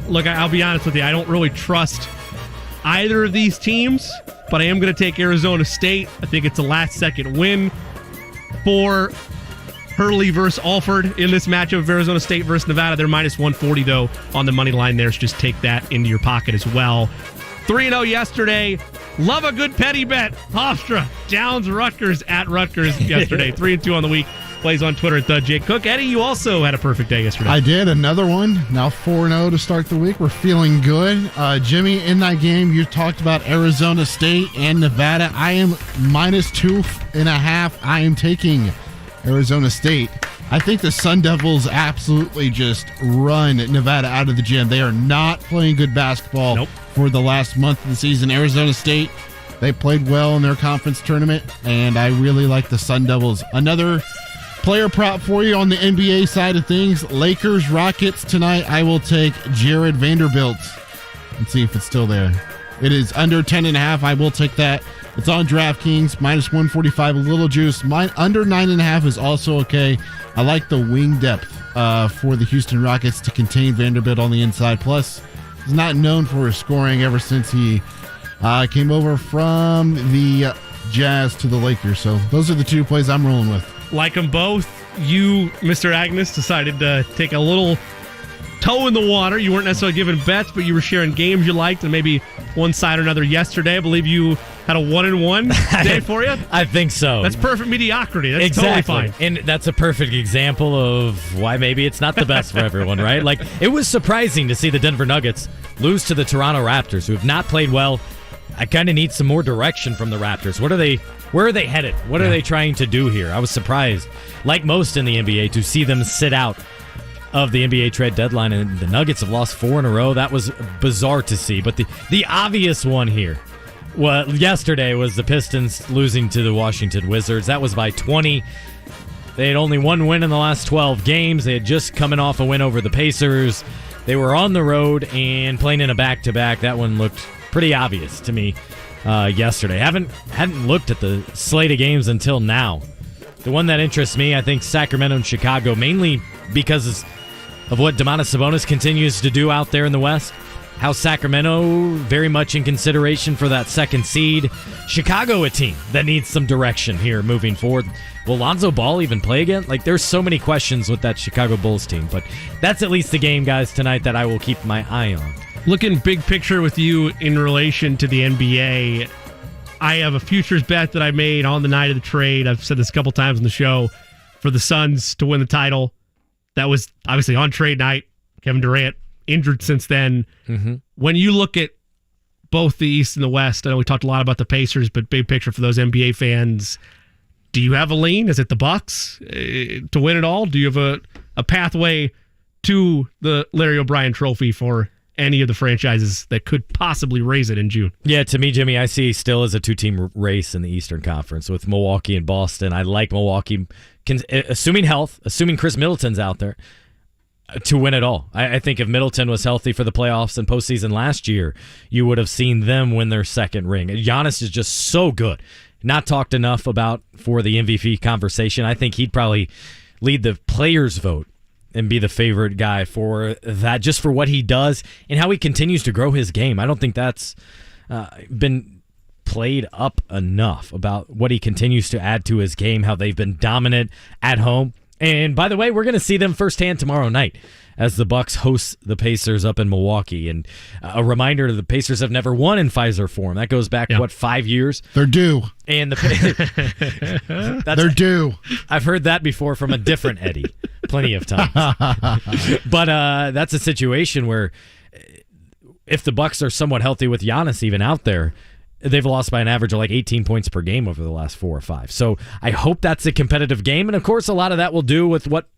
Look, I'll be honest with you, I don't really trust either of these teams, but I am going to take Arizona State. I think it's a last-second win for Hurley versus Alford in this matchup of Arizona State versus Nevada. They're minus 140, though, on the money line there. So just take that into your pocket as well. 3-0 yesterday. Love a good petty bet. Hofstra downs Rutgers at Rutgers yesterday. 3-2 on the week. Plays on Twitter at @JCook. Eddie, you also had a perfect day yesterday. I did. Another one. Now 4-0 to start the week. We're feeling good. Jimmy, in that game, you talked about Arizona State and Nevada. I am minus 2.5. I am taking Arizona State. I think the Sun Devils absolutely just run Nevada out of the gym. They are not playing good basketball for the last month of the season. Arizona State, they played well in their conference tournament, and I really like the Sun Devils. Another player prop for you on the NBA side of things. Lakers, Rockets tonight. I will take Jared Vanderbilt and see if it's still there. It is under 10.5. I will take that. It's on DraftKings, minus 145, a little juice. Under 9.5 is also okay. I like the wing depth for the Houston Rockets to contain Vanderbilt on the inside. Plus, he's not known for his scoring ever since he came over from the Jazz to the Lakers. So those are the two plays I'm rolling with. Like them both. You, Mr. Agness, decided to take a little toe in the water. You weren't necessarily giving bets, but you were sharing games you liked, and maybe one side or another yesterday. I believe you had a 1-1 day for you. I think so. That's perfect mediocrity. That's exactly. totally fine. And that's a perfect example of why maybe it's not the best for everyone, right? Like, it was surprising to see the Denver Nuggets lose to the Toronto Raptors, who have not played well. I kind of need some more direction from the Raptors. Where are they headed? What are they trying to do here? I was surprised, like most in the NBA, to see them sit out of the NBA trade deadline, and the Nuggets have lost 4 in a row. That was bizarre to see. But the obvious one here, yesterday, was the Pistons losing to the Washington Wizards. That was by 20. They had only one win in the last 12 games. They had just coming off a win over the Pacers. They were on the road and playing in a back-to-back. That one looked pretty obvious to me yesterday. Hadn't looked at the slate of games until now. The one that interests me, I think, Sacramento and Chicago, mainly because of what Domantas Sabonis continues to do out there in the West. How Sacramento very much in consideration for that second seed. Chicago, a team that needs some direction here moving forward. Will Lonzo Ball even play again? Like, there's so many questions with that Chicago Bulls team. But that's at least the game, guys, tonight that I will keep my eye on. Looking big picture with you in relation to the NBA, I have a futures bet that I made on the night of the trade. I've said this a couple times on the show, for the Suns to win the title. That was obviously on trade night. Kevin Durant injured since then. Mm-hmm. When you look at both the East and the West. I know we talked a lot about the Pacers, but big picture for those NBA fans, do you have a lean? Is it the Bucks to win it all? Do you have a pathway to the Larry O'Brien Trophy for any of the franchises that could possibly raise it in June? Yeah, to me, Jimmy, I see still as a two-team race in the Eastern Conference with Milwaukee and Boston. I like Milwaukee, assuming health, assuming Chris Middleton's out there, to win it all. I think if Middleton was healthy for the playoffs and postseason last year, you would have seen them win their second ring. Giannis is just so good. Not talked enough about for the MVP conversation. I think he'd probably lead the players' vote and be the favorite guy for that, just for what he does and how he continues to grow his game. I don't think that's been played up enough about what he continues to add to his game, how they've been dominant at home. And by the way, we're going to see them firsthand tomorrow night as the Bucks host the Pacers up in Milwaukee. And a reminder, the Pacers have never won in Pfizer Forum. That goes back, 5 years? They're due. And they're due. I've heard that before from a different Eddie plenty of times. But that's a situation where if the Bucks are somewhat healthy with Giannis even out there, they've lost by an average of like 18 points per game over the last 4 or 5. So I hope that's a competitive game. And, of course, a lot of that will do with what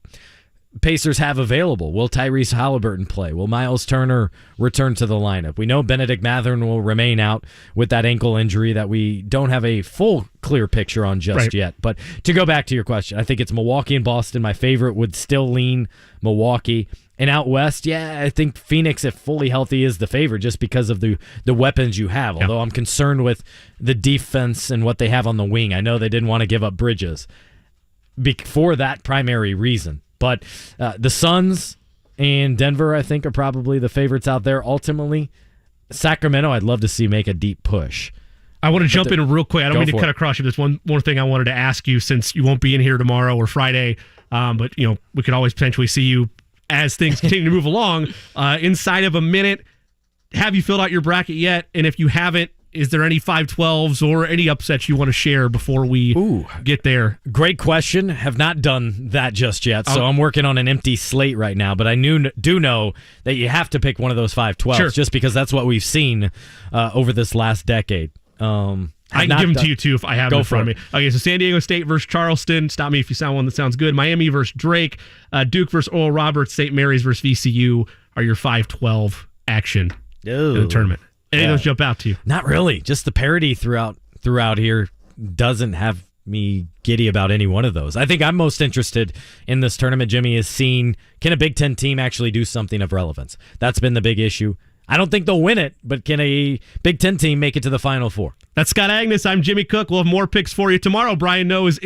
Pacers have available. Will Tyrese Halliburton play? Will Miles Turner return to the lineup? We know Benedict Mathurin will remain out with that ankle injury that we don't have a full clear picture on just yet. But to go back to your question, I think it's Milwaukee and Boston. My favorite would still lean Milwaukee. And out west, I think Phoenix, if fully healthy, is the favorite just because of the weapons you have. Although I'm concerned with the defense and what they have on the wing. I know they didn't want to give up Bridges for that primary reason. But the Suns and Denver, I think, are probably the favorites out there. Ultimately, Sacramento, I'd love to see make a deep push. I want to jump in real quick. I don't mean to cut across you. There's one more thing I wanted to ask you since you won't be in here tomorrow or Friday. But we could always potentially see you as things continue to move along. Inside of a minute, have you filled out your bracket yet? And if you haven't, is there any 512s or any upsets you want to share before we get there? Great question. Have not done that just yet, so I'm working on an empty slate right now. But I do know that you have to pick one of those 512s just because that's what we've seen over this last decade. I can give them to you, too, if I have them in front of me. Okay, so San Diego State versus Charleston. Stop me if you sound one that sounds good. Miami versus Drake. Duke versus Oral Roberts. St. Mary's versus VCU are your 5-12 action in the tournament. Any of those jump out to you? Not really. Just the parity throughout here doesn't have me giddy about any one of those. I think I'm most interested in this tournament, Jimmy, is seeing, can a Big Ten team actually do something of relevance? That's been the big issue. I don't think they'll win it, but can a Big Ten team make it to the Final Four? That's Scott Agness. I'm Jimmy Cook. We'll have more picks for you tomorrow. Brian Noe is